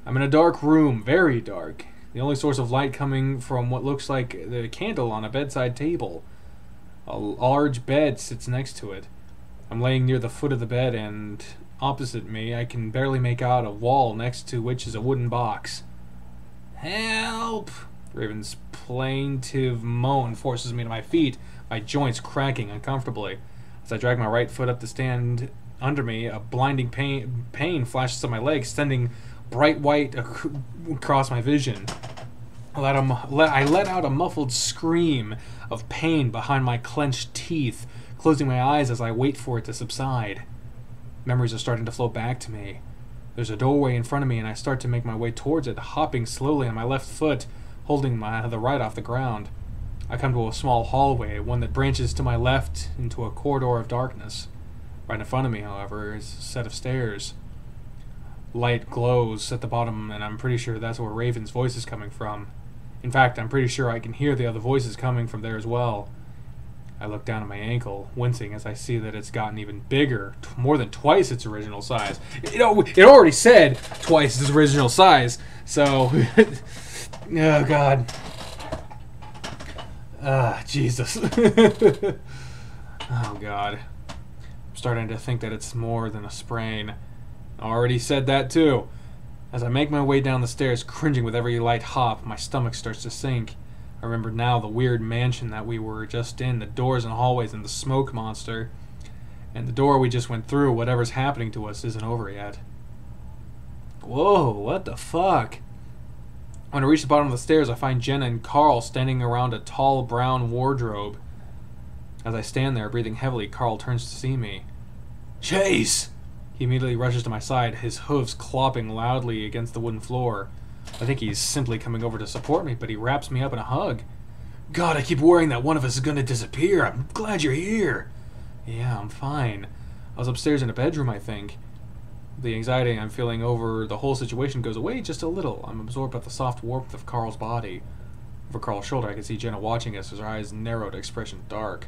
I'm in a dark room, very dark. The only source of light coming from what looks like the candle on a bedside table. A large bed sits next to it. I'm laying near the foot of the bed, and opposite me I can barely make out a wall next to which is a wooden box. Help! Raven's plaintive moan forces me to my feet, my joints cracking uncomfortably. As I drag my right foot up to stand under me, a blinding pain flashes on my legs, sending bright white across my vision. I let out a muffled scream of pain behind my clenched teeth, closing my eyes as I wait for it to subside. Memories are starting to flow back to me. There's a doorway in front of me, and I start to make my way towards it, hopping slowly on my left foot, holding the right off the ground. I come to a small hallway, one that branches to my left into a corridor of darkness. Right in front of me, however, is a set of stairs. Light glows at the bottom, and I'm pretty sure that's where Raven's voice is coming from. In fact, I'm pretty sure I can hear the other voices coming from there as well. I look down at my ankle, wincing as I see that it's gotten even bigger, more than twice its original size. It already said twice its original size, so... oh, God. Jesus. Oh, God. I'm starting to think that it's more than a sprain. I already said that, too. As I make my way down the stairs, cringing with every light hop, my stomach starts to sink. I remember now the weird mansion that we were just in, the doors and hallways and the smoke monster. And the door we just went through, whatever's happening to us isn't over yet. Whoa, what the fuck? When I reach the bottom of the stairs, I find Jenna and Carl standing around a tall brown wardrobe. As I stand there, breathing heavily, Carl turns to see me. Chase! He immediately rushes to my side, his hooves clopping loudly against the wooden floor. I think he's simply coming over to support me, but he wraps me up in a hug. God, I keep worrying that one of us is going to disappear. I'm glad you're here. Yeah, I'm fine. I was upstairs in a bedroom, I think. The anxiety I'm feeling over the whole situation goes away just a little. I'm absorbed by the soft warmth of Carl's body. Over Carl's shoulder, I can see Jenna watching us as her eyes narrow to expression dark.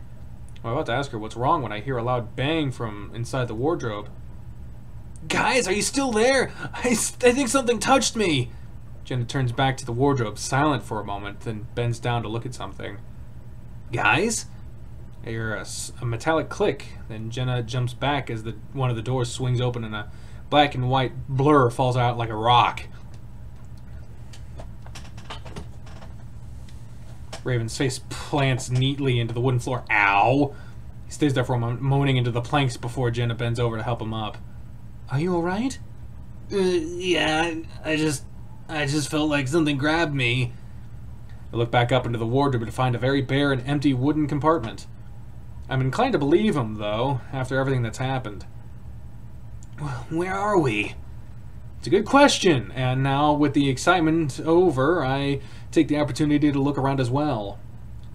I'm about to ask her what's wrong when I hear a loud bang from inside the wardrobe. Guys, are you still there? I think something touched me. Jenna turns back to the wardrobe, silent for a moment, then bends down to look at something. Guys? I hear a metallic click, then Jenna jumps back as one of the doors swings open and a black and white blur falls out like a rock. Raven's face plants neatly into the wooden floor. Ow! He stays there for a moment, moaning into the planks before Jenna bends over to help him up. Are you alright? Yeah, I just felt like something grabbed me. I look back up into the wardrobe to find a very bare and empty wooden compartment. I'm inclined to believe him, though, after everything that's happened. Where are we? It's a good question, and now with the excitement over, I take the opportunity to look around as well.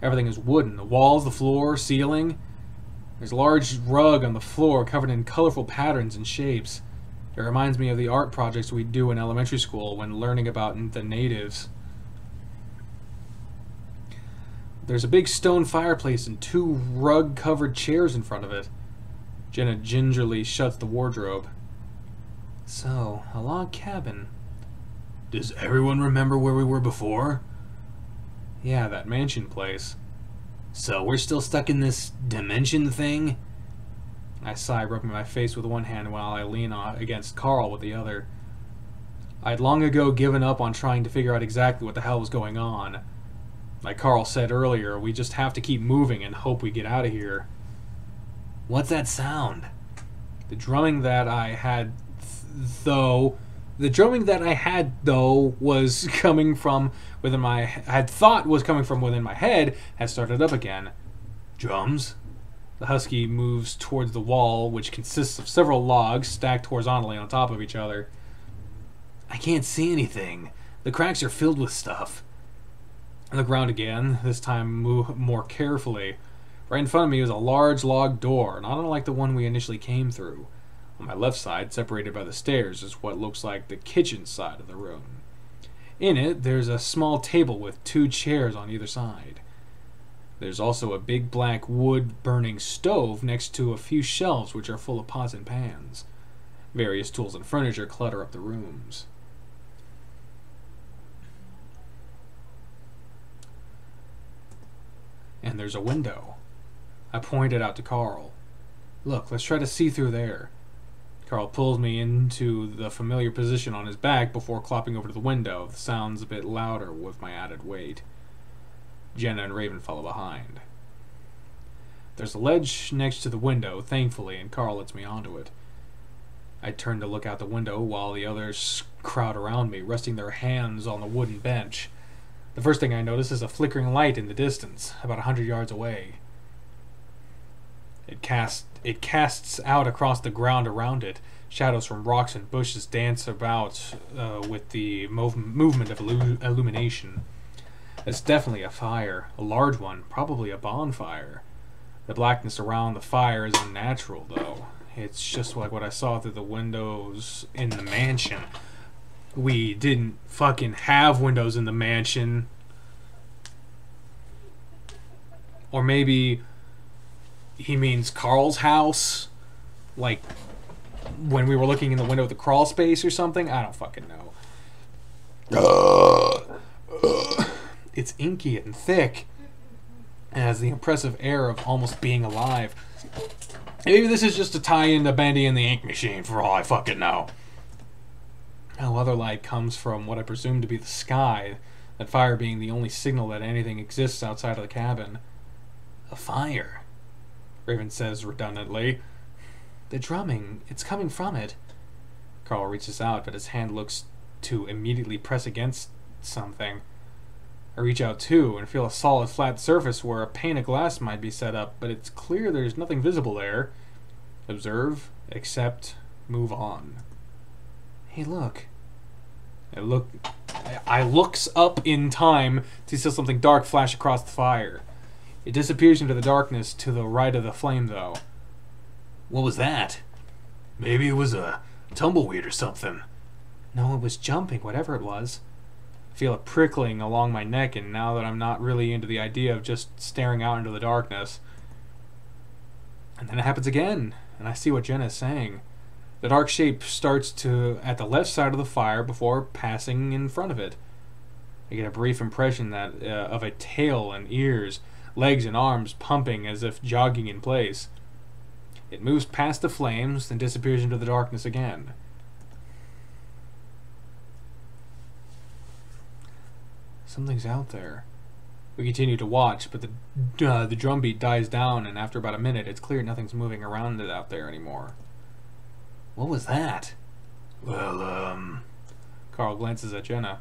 Everything is wooden, the walls, the floor, ceiling. There's a large rug on the floor covered in colorful patterns and shapes. It reminds me of the art projects we do in elementary school when learning about the natives. There's a big stone fireplace and 2 rug-covered chairs in front of it. Jenna gingerly shuts the wardrobe. So, a log cabin. Does everyone remember where we were before? Yeah, that mansion place. So, we're still stuck in this dimension thing? I sigh, rubbing my face with one hand while I lean against Carl with the other. I'd long ago given up on trying to figure out exactly what the hell was going on. Like Carl said earlier, we just have to keep moving and hope we get out of here. What's that sound? The drumming that I had, though, was coming from within my head, had started up again. Drums? The husky moves towards the wall, which consists of several logs stacked horizontally on top of each other. I can't see anything. The cracks are filled with stuff. I look around again, this time move more carefully. Right in front of me is a large log door, not unlike the one we initially came through. On my left side, separated by the stairs, is what looks like the kitchen side of the room. In it, there's a small table with 2 chairs on either side. There's also a big black wood-burning stove next to a few shelves which are full of pots and pans. Various tools and furniture clutter up the rooms. And there's a window. I point it out to Carl. Look, let's try to see through there. Carl pulls me into the familiar position on his back before clopping over to the window. The sound's a bit louder with my added weight. Jenna and Raven follow behind. There's a ledge next to the window, thankfully, and Carl lets me onto it. I turn to look out the window while the others crowd around me, resting their hands on the wooden bench. The first thing I notice is a flickering light in the distance, about 100 yards away. It casts out across the ground around it. Shadows from rocks and bushes dance about with the movement of illumination. It's definitely a fire. A large one. Probably a bonfire. The blackness around the fire is unnatural, though. It's just like what I saw through the windows in the mansion. We didn't fucking have windows in the mansion. Or maybe he means Carl's house. Like, when we were looking in the window of the crawl space or something? I don't fucking know. It's inky and thick. It has the impressive air of almost being alive. Maybe this is just a tie-in to Bendy and the ink machine, for all I fucking know. No other light comes from what I presume to be the sky, that fire being the only signal that anything exists outside of the cabin. A fire, Raven says redundantly. The drumming, it's coming from it. Carl reaches out, but his hand looks to immediately press against something. I reach out too and feel a solid flat surface where a pane of glass might be set up, but it's clear there's nothing visible there. Observe, accept, move on. Hey, look. I looks up in time to see something dark flash across the fire. It disappears into the darkness to the right of the flame, though. What was that? Maybe it was a tumbleweed or something. No, it was jumping, whatever it was. I feel it prickling along my neck, and now that I'm not really into the idea of just staring out into the darkness. And then it happens again, and I see what Jenna is saying. The dark shape starts at the left side of the fire before passing in front of it. I get a brief impression that of a tail and ears, legs and arms pumping as if jogging in place. It moves past the flames, then disappears into the darkness again. Something's out there. We continue to watch, but the drumbeat dies down, and after about a minute, it's clear nothing's moving around it out there anymore. What was that? Well, Carl glances at Jenna.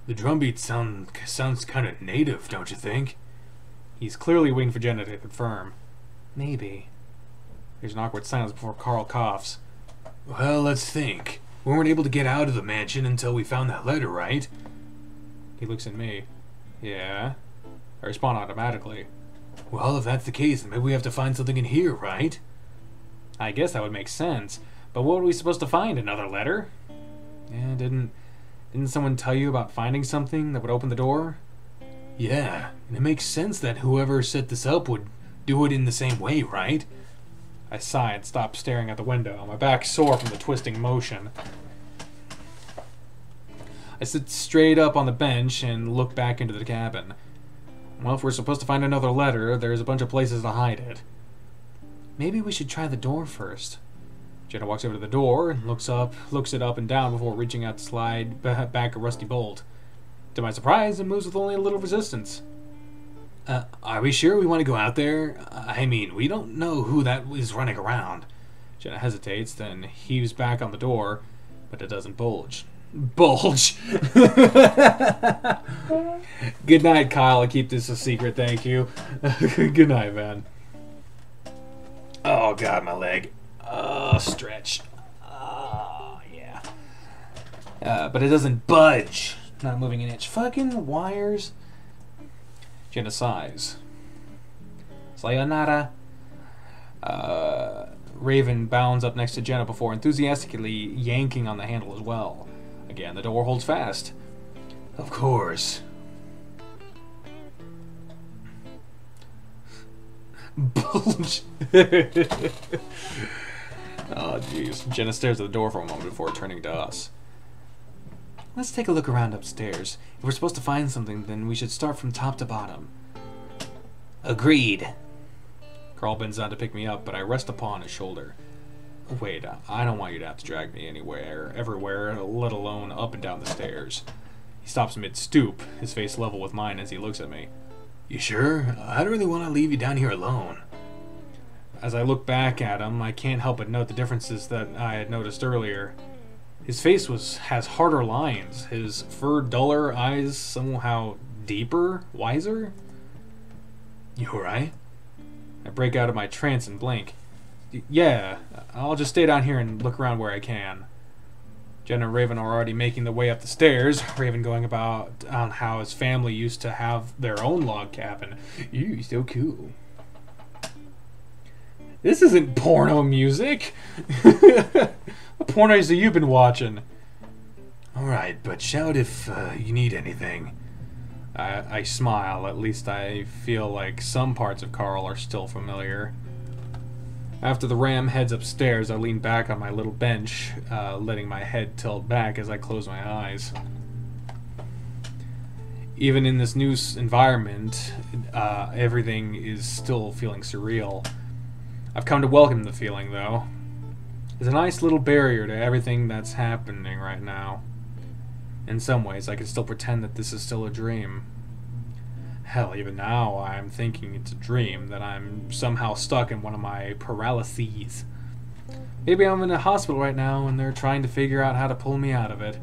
The drumbeat sounds kind of native, don't you think? He's clearly waiting for Jenna to confirm. Maybe. There's an awkward silence before Carl coughs. Well, let's think. We weren't able to get out of the mansion until we found that letter, right? He looks at me. Yeah. I respond automatically. Well, if that's the case, then maybe we have to find something in here, right? I guess that would make sense. But what were we supposed to find? Another letter? Yeah, didn't someone tell you about finding something that would open the door? Yeah, and it makes sense that whoever set this up would do it in the same way, right? I sigh and stop staring at the window, my back sore from the twisting motion. I sit straight up on the bench and look back into the cabin. Well, if we're supposed to find another letter, there's a bunch of places to hide it. Maybe we should try the door first. Jenna walks over to the door and looks it up and down before reaching out to slide back a rusty bolt. To my surprise, it moves with only a little resistance. Are we sure we want to go out there? I mean, we don't know who that is running around. Jenna hesitates, then heaves back on the door, but it doesn't bulge. Bulge! Good night, Kyle. I'll keep this a secret, thank you. Good night, man. Oh, God, my leg. Stretch. Yeah. But it doesn't budge. Not moving an inch. Fucking wires. Jenna sighs. Sayonara. Raven bounds up next to Jenna before enthusiastically yanking on the handle as well. Again, the door holds fast. Of course. Bulge. Oh, jeez. Jenna stares at the door for a moment before turning to us. Let's take a look around upstairs. If we're supposed to find something, then we should start from top to bottom. Agreed. Carl bends down to pick me up, but I rest upon his shoulder. Wait, I don't want you to have to drag me anywhere, everywhere, let alone up and down the stairs. He stops mid-stoop, his face level with mine as he looks at me. You sure? I don't really want to leave you down here alone. As I look back at him, I can't help but note the differences that I had noticed earlier. His face has harder lines, his fur duller, eyes somehow deeper, wiser. You alright? I break out of my trance and blink. Yeah, I'll just stay down here and look around where I can. Jen and Raven are already making their way up the stairs. Raven going about on how his family used to have their own log cabin. Ew, so cool. This isn't porno music. What pornos have you been watching? Alright, but shout if you need anything. I smile. At least I feel like some parts of Carl are still familiar. After the ram heads upstairs, I lean back on my little bench, letting my head tilt back as I close my eyes. Even in this new environment, everything is still feeling surreal. I've come to welcome the feeling, though. There's a nice little barrier to everything that's happening right now. In some ways, I can still pretend that this is still a dream. Hell, even now I'm thinking it's a dream, that I'm somehow stuck in one of my paralyses. Maybe I'm in a hospital right now and they're trying to figure out how to pull me out of it.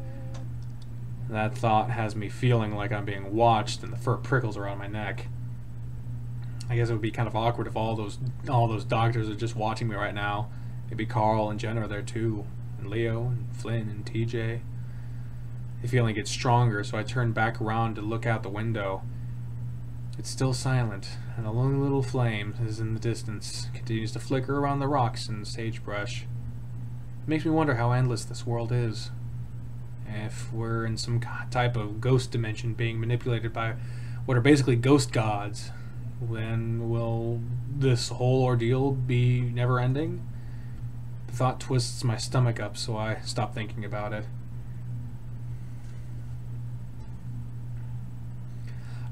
That thought has me feeling like I'm being watched and the fur prickles around my neck. I guess it would be kind of awkward if all those doctors are just watching me right now. Maybe Carl and Jen are there too, and Leo and Flynn and TJ. The feeling gets stronger, so I turn back around to look out the window. It's still silent, and a lonely little flame is in the distance, continues to flicker around the rocks and sagebrush. It makes me wonder how endless this world is. If we're in some type of ghost dimension being manipulated by what are basically ghost gods, then will this whole ordeal be never-ending? The thought twists my stomach up, so I stop thinking about it.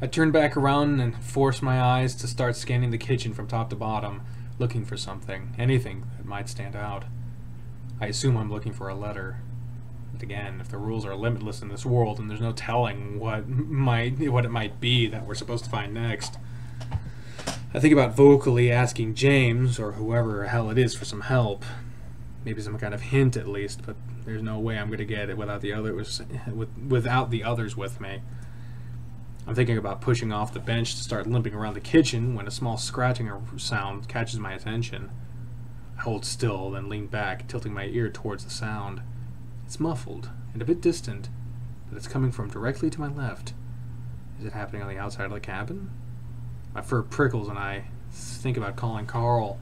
I turn back around and force my eyes to start scanning the kitchen from top to bottom, looking for something, anything that might stand out. I assume I'm looking for a letter. But again, if the rules are limitless in this world, and there's no telling what it might be that we're supposed to find next. I think about vocally asking James, or whoever the hell it is, for some help. Maybe some kind of hint at least, but there's no way I'm going to get it without the others with me. I'm thinking about pushing off the bench to start limping around the kitchen when a small scratching sound catches my attention. I hold still, then lean back, tilting my ear towards the sound. It's muffled and a bit distant, but it's coming from directly to my left. Is it happening on the outside of the cabin? My fur prickles and I think about calling Carl.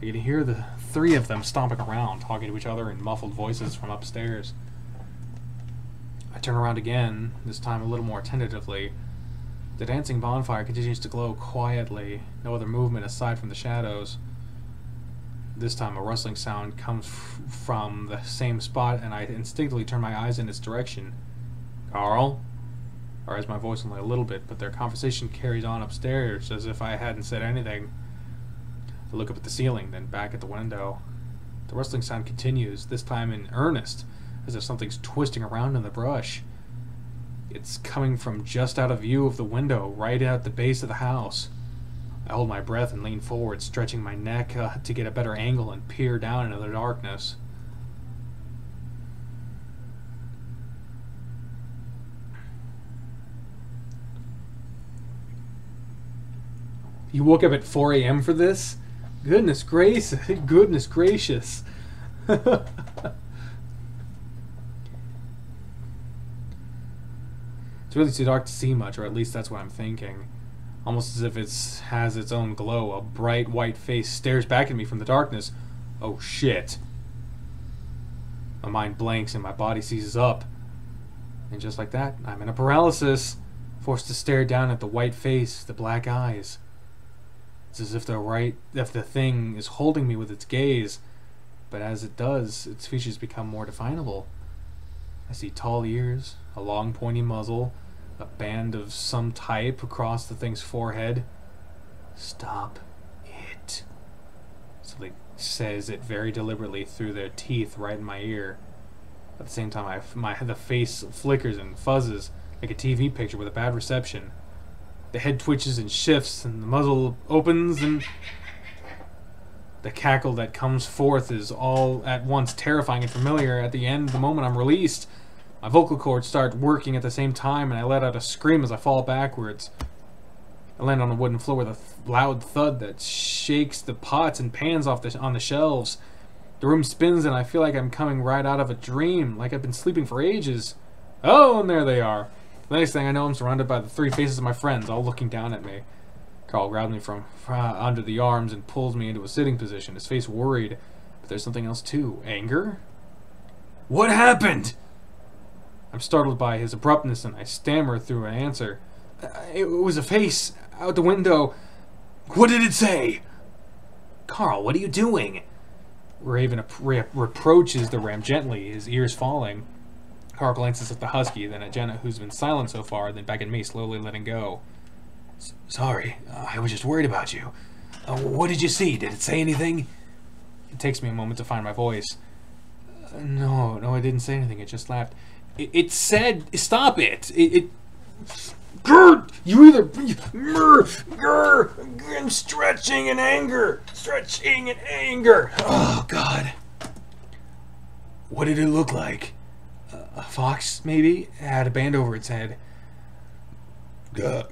I can hear the three of them stomping around, talking to each other in muffled voices from upstairs. I turn around again, this time a little more tentatively. The dancing bonfire continues to glow quietly, no other movement aside from the shadows. This time a rustling sound comes from the same spot, and I instinctively turn my eyes in its direction. Carl? I raise my voice only a little bit, but their conversation carries on upstairs as if I hadn't said anything. I look up at the ceiling, then back at the window. The rustling sound continues, this time in earnest, as if something's twisting around in the brush. It's coming from just out of view of the window, right at the base of the house. I hold my breath and lean forward, stretching my neck to get a better angle and peer down into the darkness. You woke up at 4 a.m. for this? Goodness gracious. Goodness gracious. It's really too dark to see much, or at least that's what I'm thinking. Almost as if it has its own glow. A bright white face stares back at me from the darkness. Oh shit. My mind blanks and my body seizes up. And just like that, I'm in a paralysis, forced to stare down at the white face, the black eyes. It's as if the thing is holding me with its gaze, but as it does, its features become more definable. I see tall ears, a long pointy muzzle, a band of some type across the thing's forehead. Stop it. Something says it very deliberately through their teeth right in my ear. At the same time, the face flickers and fuzzes like a TV picture with a bad reception. The head twitches and shifts, and the muzzle opens, and the cackle that comes forth is all at once terrifying and familiar. At the end, the moment I'm released, my vocal cords start working at the same time, and I let out a scream as I fall backwards. I land on the wooden floor with a loud thud that shakes the pots and pans on the shelves. The The room spins and I feel like I'm coming right out of a dream, like I've been sleeping for ages. Oh, and there they are. The next thing I know, I'm surrounded by the 3 faces of my friends, all looking down at me. Carl grabs me from under the arms and pulls me into a sitting position, his face worried. But there's something else too. Anger? What happened? I'm startled by his abruptness and I stammer through an answer. It was a face out the window. What did it say? Carl, what are you doing? Raven reproaches the ram gently, his ears falling. Carl glances at the husky, then at Jenna, who's been silent so far, then back at me, slowly letting go. Sorry, I was just worried about you. What did you see? Did it say anything? It takes me a moment to find my voice. No, I didn't say anything. It just laughed. It said, stop it. Grr, you either... Grr, I'm stretching in anger. Stretching in anger. Oh, God. What did it look like? A fox, maybe? It had a band over its head.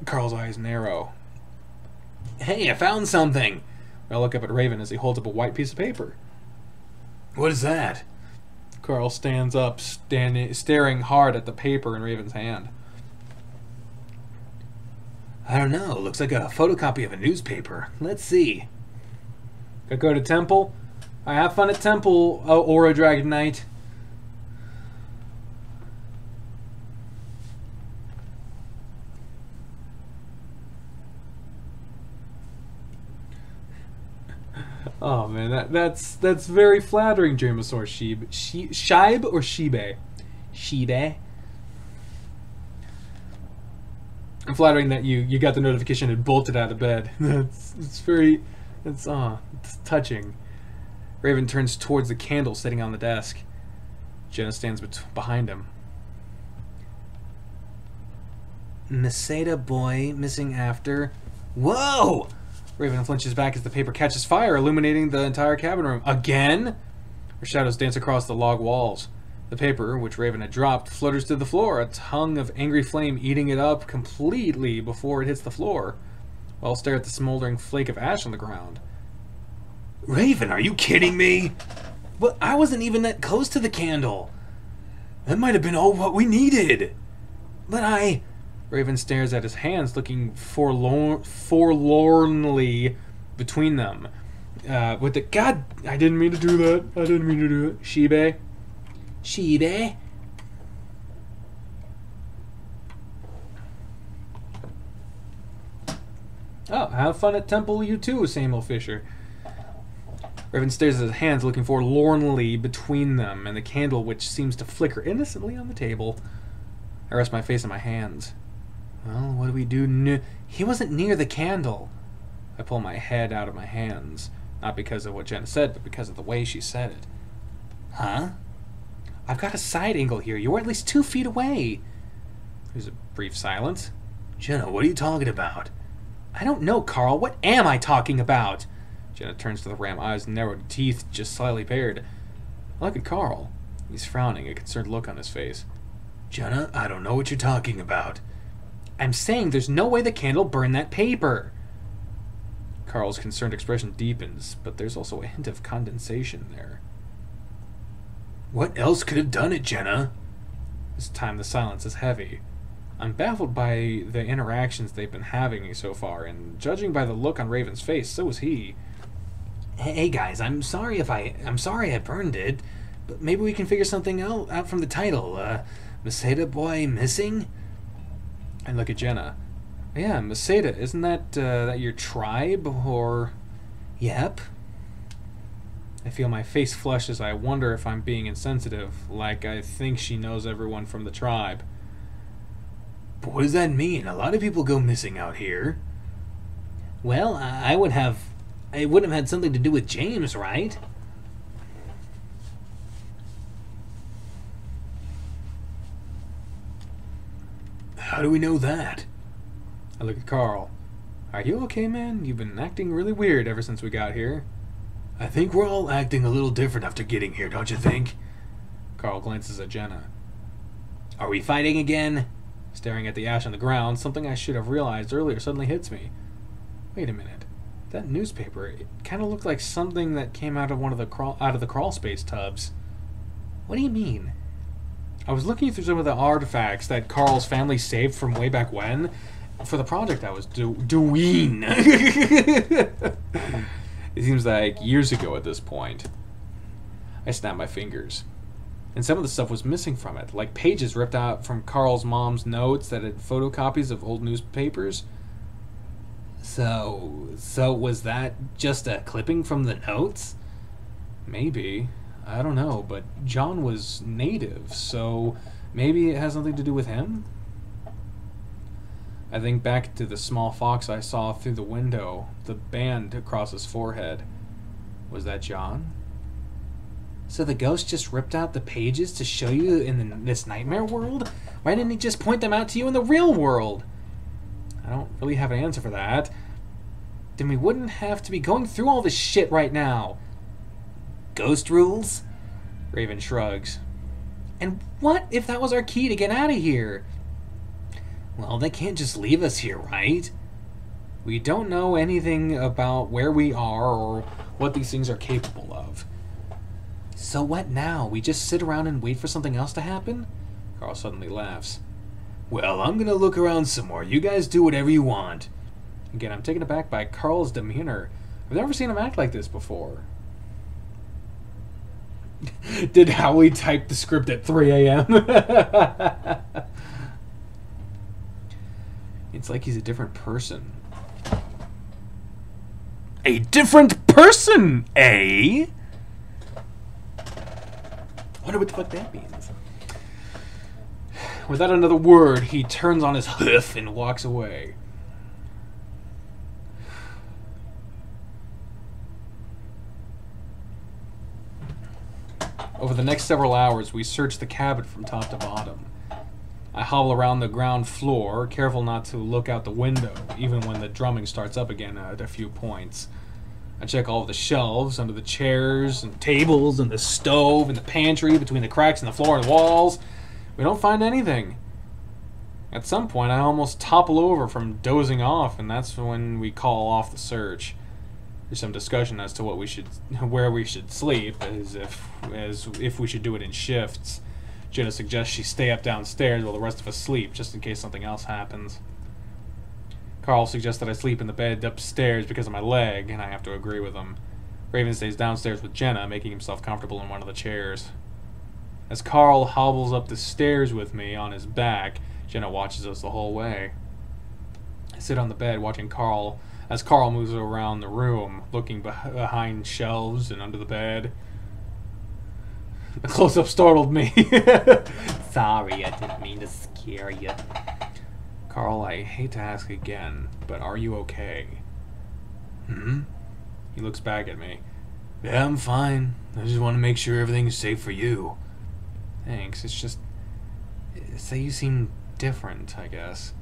Carl's eyes narrow. Hey, I found something. I look up at Raven as he holds up a white piece of paper. What is that? Carl stands up, staring hard at the paper in Raven's hand. I don't know. Looks like a photocopy of a newspaper. Let's see. Gotta go to temple? I have fun at temple, Aura Dragon Knight. Oh man, that's very flattering, Jamesaur Sheeb. Shibe or Shibe? Shibe. I'm flattering that you got the notification and bolted out of bed. It's touching. Raven turns towards the candle sitting on the desk. Jenna stands behind him. Meseta boy missing after. Whoa! Raven flinches back as the paper catches fire, illuminating the entire cabin room. Again? Her shadows dance across the log walls. The paper, which Raven had dropped, flutters to the floor, a tongue of angry flame eating it up completely before it hits the floor. While stare at the smoldering flake of ash on the ground. Raven, are you kidding me? But I wasn't even that close to the candle. That might have been all what we needed. But Raven stares at his hands, looking forlornly between them. With the... God, I didn't mean to do that. I didn't mean to do it. Shibe. Shibe. Oh, have fun at temple, you too, Samuel Fisher. Raven stares at his hands, looking forlornly between them and the candle, which seems to flicker innocently on the table. I rest my face in my hands. Well, what do we do? He wasn't near the candle. I pull my head out of my hands, not because of what Jenna said, but because of the way she said it. Huh? I've got a side angle here. You were at least 2 feet away. There's a brief silence. Jenna, what are you talking about? I don't know, Carl. What am I talking about? Jenna turns to the ram, eyes narrowed, teeth just slightly bared. I look at Carl. He's frowning, a concerned look on his face. Jenna, I don't know what you're talking about. I'm saying there's no way the candle burned that paper. Carl's concerned expression deepens, but there's also a hint of condensation there. What else could have done it, Jenna? This time the silence is heavy. I'm baffled by the interactions they've been having so far, and judging by the look on Raven's face, so is he. Hey guys, I'm sorry I burned it, but maybe we can figure something out from the title. Meseta boy missing? I look at Jenna. Yeah, Meseta, isn't that your tribe, or... Yep. I feel my face flush as I wonder if I'm being insensitive, like I think she knows everyone from the tribe. But what does that mean? A lot of people go missing out here. Well, it would have had something to do with James, right? How do we know that? I look at Carl. Are you okay, man? You've been acting really weird ever since we got here. I think we're all acting a little different after getting here, don't you think? Carl glances at Jenna. Are we fighting again? Staring at the ash on the ground, something I should have realized earlier suddenly hits me. Wait a minute. That newspaper, it kind of looked like something that came out of one of the crawl space tubs. What do you mean? I was looking through some of the artifacts that Carl's family saved from way back when for the project I was doing. It seems like years ago at this point. I snapped my fingers. And some of the stuff was missing from it, like pages ripped out from Carl's mom's notes that had photocopies of old newspapers. So was that just a clipping from the notes? Maybe. I don't know, but John was native, so maybe it has something to do with him? I think back to the small fox I saw through the window, the band across his forehead. Was that John? So the ghost just ripped out the pages to show you in this nightmare world? Why didn't he just point them out to you in the real world? I don't really have an answer for that. Then we wouldn't have to be going through all this shit right now. Ghost rules? Raven shrugs. And what if that was our key to get out of here? Well, they can't just leave us here, right? We don't know anything about where we are or what these things are capable of. So what now? We just sit around and wait for something else to happen? Carl suddenly laughs. Well, I'm gonna look around some more. You guys do whatever you want. Again, I'm taken aback by Carl's demeanor. I've never seen him act like this before. Did Howie type the script at 3 a.m.? It's like he's a different person. A different person, eh? Wonder what the fuck that means. Without another word, he turns on his hoof and walks away. Over the next several hours, we search the cabin from top to bottom. I hobble around the ground floor, careful not to look out the window, even when the drumming starts up again at a few points. I check all of the shelves, under the chairs and tables, and the stove, and the pantry, between the cracks in the floor and the walls. We don't find anything. At some point, I almost topple over from dozing off, and that's when we call off the search. There's some discussion as to where we should sleep, as if we should do it in shifts. Jenna suggests she stay up downstairs while the rest of us sleep, just in case something else happens. Carl suggests that I sleep in the bed upstairs because of my leg, and I have to agree with him. Raven stays downstairs with Jenna, making himself comfortable in one of the chairs. As Carl hobbles up the stairs with me on his back, Jenna watches us the whole way. I sit on the bed watching Carl as Carl moves around the room, looking behind shelves and under the bed. The close-up startled me. Sorry, I didn't mean to scare you. Carl, I hate to ask again, but are you okay? He looks back at me. Yeah, I'm fine. I just want to make sure everything's safe for you. Thanks, it's just... Say you seem different, I guess.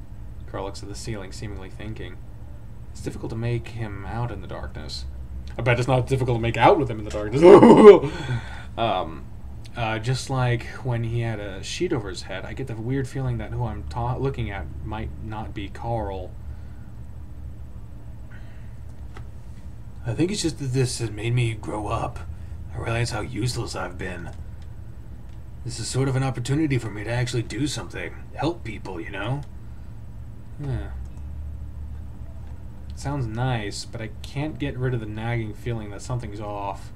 Carl looks at the ceiling, seemingly thinking. It's difficult to make him out in the darkness. I bet it's not difficult to make out with him in the darkness. Just like when he had a sheet over his head, I get the weird feeling that who I'm looking at might not be Carl. I think it's just that this has made me grow up. I realize how useless I've been. This is sort of an opportunity for me to actually do something. Help people, you know? Yeah. Sounds nice, but I can't get rid of the nagging feeling that something's off.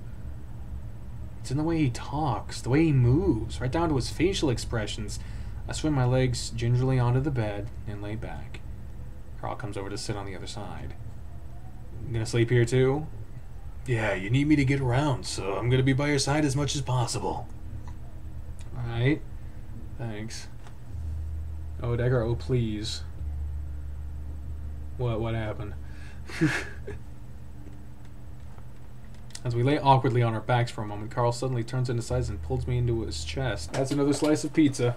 It's in the way he talks, the way he moves, right down to his facial expressions. I swing my legs gingerly onto the bed and lay back. Carl comes over to sit on the other side. You gonna sleep here too? Yeah, you need me to get around, so I'm gonna be by your side as much as possible. Alright. Thanks. Oh, Decker, oh please. What happened? As we lay awkwardly on our backs for a moment, Carl suddenly turns into sides and pulls me into his chest. That's another slice of pizza.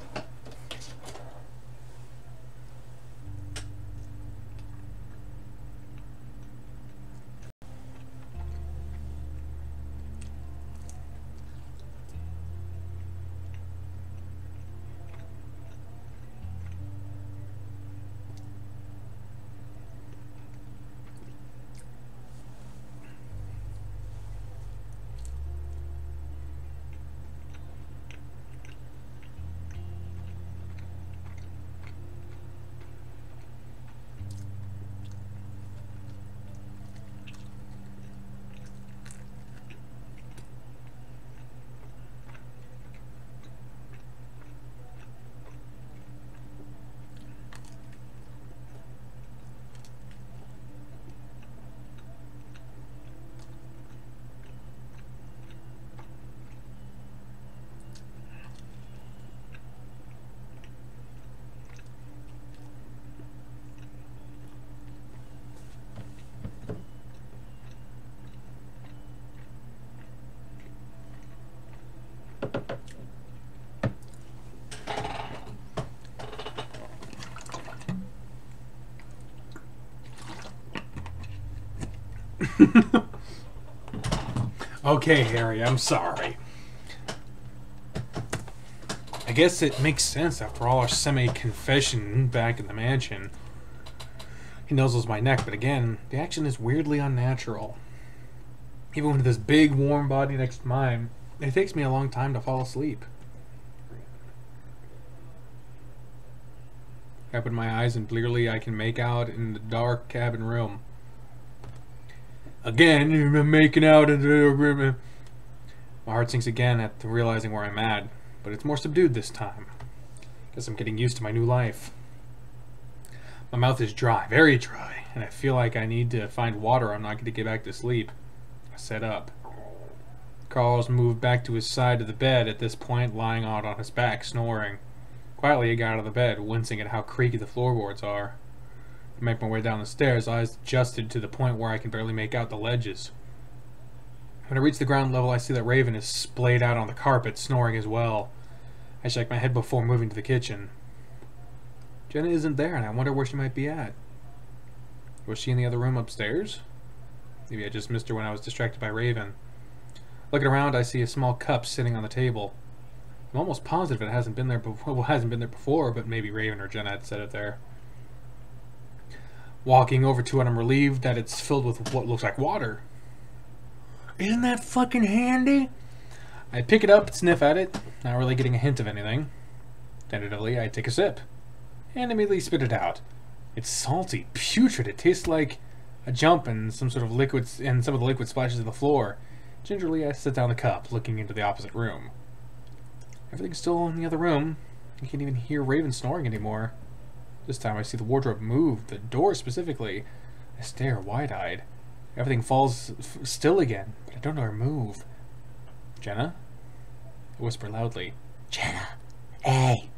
Okay, Harry, I'm sorry. I guess it makes sense after all our semi-confession back in the mansion. He nuzzles my neck, but again, the action is weirdly unnatural. Even with this big, warm body next to mine, it takes me a long time to fall asleep. I open my eyes and clearly I can make out in the dark cabin room. Again, you've been making out in the room. My heart sinks again at realizing where I'm at, but it's more subdued this time. Guess I'm getting used to my new life. My mouth is dry, very dry, and I feel like I need to find water. I'm not going to get back to sleep. I sit up. Carl's moved back to his side of the bed at this point, lying out on his back, snoring. Quietly, I got out of the bed, wincing at how creaky the floorboards are. I make my way down the stairs, eyes adjusted to the point where I can barely make out the ledges. When I reach the ground level, I see that Raven is splayed out on the carpet, snoring as well. I shake my head before moving to the kitchen. Jenna isn't there, and I wonder where she might be at. Was she in the other room upstairs? Maybe I just missed her when I was distracted by Raven. Looking around, I see a small cup sitting on the table. I'm almost positive it hasn't been there before. Well, hasn't been there before, but maybe Raven or Jenna had set it there. Walking over to it, I'm relieved that it's filled with what looks like water. Isn't that fucking handy? I pick it up, sniff at it, not really getting a hint of anything. Tentatively, I take a sip, and immediately spit it out. It's salty, putrid. It tastes like a jump and some sort of liquid, and some of the liquid splashes to the floor. Gingerly, I set down the cup, looking into the opposite room. Everything's still in the other room. I can't even hear Raven snoring anymore. This time I see the wardrobe move, the door specifically. I stare wide-eyed. Everything falls still again, but I don't know her move. Jenna? I whisper loudly. Jenna! Hey!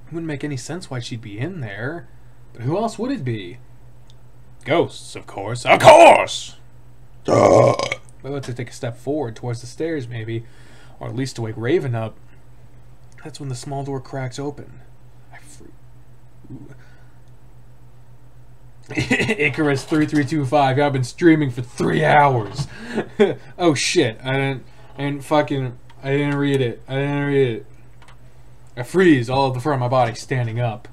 It wouldn't make any sense why she'd be in there. But who else would it be? Ghosts, of course. Of course! I'm about to take a step forward towards the stairs, maybe. Or at least to wake Raven up. That's when the small door cracks open. I freak. Icarus 3325. I've been streaming for 3 hours. Oh shit! I didn't read it. I freeze all of the fur on my body standing up.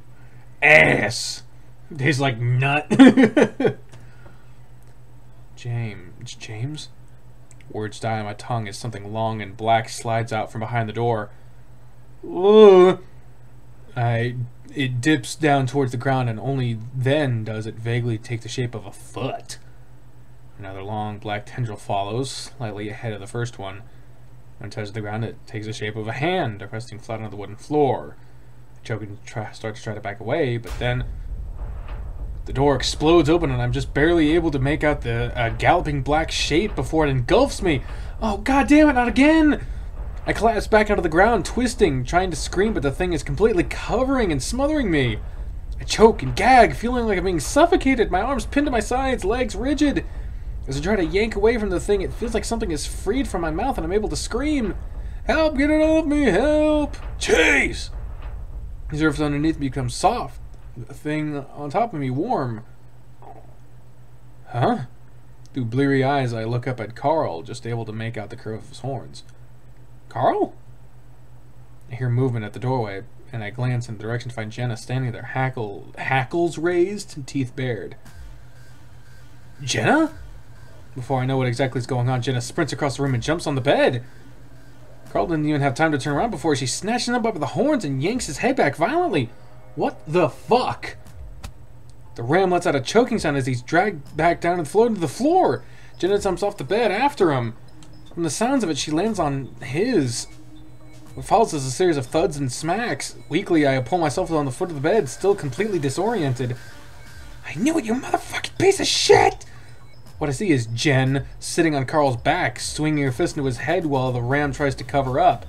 Ass. Tastes like nut. James. Words die on my tongue as something long and black slides out from behind the door. Ugh. It dips down towards the ground, and only then does it vaguely take the shape of a foot. Another long black tendril follows, slightly ahead of the first one. When it touches the ground, it takes the shape of a hand, resting flat on the wooden floor. I choke and start to try to back away, but then the door explodes open, and I'm just barely able to make out the galloping black shape before it engulfs me. Oh, god damn it, not again! I collapse back onto the ground, twisting, trying to scream, but the thing is completely covering and smothering me. I choke and gag, feeling like I'm being suffocated, my arms pinned to my sides, legs rigid. As I try to yank away from the thing, it feels like something is freed from my mouth and I'm able to scream. Help, get it off me, help! Jeez! The surface underneath me becomes soft. The thing on top of me warm. Huh? Through bleary eyes, I look up at Carl, just able to make out the curve of his horns. Carl? I hear movement at the doorway, and I glance in the direction to find Jenna standing there, hackles raised and teeth bared. Jenna? Before I know what exactly is going on, Jenna sprints across the room and jumps on the bed. Carl didn't even have time to turn around before she snatches him up by the horns and yanks his head back violently. What the fuck? The ram lets out a choking sound as he's dragged back down to the floor. Jenna jumps off the bed after him. From the sounds of it, she lands on his. What follows is a series of thuds and smacks. Weakly, I pull myself on the foot of the bed, still completely disoriented. I knew it, you motherfucking piece of shit! What I see is Jen sitting on Carl's back, swinging her fist into his head while the ram tries to cover up.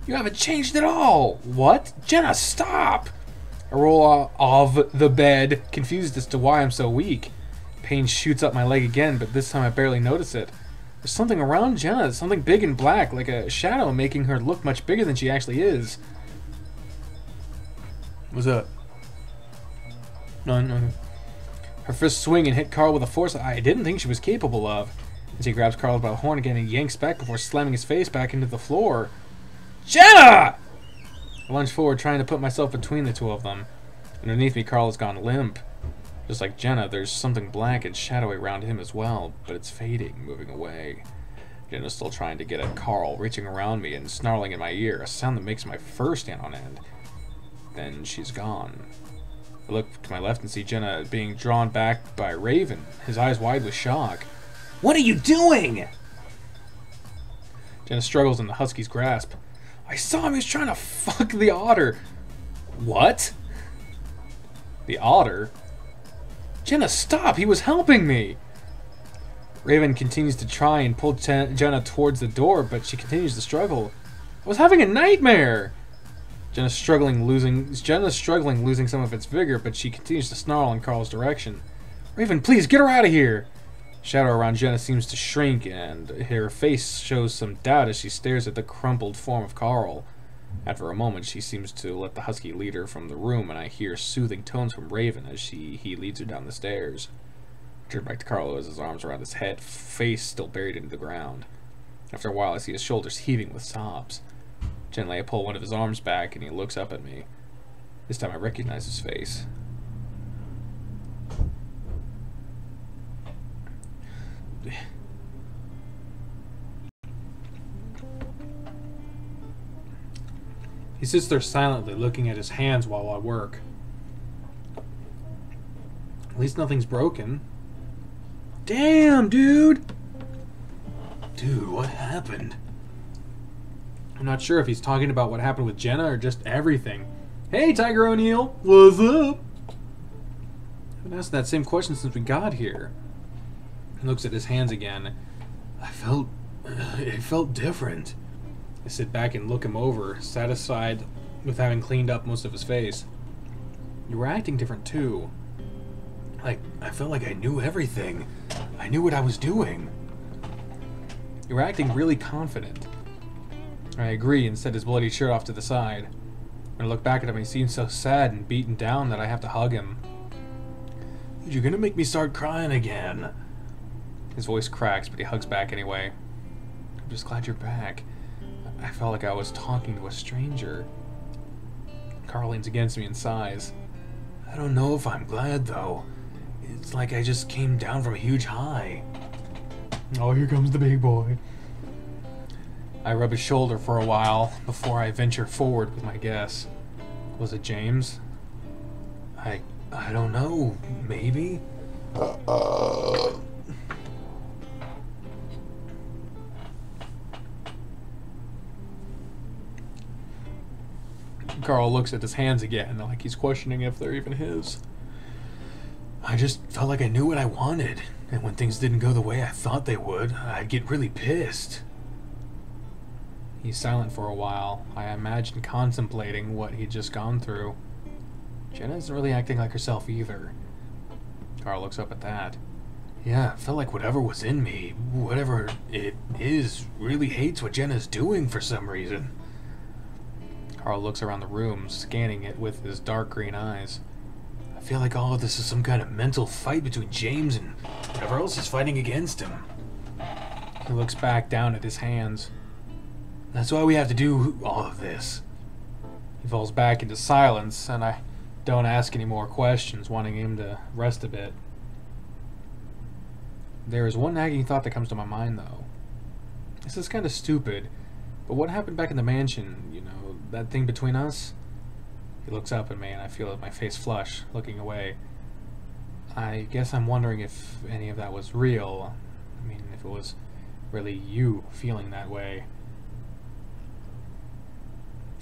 You haven't changed at all! What? Jenna, stop! I roll off the bed, confused as to why I'm so weak. Pain shoots up my leg again, but this time I barely notice it. There's something around Jenna, something big and black, like a shadow, making her look much bigger than she actually is. What's up? No. Her fists swing and hit Carl with a force I didn't think she was capable of. As he grabs Carl by the horn again and yanks back before slamming his face back into the floor. Jenna! I lunge forward, trying to put myself between the two of them. Underneath me, Carl has gone limp. Just like Jenna, there's something black and shadowy around him as well, but it's fading, moving away. Jenna's still trying to get at Carl, reaching around me and snarling in my ear, a sound that makes my fur stand on end. Then she's gone. I look to my left and see Jenna being drawn back by Raven, his eyes wide with shock. What are you doing? Jenna struggles in the husky's grasp. I saw him, he was trying to fuck the otter. What? The otter? Jenna, stop! He was helping me! Raven continues to try and pull Jenna towards the door, but she continues to struggle. I was having a nightmare! Jenna's struggling, losing some of its vigor, but she continues to snarl in Carl's direction. Raven, please, get her out of here! Shadow around Jenna seems to shrink, and her face shows some doubt as she stares at the crumpled form of Carl. After a moment, she seems to let the husky lead her from the room, and I hear soothing tones from Raven as he leads her down the stairs. I turn back to Carl who has his arms around his head, face still buried into the ground. After a while, I see his shoulders heaving with sobs. Gently, I pull one of his arms back, and he looks up at me. This time I recognize his face. He sits there silently, looking at his hands while I work. At least nothing's broken. Damn, dude! Dude, what happened? I'm not sure if he's talking about what happened with Jenna or just everything. Hey, Tiger O'Neill! What's up? I've been asking that same question since we got here. He looks at his hands again. It felt different. I sit back and look him over, satisfied with having cleaned up most of his face. You were acting different too. I felt like I knew everything. I knew what I was doing. You were acting really confident. I agree and set his bloody shirt off to the side. When I look back at him, he seems so sad and beaten down that I have to hug him. You're gonna make me start crying again. His voice cracks, but he hugs back anyway. I'm just glad you're back. I felt like I was talking to a stranger. Carl leans against me and sighs. I don't know if I'm glad, though. It's like I just came down from a huge high. Oh, here comes the big boy. I rub his shoulder for a while before I venture forward with my guess. Was it James? I don't know. Maybe? Carl looks at his hands again, like he's questioning if they're even his. I just felt like I knew what I wanted, and when things didn't go the way I thought they would, I'd get really pissed. He's silent for a while, I imagine contemplating what he'd just gone through. Jenna isn't really acting like herself either. Carl looks up at that. Yeah, it felt like whatever was in me, whatever it is, really hates what Jenna's doing for some reason. Carl looks around the room, scanning it with his dark green eyes. I feel like all of this is some kind of mental fight between James and whatever else is fighting against him. He looks back down at his hands. That's why we have to do all of this. He falls back into silence, and I don't ask any more questions, wanting him to rest a bit. There is one nagging thought that comes to my mind, though. This is kind of stupid, but what happened back in the mansion, you know, that thing between us? He looks up at me, and I feel my face flush, looking away. I guess I'm wondering if any of that was real. I mean, if it was really you feeling that way.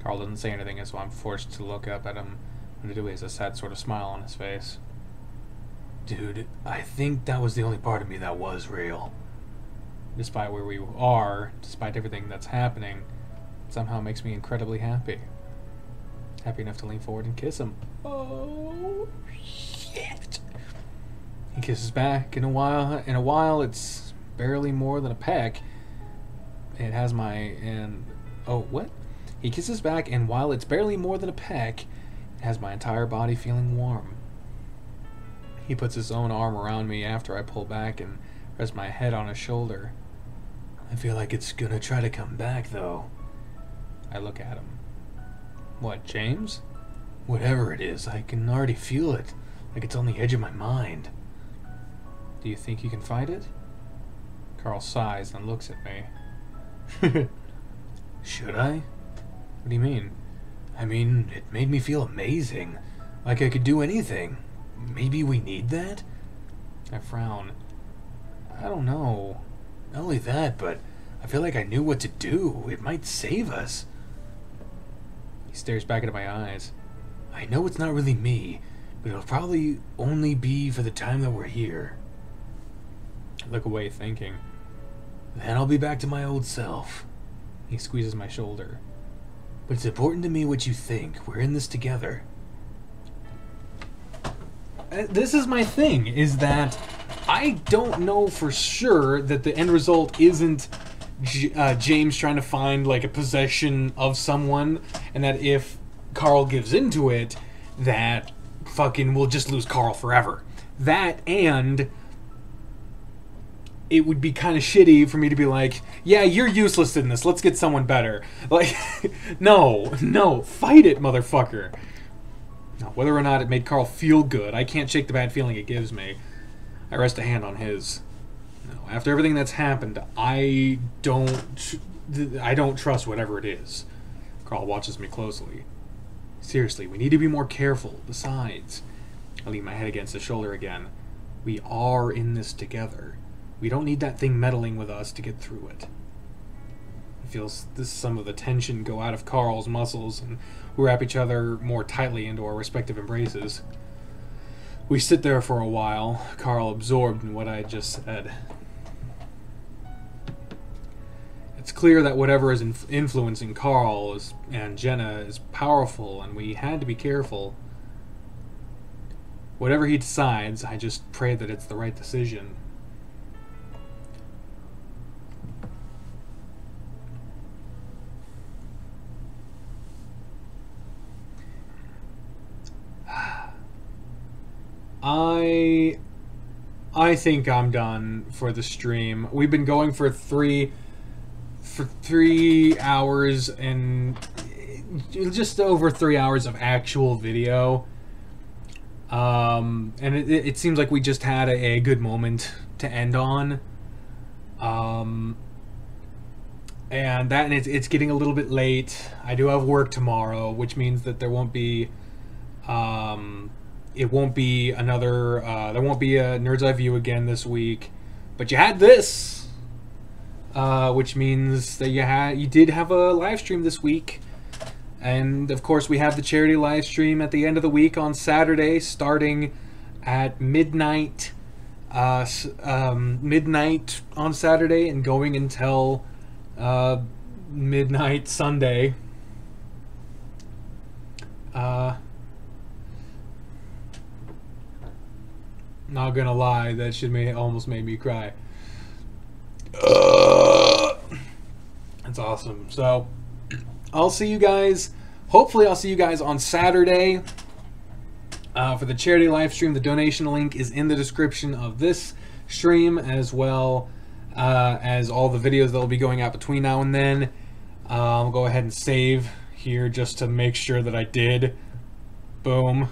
Carl doesn't say anything, so I'm forced to look up at him, and he has a sad sort of smile on his face. Dude, I think that was the only part of me that was real. Despite where we are, despite everything that's happening, it somehow makes me incredibly happy. Happy enough to lean forward and kiss him. Oh, shit. He kisses back. In a while, it's barely more than a peck. It has my, oh, what? He kisses back, and while it's barely more than a peck, it has my entire body feeling warm. He puts his own arm around me after I pull back and rest my head on his shoulder. I feel like it's gonna try to come back, though. I look at him. What, James? Whatever it is, I can already feel it, like it's on the edge of my mind. Do you think you can fight it? Carl sighs and looks at me. Should I? What do you mean? I mean, it made me feel amazing, like I could do anything. Maybe we need that? I frown. I don't know. Not only that, but I feel like I knew what to do. It might save us. He stares back into my eyes. I know it's not really me, but it'll probably only be for the time that we're here. I look away, thinking. Then I'll be back to my old self. He squeezes my shoulder. But it's important to me what you think. We're in this together. This is my thing, is that I don't know for sure that the end result isn't James trying to find like a possession of someone, and that if Carl gives into it, that fucking we'll just lose Carl forever. That, and it would be kind of shitty for me to be like, yeah, you're useless in this, let's get someone better. Like, no, fight it, motherfucker. Now, whether or not it made Carl feel good, I can't shake the bad feeling it gives me. I rest a hand on his. No, after everything that's happened, I don't trust whatever it is. Carl watches me closely. Seriously, we need to be more careful. Besides, I lean my head against his shoulder again. We are in this together. We don't need that thing meddling with us to get through it. I feel some of the tension go out of Carl's muscles, and we wrap each other more tightly into our respective embraces. We sit there for a while, Carl absorbed in what I had just said. It's clear that whatever is influencing Carl and Jenna is powerful, and we had to be careful. Whatever he decides, I just pray that it's the right decision. I think I'm done for the stream. We've been going for 3 hours and just over 3 hours of actual video. And it seems like we just had a good moment to end on. And it's getting a little bit late. I do have work tomorrow, which means that there won't be it won't be another there won't be a Nerd's Eye View again this week, but you had this, which means that you did have a live stream this week. And of course we have the charity live stream at the end of the week on Saturday, starting at midnight midnight on Saturday and going until midnight Sunday. Not gonna lie, that shit almost made me cry. That's awesome. So I'll see you guys. Hopefully I'll see you guys on Saturday for the charity live stream. The donation link is in the description of this stream, as well as all the videos that will be going out between now and then. I'll go ahead and save here just to make sure that I did. Boom.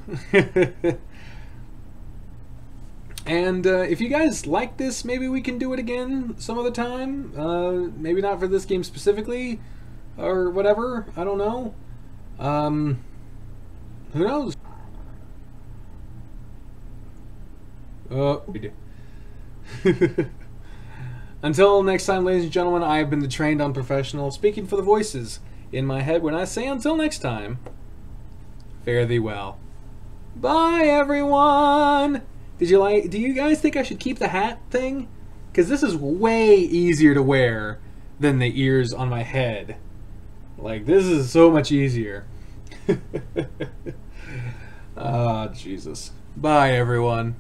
And if you guys like this, maybe we can do it again some other time. Maybe not for this game specifically, or whatever. I don't know. Who knows? Until next time, ladies and gentlemen, I have been the trained unprofessional, speaking for the voices in my head when I say until next time, fare thee well. Bye, everyone! Do you guys think I should keep the hat thing? Because this is way easier to wear than the ears on my head. Like, this is so much easier. Ah, Jesus. Bye, everyone.